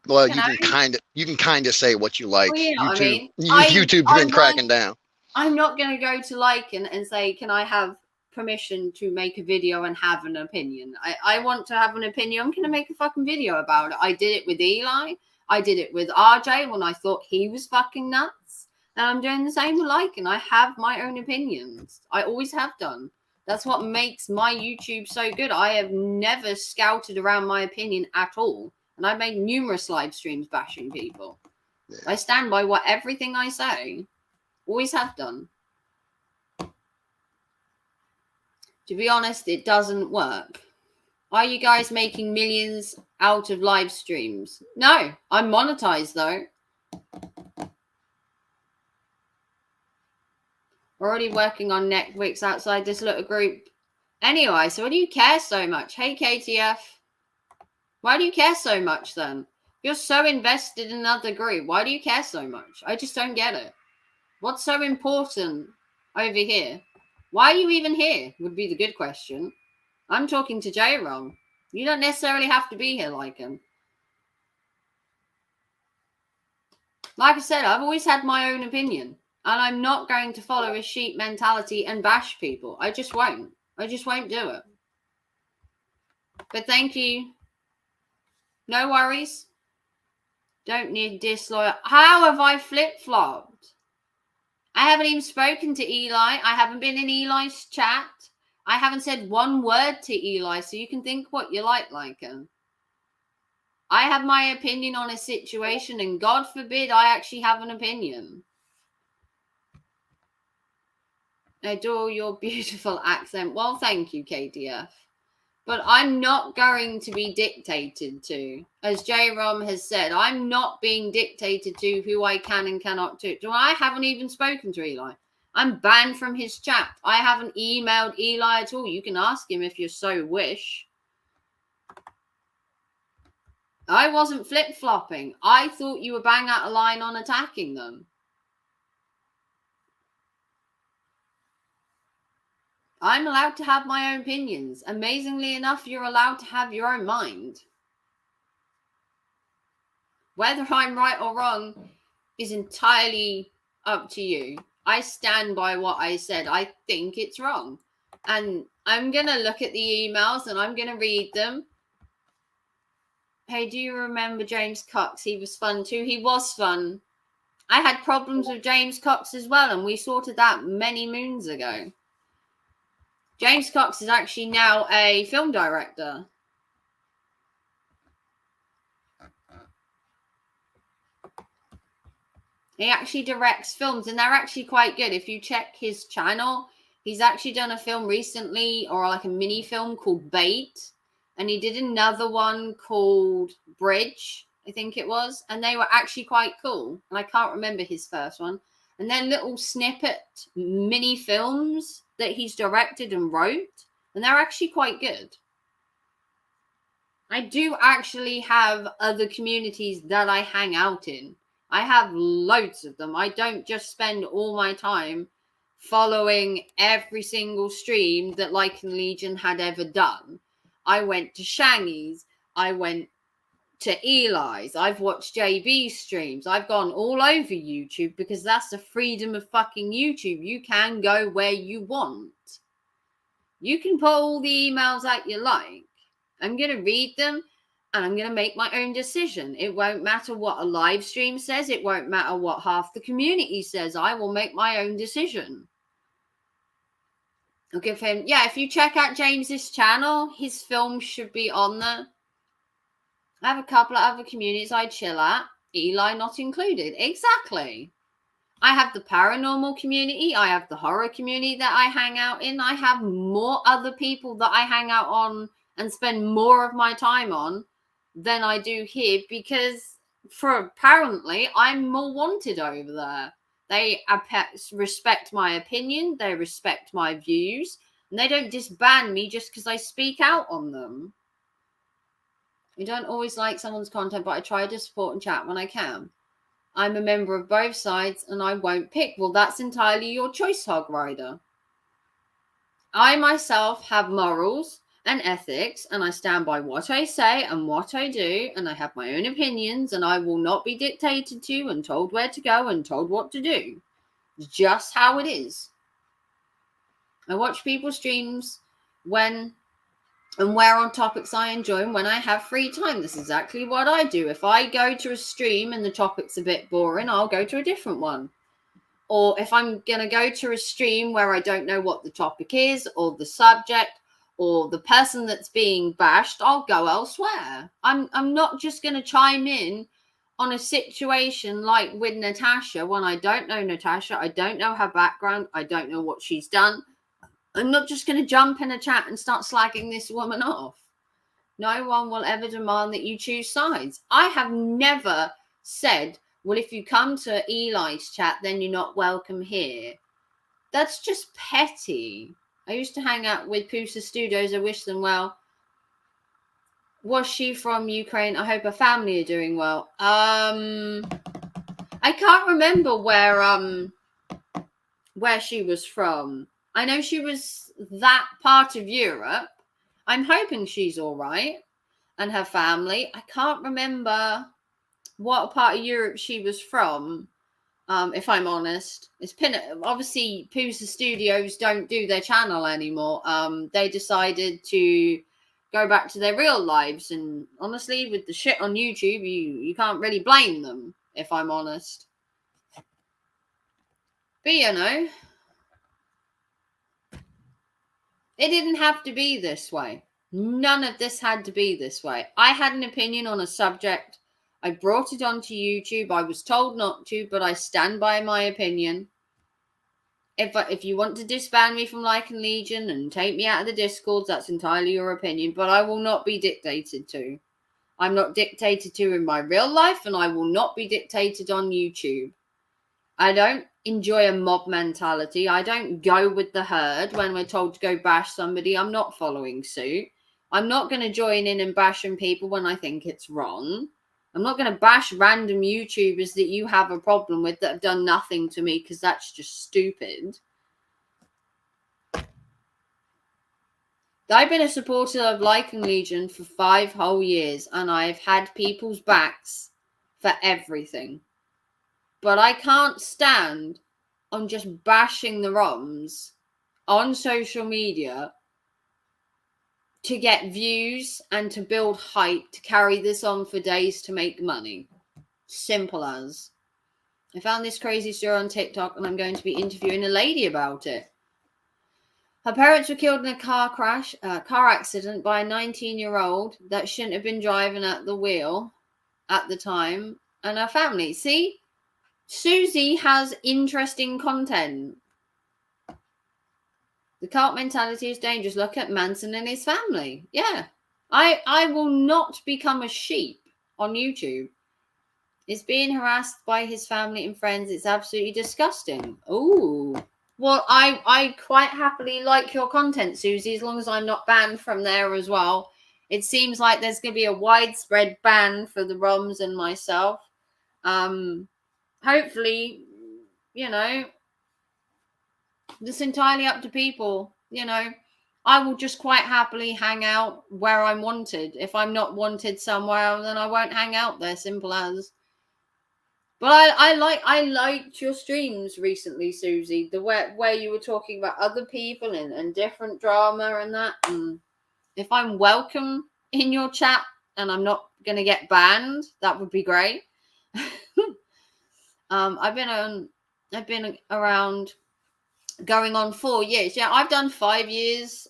Well, You know? you can kind of say what you like. Well, you know what I mean? YouTube's been cracking down. I'm not going to go to Lycan and say, can I have permission to make a video and have an opinion? I want to have an opinion. I'm going to make a fucking video about it. I did it with Eli. I did it with RJ when I thought he was fucking nuts. And I'm doing the same with Lycan. I have my own opinions. I always have done. That's what makes my YouTube so good. I have never scouted around my opinion at all. And I've made numerous live streams bashing people. Yeah. I stand by everything I say. Always have done. To be honest, it doesn't work. Are you guys making millions out of live streams? No, I'm monetized though. Already working on Netflix outside this little group. Anyway, so why do you care so much? Hey, KTF. Why do you care so much then? You're so invested in another group. Why do you care so much? I just don't get it. What's so important over here? Why are you even here? Would be the good question. I'm talking to J-Rom. You don't necessarily have to be here, Lycan. Like I said, I've always had my own opinion. And I'm not going to follow a sheep mentality and bash people. I just won't. I just won't do it. But thank you. No worries. Don't need disloyal. How have I flip-flopped? I haven't even spoken to Eli. I haven't been in Eli's chat. I haven't said one word to Eli, so you can think what you like, Lycan. I have my opinion on a situation, and God forbid I actually have an opinion. I adore your beautiful accent. Well, thank you, KDF. But I'm not going to be dictated to. As J-Rom has said, I'm not being dictated to who I can and cannot do. I haven't even spoken to Eli. I'm banned from his chat. I haven't emailed Eli at all. You can ask him if you so wish. I wasn't flip-flopping. I thought you were bang out of line on attacking them. I'm allowed to have my own opinions. Amazingly enough, you're allowed to have your own mind. Whether I'm right or wrong is entirely up to you. I stand by what I said. I think it's wrong. And I'm going to look at the emails and I'm going to read them. Hey, do you remember James Cox? He was fun too. He was fun. I had problems with James Cox as well, and we sorted that many moons ago. James Cox is actually now a film director. He actually directs films, and they're actually quite good. If you check his channel, he's actually done a film recently, or like a mini film called Bait. And he did another one called Bridge, I think it was. And they were actually quite cool. And I can't remember his first one. And then little snippet mini films that he's directed and wrote. And they're actually quite good. I do actually have other communities that I hang out in. I have loads of them. I don't just spend all my time following every single stream that Lycan Legion had ever done. I went to Shangy's. I went to Eli's. I've watched JB streams. I've gone all over YouTube because that's the freedom of fucking YouTube. You can go where you want. You can put all the emails that you like. I'm going to read them and I'm going to make my own decision. It won't matter what a live stream says. It won't matter what half the community says. I will make my own decision. I'll give him, yeah, if you check out James's channel, his films should be on there. I have a couple of other communities I chill at, Eli not included. Exactly. I have the paranormal community. I have the horror community that I hang out in. I have more other people that I hang out on and spend more of my time on than I do here because apparently I'm more wanted over there. They respect my opinion. They respect my views. And they don't disband me just because I speak out on them. I don't always like someone's content, but I try to support and chat when I can. I'm a member of both sides and I won't pick. Well, that's entirely your choice, Hog Rider. I myself have morals and ethics, and I stand by what I say and what I do, and I have my own opinions, and I will not be dictated to and told where to go and told what to do. It's just how it is. I watch people's streams when and where on topics I enjoy and when I have free time. This is exactly what I do. If I go to a stream and the topic's a bit boring, I'll go to a different one. Or if I'm going to go to a stream where I don't know what the topic is or the subject or the person that's being bashed, I'll go elsewhere. I'm not just going to chime in on a situation like with Natasha when I don't know Natasha, I don't know her background, I don't know what she's done. I'm not just going to jump in a chat and start slagging this woman off. No one will ever demand that you choose sides. I have never said, well, if you come to Eli's chat, then you're not welcome here. That's just petty. I used to hang out with Pusa Studios. I wish them well. Was she from Ukraine? I hope her family are doing well. I can't remember where she was from. I know she was that part of Europe. I'm hoping she's all right. And her family. I can't remember what part of Europe she was from, if I'm honest. Obviously, Pusa Studios don't do their channel anymore. They decided to go back to their real lives. And honestly, with the shit on YouTube, you can't really blame them, if I'm honest. But you know, it didn't have to be this way. None of this had to be this way. I had an opinion on a subject. I brought it onto YouTube. I was told not to, but I stand by my opinion. If you want to disband me from Lycan Legion and take me out of the Discords, that's entirely your opinion, but I will not be dictated to. I'm not dictated to in my real life, and I will not be dictated on YouTube. I don't enjoy a mob mentality. I don't go with the herd when we're told to go bash somebody. I'm not following suit. I'm not going to join in and bashing people when I think it's wrong. I'm not going to bash random YouTubers that you have a problem with that have done nothing to me, because that's just stupid. I've been a supporter of Lycan Legion for 5 whole years, and I've had people's backs for everything. But I can't stand on just bashing the ROMs on social media to get views and to build hype, to carry this on for days to make money. Simple as. I found this crazy story on TikTok, and I'm going to be interviewing a lady about it. Her parents were killed in a car accident by a 19-year-old that shouldn't have been driving at the wheel at the time, and her family. See? Susie has interesting content. The cult mentality is dangerous. Look at Manson and his family. Yeah. I will not become a sheep on YouTube. He's being harassed by his family and friends. It's absolutely disgusting. Ooh. Well, I quite happily like your content, Susie, as long as I'm not banned from there as well. It seems like there's going to be a widespread ban for the ROMs and myself. Hopefully, you know, it's entirely up to people. You know, I will just quite happily hang out where I'm wanted. If I'm not wanted somewhere, then I won't hang out there. Simple as. But I liked your streams recently, Susie. The where you were talking about other people and different drama and that. And if I'm welcome in your chat and I'm not gonna get banned, that would be great. I've been around going on 4 years. Yeah, I've done 5 years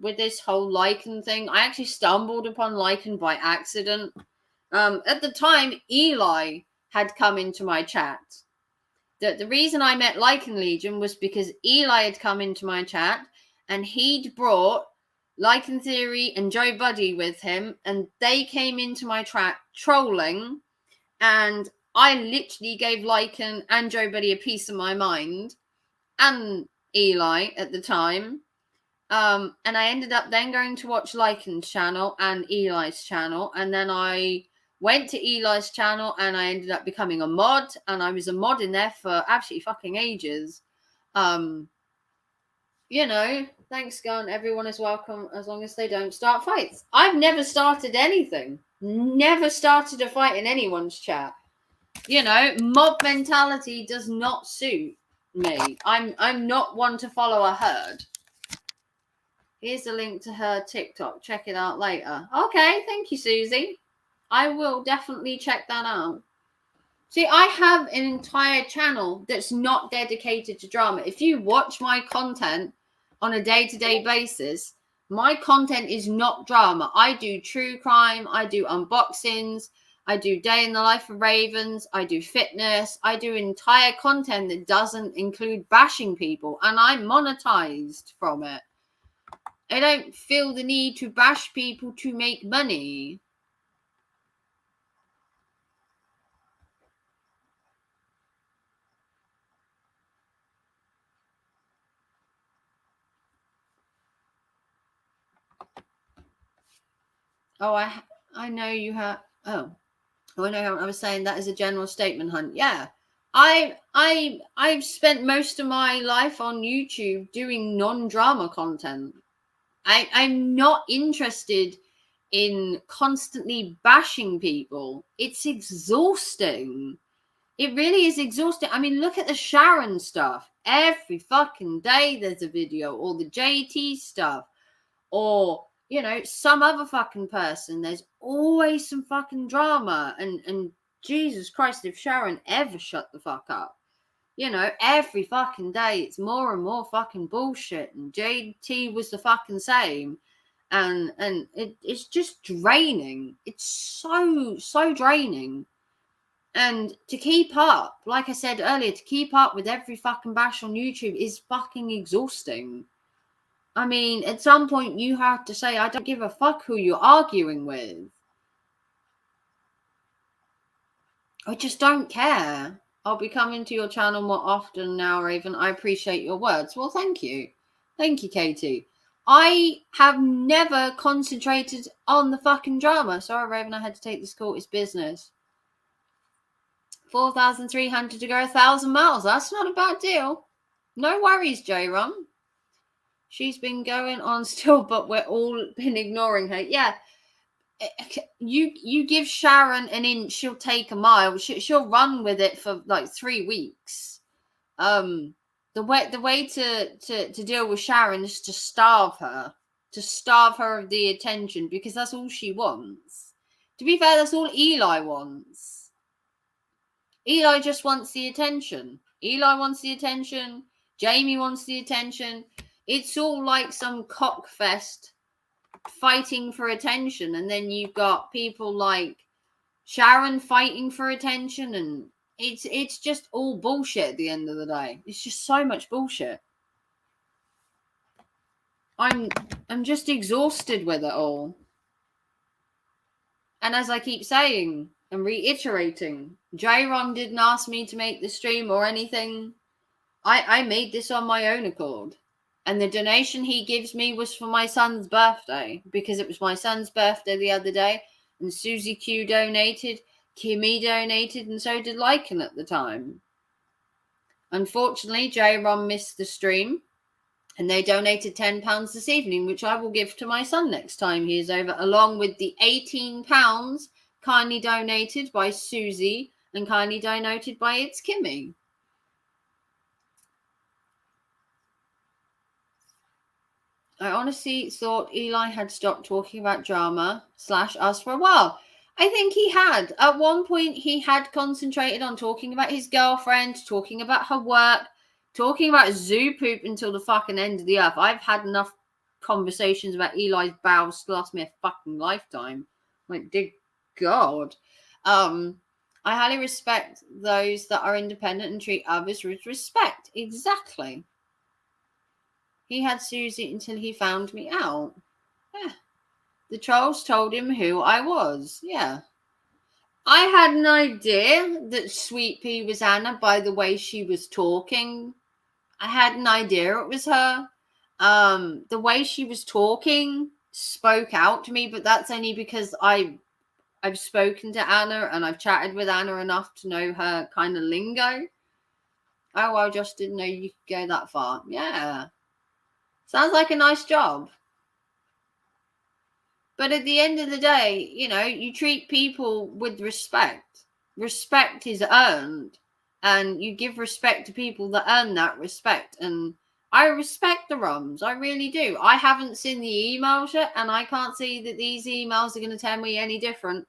with this whole Lycan thing. I actually stumbled upon Lycan by accident. At the time, Eli had come into my chat. The reason I met Lycan Legion was because Eli had come into my chat and he'd brought Lycan Theory and Joe Buddy with him, and they came into my chat trolling, and I literally gave Lycan and Joe Buddy a piece of my mind, and Eli at the time. And I ended up then going to watch Lycan's channel and Eli's channel, and then I went to Eli's channel and I ended up becoming a mod, and I was a mod in there for absolutely fucking ages. you know, thanks, Gun. Everyone is welcome as long as they don't start fights. I've never started anything. Never started a fight in anyone's chat. You know, mob mentality does not suit me. I'm not one to follow a herd. Here's a link to her TikTok. Check it out later. Okay, thank you, Susie. I will definitely check that out. See, I have an entire channel that's not dedicated to drama. If you watch my content on a day-to-day basis, my content is not drama. I do true crime. I do unboxings. I do day in the life of Ravens. I do fitness. I do entire content that doesn't include bashing people. And I'm monetized from it. I don't feel the need to bash people to make money. Oh, I know you have. Oh, I know. I was saying that is a general statement, Hunt. Yeah, I've spent most of my life on YouTube doing non-drama content. I'm not interested in constantly bashing people. It's exhausting. It really is exhausting. I mean, look at the Sharon stuff. Every fucking day there's a video, or the JT stuff, or you know, some other fucking person. There's always some fucking drama. And Jesus Christ, if Sharon ever shut the fuck up, you know, every fucking day it's more and more fucking bullshit. And JT was the fucking same. And it's just draining. It's so draining. And to keep up, like I said earlier, to keep up with every fucking bash on YouTube is fucking exhausting. I mean, at some point you have to say, I don't give a fuck who you're arguing with. I just don't care. I'll be coming to your channel more often now, Raven. I appreciate your words. Well, thank you. Thank you, Katie. I have never concentrated on the fucking drama. Sorry, Raven, I had to take this call. It's business. 4,300 to go 1,000 miles. That's not a bad deal. No worries, J-Ron. She's been going on still, but we're all been ignoring her. Yeah. You give Sharon an inch, she'll take a mile. She'll run with it for like 3 weeks. The way to deal with Sharon is to starve her of the attention, because that's all she wants. To be fair, that's all Eli wants. Eli just wants the attention. Eli wants the attention. Jamie wants the attention. It's all like some cockfest fighting for attention, and then you've got people like Sharon fighting for attention, and it's just all bullshit at the end of the day. It's just so much bullshit. I'm just exhausted with it all. And as I keep saying and reiterating, J-Ron didn't ask me to make the stream or anything. I made this on my own accord. And the donation he gives me was for my son's birthday, because it was my son's birthday the other day. And Susie Q donated, Kimmy donated, and so did Lycan at the time. Unfortunately, J-Ron missed the stream, and they donated £10 this evening, which I will give to my son next time he is over, along with the £18 kindly donated by Susie and kindly donated by It's Kimmy. I honestly thought Eli had stopped talking about drama / us for a while. I think he had. At one point, he had concentrated on talking about his girlfriend, talking about her work, talking about zoo poop until the fucking end of the earth. I've had enough conversations about Eli's bowels to last me a fucking lifetime. Like, dear God. I highly respect those that are independent and treat others with respect. Exactly. He had Susie until he found me out. Yeah. The trolls told him who I was. Yeah. I had an idea that Sweet Pea was Anna by the way she was talking. I had an idea it was her. The way she was talking spoke out to me, but that's only because I've spoken to Anna and I've chatted with Anna enough to know her kind of lingo. Oh, I just didn't know you could go that far. Yeah. Sounds like a nice job. But at the end of the day, you know, you treat people with respect. Respect is earned. And you give respect to people that earn that respect. And I respect the ROMs. I really do. I haven't seen the emails yet, and I can't see that these emails are going to tell me any different.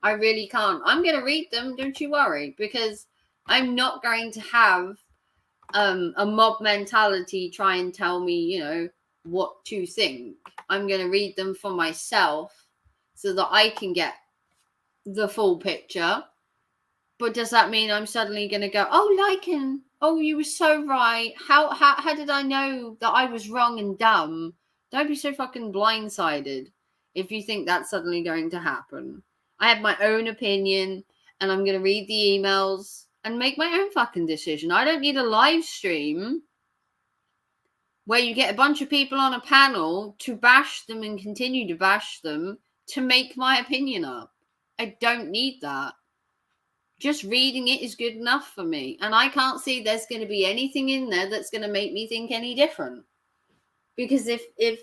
I really can't. I'm going to read them, don't you worry, because I'm not going to have a mob mentality try and tell me, you know, what to think. I'm going to read them for myself so that I can get the full picture. But does that mean I'm suddenly going to go, oh, Lycan, oh, you were so right. How did I know that I was wrong and dumb? Don't be so fucking blindsided if you think that's suddenly going to happen. I have my own opinion, and I'm going to read the emails and make my own fucking decision. I don't need a live stream where you get a bunch of people on a panel to bash them and continue to bash them to make my opinion up. I don't need that. Just reading it is good enough for me. And I can't see there's going to be anything in there that's going to make me think any different. Because if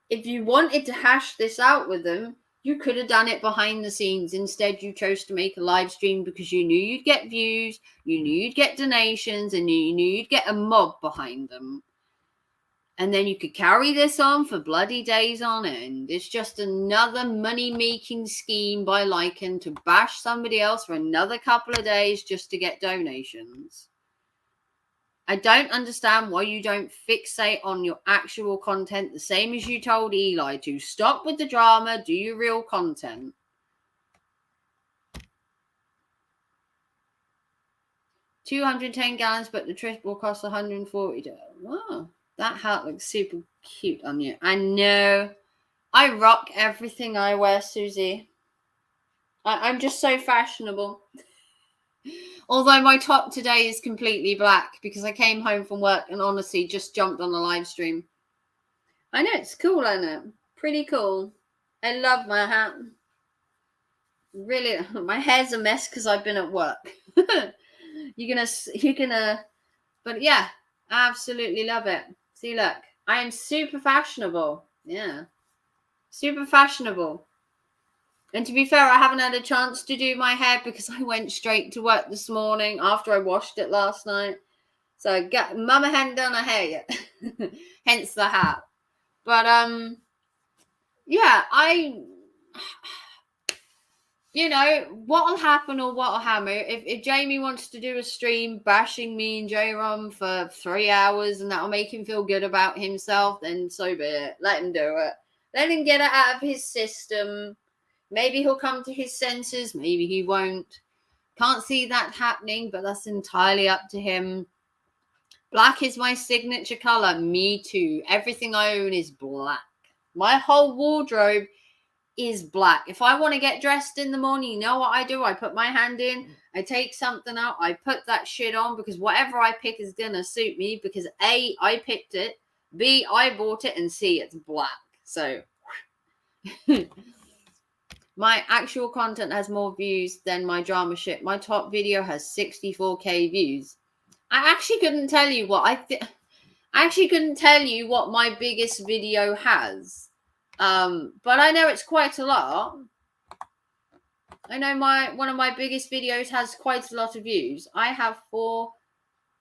you wanted to hash this out with them, you could have done it behind the scenes. Instead, you chose to make a live stream because you knew you'd get views, you knew you'd get donations, and you knew you'd get a mob behind them. And then you could carry this on for bloody days on end. It's just another money-making scheme by Lycan to bash somebody else for another couple of days just to get donations. I don't understand why you don't fixate on your actual content the same as you told Eli to. Stop with the drama, do your real content. $210 gallons, but the trip will cost $140. Wow. That hat looks super cute on you. I know. I rock everything I wear, Susie. I'm just so fashionable. Although my top today is completely black because I came home from work and honestly just jumped on the live stream. I know, it's cool, isn't it? Pretty cool. I love my hat. Really, my hair's a mess because I've been at work. You're gonna, but yeah, I absolutely love it. See, look, I am super fashionable. Yeah, super fashionable. And to be fair, I haven't had a chance to do my hair because I went straight to work this morning after I washed it last night. So Mama hadn't done her hair yet, hence the hat. But yeah, you know, what'll happen or what'll hammer, if Jamie wants to do a stream bashing me and J-Rom for 3 hours and that'll make him feel good about himself, then so be it. Let him do it. Let him get it out of his system. Maybe he'll come to his senses. Maybe he won't. Can't see that happening, but that's entirely up to him. Black is my signature color. Me too. Everything I own is black. My whole wardrobe is black. If I want to get dressed in the morning, you know what I do? I put my hand in, I take something out, I put that shit on because whatever I pick is going to suit me because A, I picked it, B, I bought it, and C, it's black. So my actual content has more views than my drama shit. My top video has 64k views. I actually couldn't tell you what my biggest video has. But I know it's quite a lot. I know one of my biggest videos has quite a lot of views. I have 4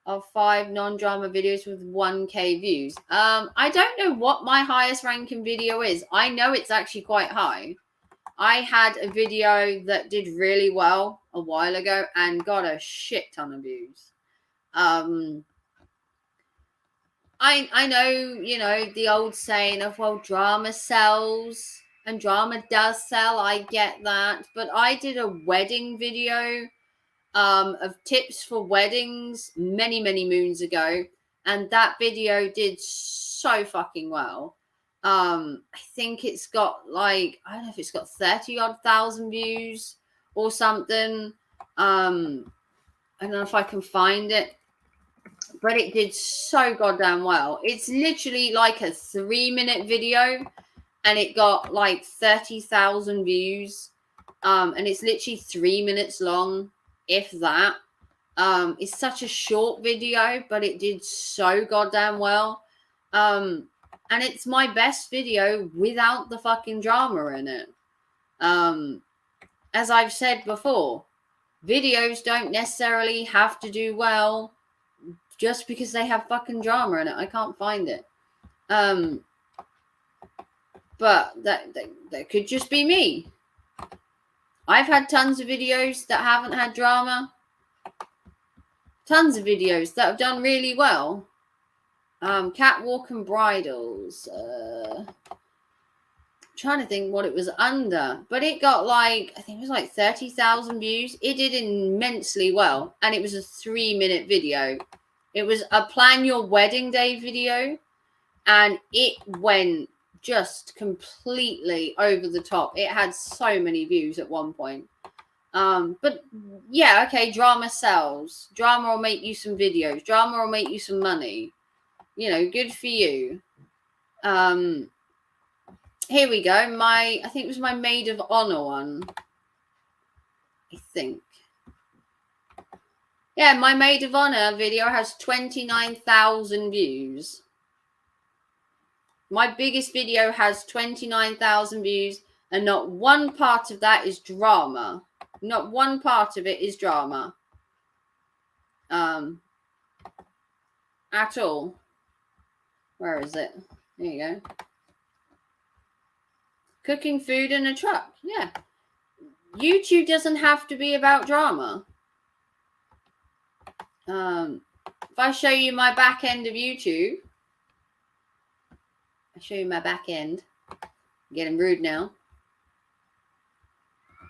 of 5 non-drama videos with 1k views. I don't know what my highest ranking video is. I know it's actually quite high. I had a video that did really well a while ago and got a shit ton of views. I know, you know, the old saying of, well, drama sells and drama does sell. I get that. But I did a wedding video of tips for weddings many, many moons ago. And that video did so fucking well. I think it's got like, I don't know if it's got 30,000 views or something. I don't know if I can find it. But it did so goddamn well. It's literally like a 3-minute video and it got like 30,000 views. And it's literally 3 minutes long, if that. It's such a short video, but it did so goddamn well. And it's my best video without the fucking drama in it. As I've said before, videos don't necessarily have to do well just because they have fucking drama in it. I can't find it. But that could just be me. I've had tons of videos that haven't had drama. Tons of videos that have done really well. Catwalk and bridals. Trying to think what it was under, but it got like, I think it was like 30,000 views. It did immensely well, and it was a 3-minute video. It was a plan your wedding day video, and it went just completely over the top. It had so many views at one point. But yeah, okay, drama sells. Drama will make you some videos. Drama will make you some money. You know, good for you. Here we go. I think it was my Maid of Honor one. I think. Yeah, my Maid of Honor video has 29,000 views. My biggest video has 29,000 views, and not one part of that is drama. Not one part of it is drama. At all. Where is it? There you go. Cooking food in a truck. Yeah. YouTube doesn't have to be about drama. If I show you my back end of YouTube, I'll show you my back end. I'm getting rude now.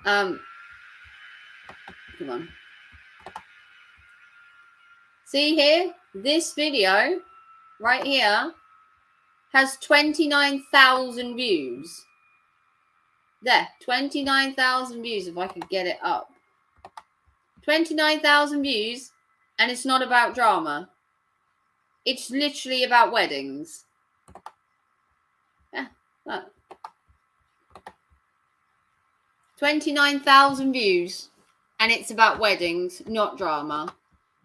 Come on. See here? This video right here has 29,000 views. There, 29,000 views if I could get it up. 29,000 views, and it's not about drama. It's literally about weddings. Yeah, that. 29,000 views, and it's about weddings, not drama.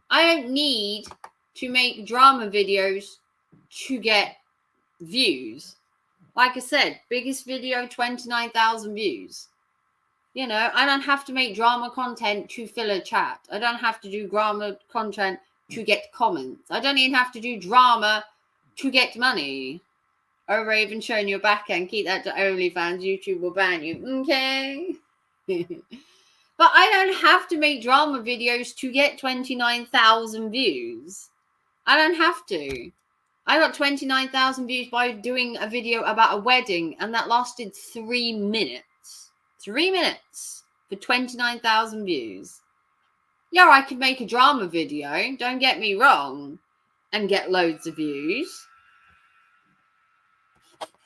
I don't need to make drama videos to get views. Like I said, biggest video, 29,000 views. You know, I don't have to make drama content to fill a chat. I don't have to do drama content to get comments. I don't even have to do drama to get money. Oh, Raven, showing your back end. Keep that to OnlyFans. YouTube will ban you. Okay. But I don't have to make drama videos to get 29,000 views. I don't have to. I got 29,000 views by doing a video about a wedding, and that lasted 3 minutes. 3 minutes for 29,000 views. Yeah, I could make a drama video, don't get me wrong, and get loads of views.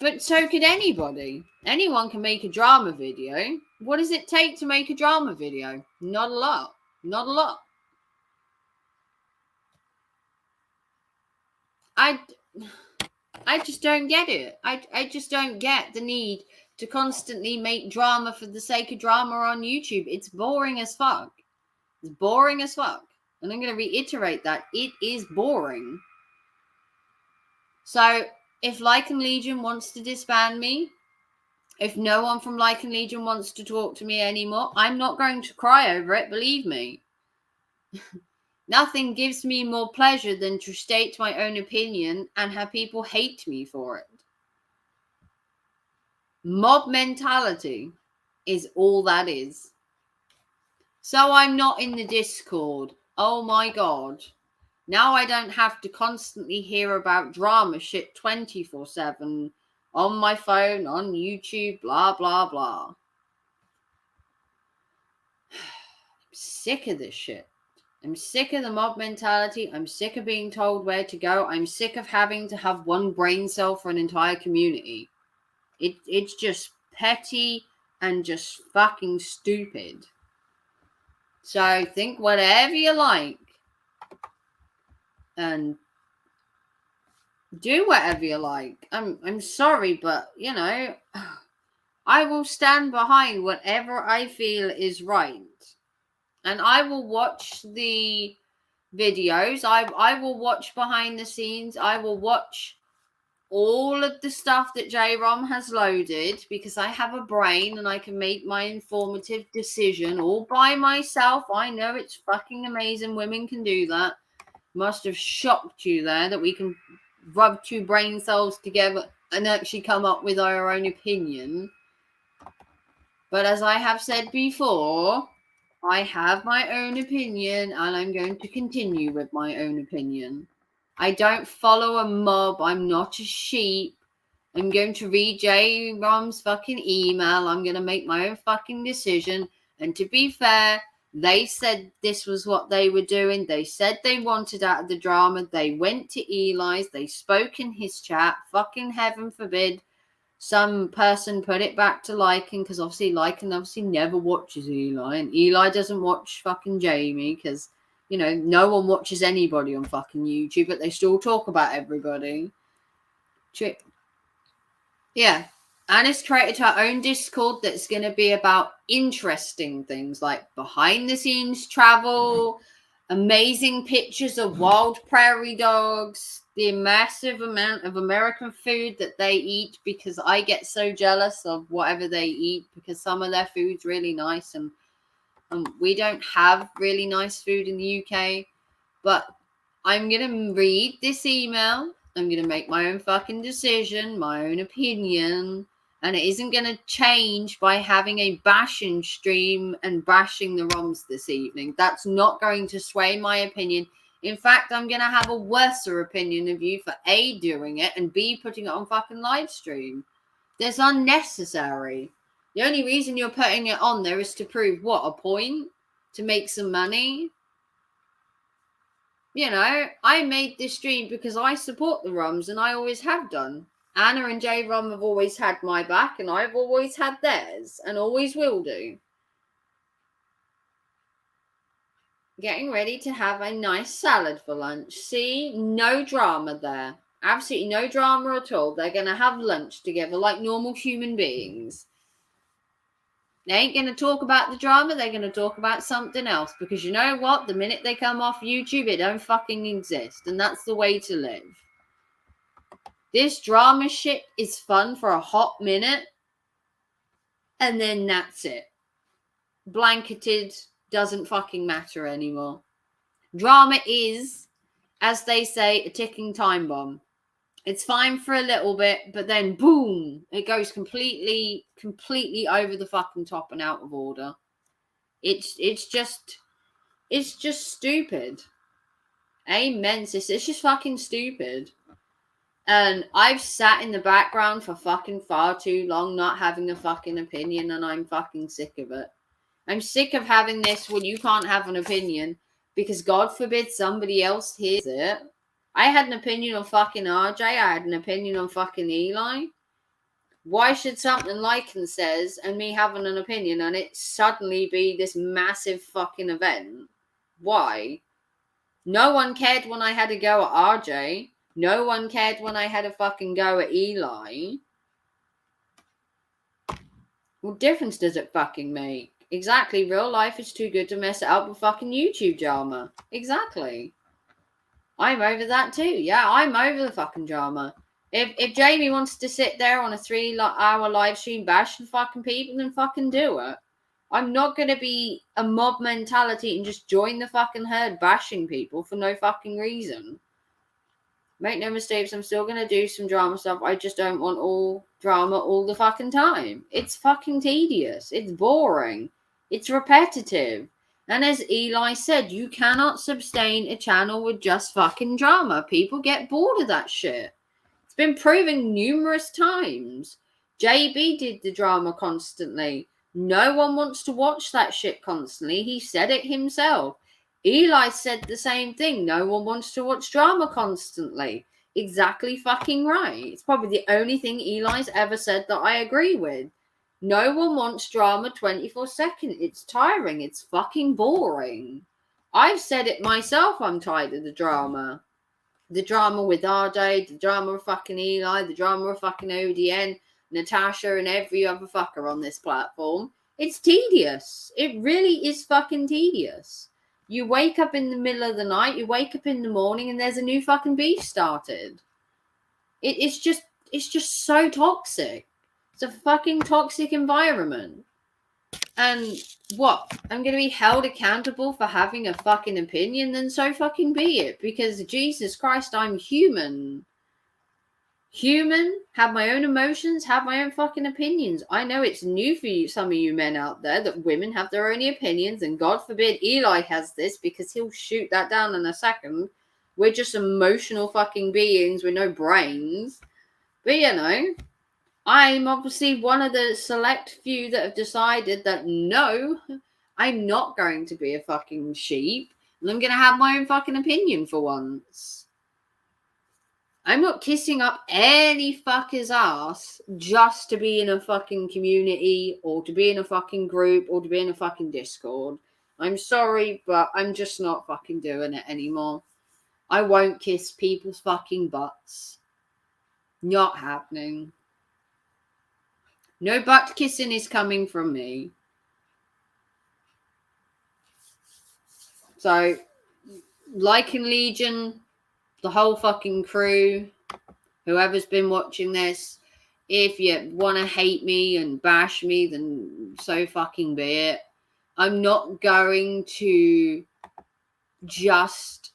But so could anybody. Anyone can make a drama video. What does it take to make a drama video? Not a lot. Not a lot. I just don't get it. I just don't get the need to constantly make drama for the sake of drama on YouTube. It's boring as fuck. It's boring as fuck. And I'm going to reiterate that. It is boring. So if Lycan Legion wants to disband me, if no one from Lycan Legion wants to talk to me anymore, I'm not going to cry over it, believe me. Nothing gives me more pleasure than to state my own opinion and have people hate me for it. Mob mentality is all that is. So I'm not in the Discord. Oh my God. Now I don't have to constantly hear about drama shit 24/7 on my phone, on YouTube, blah, blah, blah. I'm sick of this shit. I'm sick of the mob mentality. I'm sick of being told where to go. I'm sick of having to have one brain cell for an entire community. It's just petty and just fucking stupid. So think whatever you like. And do whatever you like. I'm sorry, but, you know, I will stand behind whatever I feel is right. And I will watch the videos. I will watch behind the scenes. I will watch all of the stuff that J-Rom has loaded because I have a brain and I can make my informative decision all by myself. I know it's fucking amazing. Women can do that. Must have shocked you there that we can rub two brain cells together and actually come up with our own opinion. But as I have said before, I have my own opinion and I'm going to continue with my own opinion. I don't follow a mob. I'm not a sheep. I'm going to read J-Rom's fucking email. I'm going to make my own fucking decision. And to be fair, they said this was what they were doing. They said they wanted out of the drama. They went to Eli's. They spoke in his chat. Fucking heaven forbid some person put it back to Lycan, because obviously Lycan obviously never watches Eli, and Eli doesn't watch fucking Jamie because, you know, no one watches anybody on fucking YouTube, but they still talk about everybody. Yeah. Anna's created her own Discord that's going to be about interesting things like behind the scenes travel, amazing pictures of wild prairie dogs, the massive amount of American food that they eat, because I get so jealous of whatever they eat because some of their food's really nice and we don't have really nice food in the UK. But I'm going to read this email. I'm going to make my own fucking decision, my own opinion, and it isn't going to change by having a bashing stream and bashing the ROMs this evening. That's not going to sway my opinion. In fact, I'm going to have a worser opinion of you for A, doing it, and B, putting it on fucking live stream. That's unnecessary. The only reason you're putting it on there is to prove what? A point? To make some money? You know, I made this stream because I support the ROMs and I always have done. Anna and J-Rom have always had my back and I've always had theirs and always will do. Getting ready to have a nice salad for lunch. See, no drama there. Absolutely no drama at all. They're going to have lunch together like normal human beings. They ain't going to talk about the drama. They're going to talk about something else. Because you know what? The minute they come off YouTube, it don't fucking exist. And that's the way to live. This drama shit is fun for a hot minute. And then that's it. Blanketed doesn't fucking matter anymore. Drama is, as they say, a ticking time bomb. It's fine for a little bit, but then boom, it goes completely over the fucking top and out of order. It's just stupid. Amen, sis. It's just fucking stupid. And I've sat in the background for fucking far too long not having a fucking opinion, and I'm fucking sick of it. I'm sick of having this when you can't have an opinion because God forbid somebody else hears it. I had an opinion on fucking RJ. I had an opinion on fucking Eli. Why should something Lycan says and me having an opinion and it suddenly be this massive fucking event? Why? No one cared when I had a go at RJ. No one cared when I had a fucking go at Eli. What difference does it fucking make? Exactly. Real life is too good to mess it up with fucking YouTube drama. Exactly. I'm over that too. Yeah, I'm over the fucking drama. If Jamie wants to sit there on a 3-hour live stream bashing fucking people, then fucking do it. I'm not going to be a mob mentality and just join the fucking herd bashing people for no fucking reason. Make no mistakes, I'm still going to do some drama stuff. I just don't want all drama all the fucking time. It's fucking tedious. It's boring. It's repetitive. And as Eli said, you cannot sustain a channel with just fucking drama. People get bored of that shit. It's been proven numerous times. JB did the drama constantly. No one wants to watch that shit constantly. He said it himself. Eli said the same thing. No one wants to watch drama constantly. Exactly fucking right. It's probably the only thing Eli's ever said that I agree with. No one wants drama 24/7. It's tiring. It's fucking boring. I've said it myself. I'm tired of the drama. The drama with RJ, the drama with fucking Eli, the drama with fucking ODN, Natasha, and every other fucker on this platform. It's tedious. It really is fucking tedious. You wake up in the middle of the night, you wake up in the morning, and there's a new fucking beef started. It's just so toxic. It's a fucking toxic environment. And what? I'm going to be held accountable for having a fucking opinion? Then so fucking be it. Because Jesus Christ, I'm human. Human, have my own emotions, have my own fucking opinions. I know it's new for you, some of you men out there, that women have their own opinions, and God forbid Eli has this, because he'll shoot that down in a second. We're just emotional fucking beings with no brains. But you know, I'm obviously one of the select few that have decided that no, I'm not going to be a fucking sheep, and I'm going to have my own fucking opinion for once. I'm not kissing up any fucker's ass just to be in a fucking community or to be in a fucking group or to be in a fucking Discord. I'm sorry, but I'm just not fucking doing it anymore. I won't kiss people's fucking butts. Not happening. No butt kissing is coming from me. So, Lycan Legion, the whole fucking crew, whoever's been watching this, if you want to hate me and bash me, then so fucking be it. I'm not going to just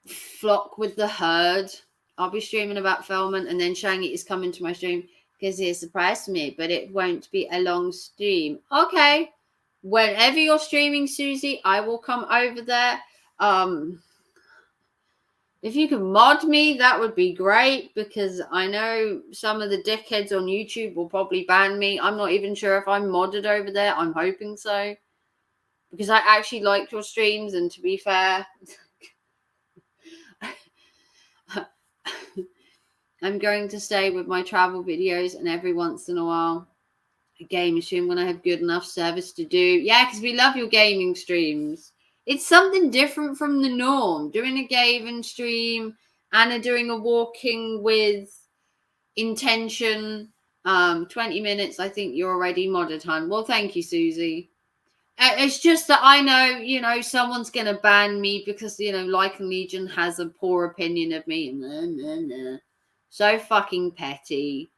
flock with the herd. I'll be streaming about Feldman, and then Shangy is coming to my stream because he surprised me, but it won't be a long stream. Okay. Whenever you're streaming, Susie, I will come over there. If you could mod me, that would be great, because I know some of the dickheads on YouTube will probably ban me. I'm not even sure if I'm modded over there. I'm hoping so, because I actually like your streams, and to be fair, I'm going to stay with my travel videos, and every once in a while, a gaming stream when I have good enough service to do. Yeah, because we love your gaming streams. It's something different from the norm. Doing a gaming stream, Anna doing a walking with intention, 20 minutes. I think you're already modded, hun. Well, thank you, Susie. It's just that I know, you know, someone's going to ban me because, you know, Lycan Legion has a poor opinion of me. So fucking petty.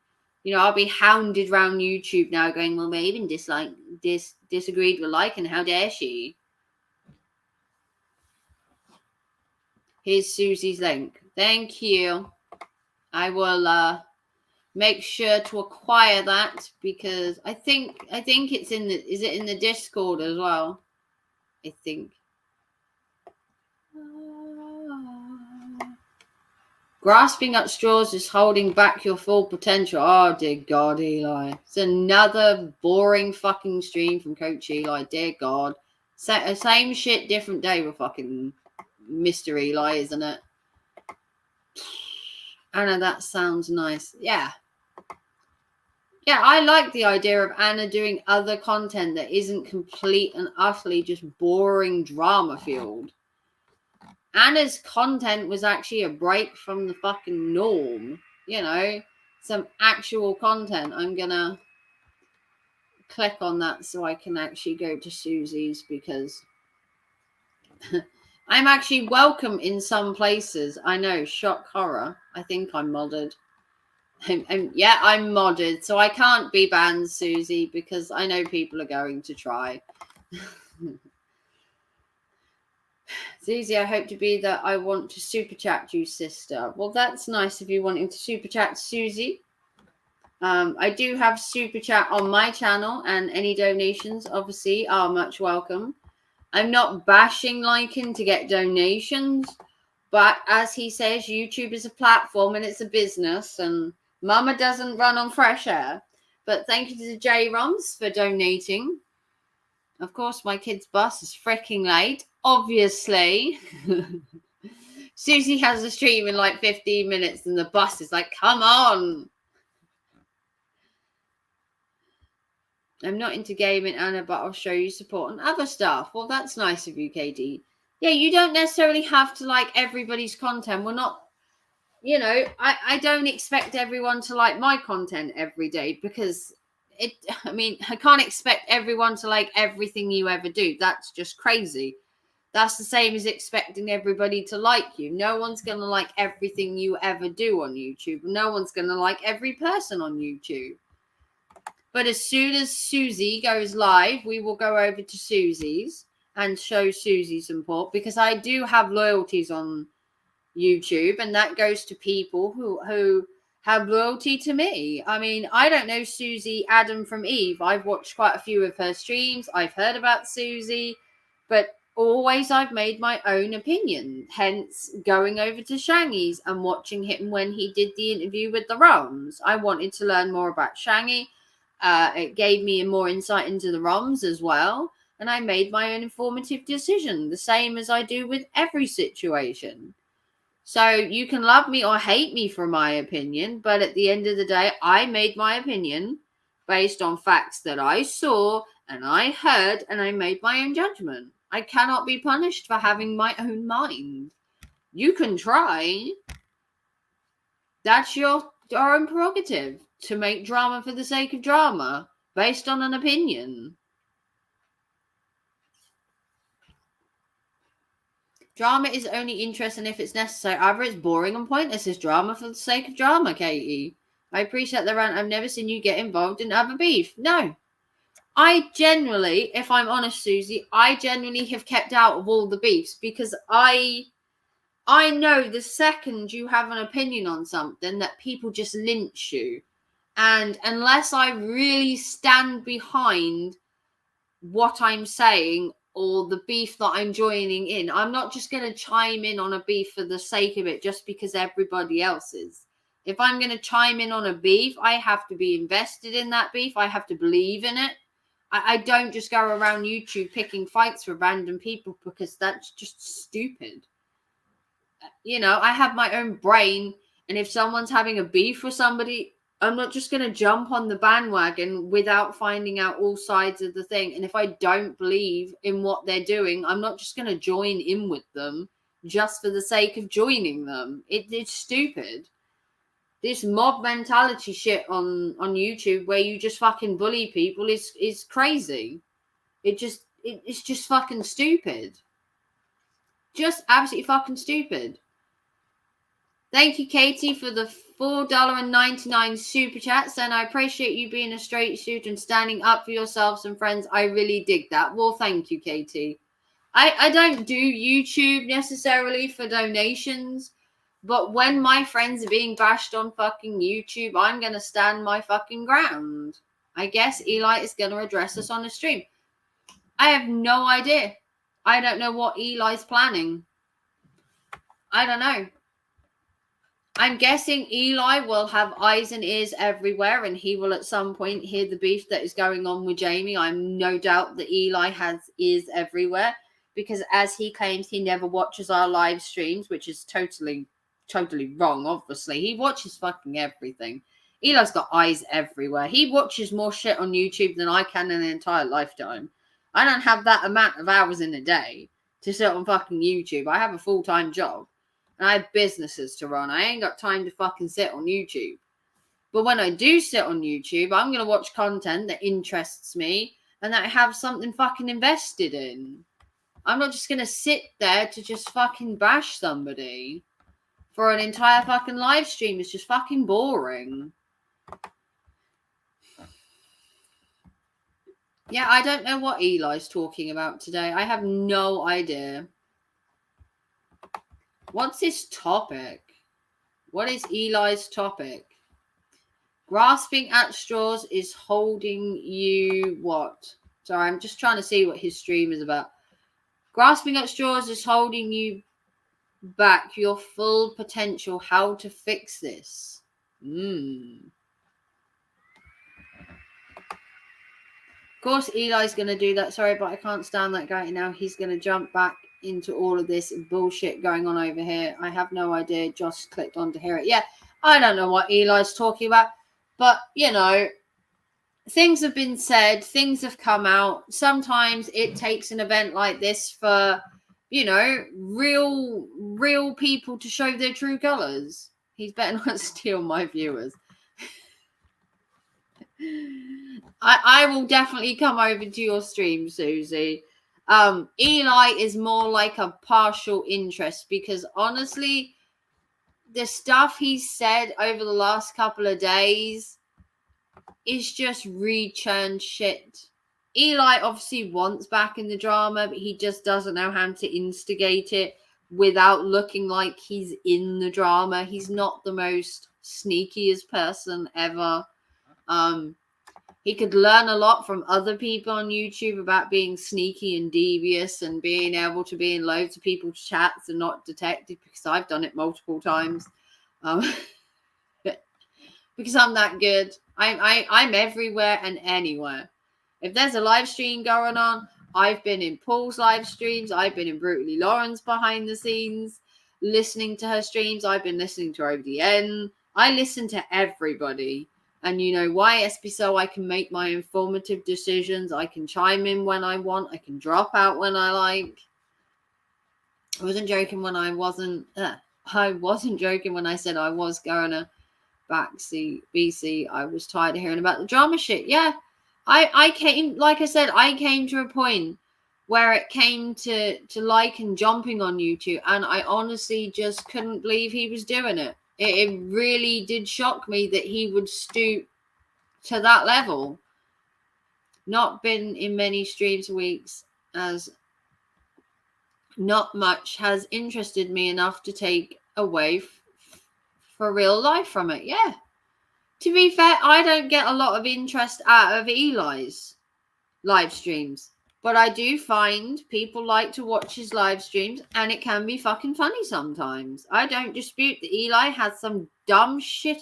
You know, I'll be hounded around YouTube now going, well, Maven disagreed with Lycan. How dare she? Here's Susie's link. Thank you. I will make sure to acquire that, because I think it's in the, is it in the Discord as well? I think. Grasping at straws is holding back your full potential. Oh, dear God, Eli. It's another boring fucking stream from Coach Eli. Dear God. Same shit, different day with fucking Mr. Eli, isn't it? Anna, that sounds nice. Yeah. Yeah, I like the idea of Anna doing other content that isn't complete and utterly just boring drama fueled. Anna's content was actually a break from the fucking norm. You know, some actual content. I'm gonna click on that so I can actually go to Susie's, because I'm actually welcome in some places. I know, shock horror. I think I'm modded. Yeah, I'm modded, so I can't be banned, Susie, because I know people are going to try. Susie, I hope to be that I want to super chat you, sister. Well, that's nice of you wanting to super chat, Susie. I do have super chat on my channel, and any donations obviously are much welcome. I'm not bashing Lycan to get donations, but as he says, YouTube is a platform and it's a business, and Mama doesn't run on fresh air. But thank you to the J-Roms for donating. Of course, my kid's bus is freaking late, obviously. Susie has a stream in like 15 minutes and the bus is like, come on. I'm not into gaming, Anna, but I'll show you support on other stuff. Well, that's nice of you, KD. Yeah, you don't necessarily have to like everybody's content. We're not, you know, I don't expect everyone to like my content every day, because I can't expect everyone to like everything you ever do. That's just crazy. That's the same as expecting everybody to like you. No one's going to like everything you ever do on YouTube. No one's going to like every person on YouTube. But as soon as Susie goes live, we will go over to Susie's and show Susie support, because I do have loyalties on YouTube, and that goes to people who have loyalty to me. I mean, I don't know Susie Adam from Eve. I've watched quite a few of her streams. I've heard about Susie, but always I've made my own opinion. Hence, going over to Shangy's and watching him when he did the interview with the ROMs. I wanted to learn more about Shangy. It gave me more insight into the ROMs as well. And I made my own informative decision, the same as I do with every situation. So you can love me or hate me for my opinion, but at the end of the day, I made my opinion based on facts that I saw and I heard, and I made my own judgment. I cannot be punished for having my own mind. You can try. That's your own prerogative to make drama for the sake of drama based on an opinion. Drama is only interesting if it's necessary. Either it's boring and pointless. It's drama for the sake of drama, Katie. I appreciate the rant. I've never seen you get involved in other beef. No. I generally, if I'm honest, Susie, I generally have kept out of all the beefs, because I know the second you have an opinion on something that people just lynch you. And unless I really stand behind what I'm saying or the beef that I'm joining in, I'm not just going to chime in on a beef for the sake of it just because everybody else is. If I'm going to chime in on a beef, I have to be invested in that beef. I have to believe in it. I don't just go around YouTube picking fights for random people, because that's just stupid. You know, I have my own brain, and if someone's having a beef with somebody, I'm not just going to jump on the bandwagon without finding out all sides of the thing. And if I don't believe in what they're doing, I'm not just going to join in with them just for the sake of joining them. It's stupid. This mob mentality shit on YouTube where you just fucking bully people is crazy. It's just fucking stupid. Just absolutely fucking stupid. Thank you, Katie, for the $4.99 super chats, and I appreciate you being a straight shooter and standing up for yourselves and friends. I really dig that. Well, thank you, Katie. I don't do YouTube necessarily for donations, but when my friends are being bashed on fucking YouTube, I'm going to stand my fucking ground. I guess Eli is going to address us on the stream. I have no idea. I don't know what Eli's planning. I don't know. I'm guessing Eli will have eyes and ears everywhere, and he will at some point hear the beef that is going on with Jamie. I'm no doubt that Eli has ears everywhere, because as he claims, he never watches our live streams, which is totally wrong, obviously. He watches fucking everything. Eli's got eyes everywhere. He watches more shit on YouTube than I can in an entire lifetime. I don't have that amount of hours in a day to sit on fucking YouTube. I have a full-time job. And I have businesses to run. I ain't got time to fucking sit on YouTube. But when I do sit on YouTube, I'm going to watch content that interests me and that I have something fucking invested in. I'm not just going to sit there to just fucking bash somebody for an entire fucking live stream. It's just fucking boring. Yeah, I don't know what Eli's talking about today. I have no idea. What's his topic? What is Eli's topic? Grasping at straws is holding you what? Sorry, I'm just trying to see what his stream is about. Grasping at straws is holding you back your full potential. How to fix this? Of course, Eli's going to do that. Sorry, but I can't stand that guy now. He's going to jump back into all of this bullshit going on over here. I have no idea. Josh clicked on to hear it. Yeah, I don't know what Eli's talking about. But, you know, things have been said. Things have come out. Sometimes it takes an event like this for, you know, real people to show their true colours. He's better not steal my viewers. I will definitely come over to your stream, Susie. Eli is more like a partial interest because honestly, the stuff he's said over the last couple of days is just rechurned shit. Eli obviously wants back in the drama, but he just doesn't know how to instigate it without looking like he's in the drama. He's not the most sneakiest person ever. He could learn a lot from other people on YouTube about being sneaky and devious and being able to be in loads of people's chats and not detected, because I've done it multiple times. Because I'm that good. I'm everywhere and anywhere. If there's a live stream going on, I've been in Paul's live streams. I've been in Brutally Lauren's behind the scenes, listening to her streams. I've been listening to her over the end. I listen to everybody. And you know why? It's so I can make my informative decisions. I can chime in when I want. I can drop out when I like. I wasn't joking when I wasn't. I wasn't joking when I said I was going to backseat BC. I was tired of hearing about the drama shit. Yeah, I came, like I said, I came to a point where it came to like and jumping on YouTube, and I honestly just couldn't believe he was doing it. It really did shock me that he would stoop to that level. Not been in many streams weeks, as not much has interested me enough to take away for real life from it. Yeah. To be fair, I don't get a lot of interest out of Eli's live streams, but I do find people like to watch his live streams, and it can be fucking funny sometimes. I don't dispute that Eli has some dumb shit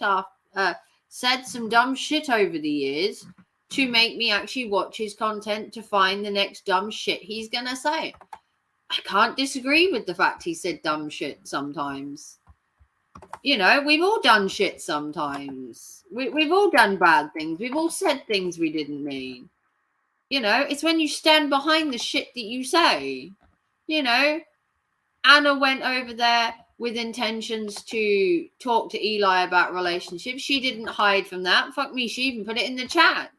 said some dumb shit over the years to make me actually watch his content to find the next dumb shit he's gonna say. I can't disagree with the fact he said dumb shit sometimes. You know, we've all done shit sometimes. We've all done bad things. We've all said things we didn't mean. You know, it's when you stand behind the shit that you say. You know, Anna went over there with intentions to talk to Eli about relationships. She didn't hide from that. Fuck me, she even put it in the chat.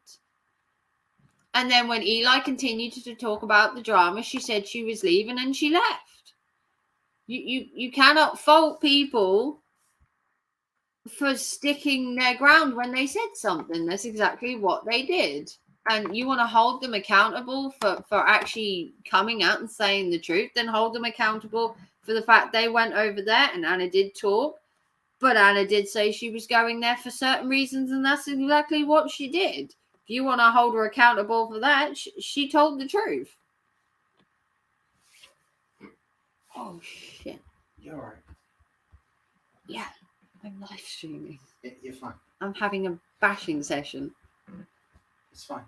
And then when Eli continued to talk about the drama, she said she was leaving and she left. You cannot fault people for sticking their ground when they said something. That's exactly what they did. And you want to hold them accountable for actually coming out and saying the truth, then hold them accountable for the fact they went over there, and Anna did talk, but Anna did say she was going there for certain reasons, and that's exactly what she did. If you want to hold her accountable for that, she told the truth. Oh, shit. You're all right. Yeah, I'm live streaming. You're fine. I'm having a bashing session. It's fine.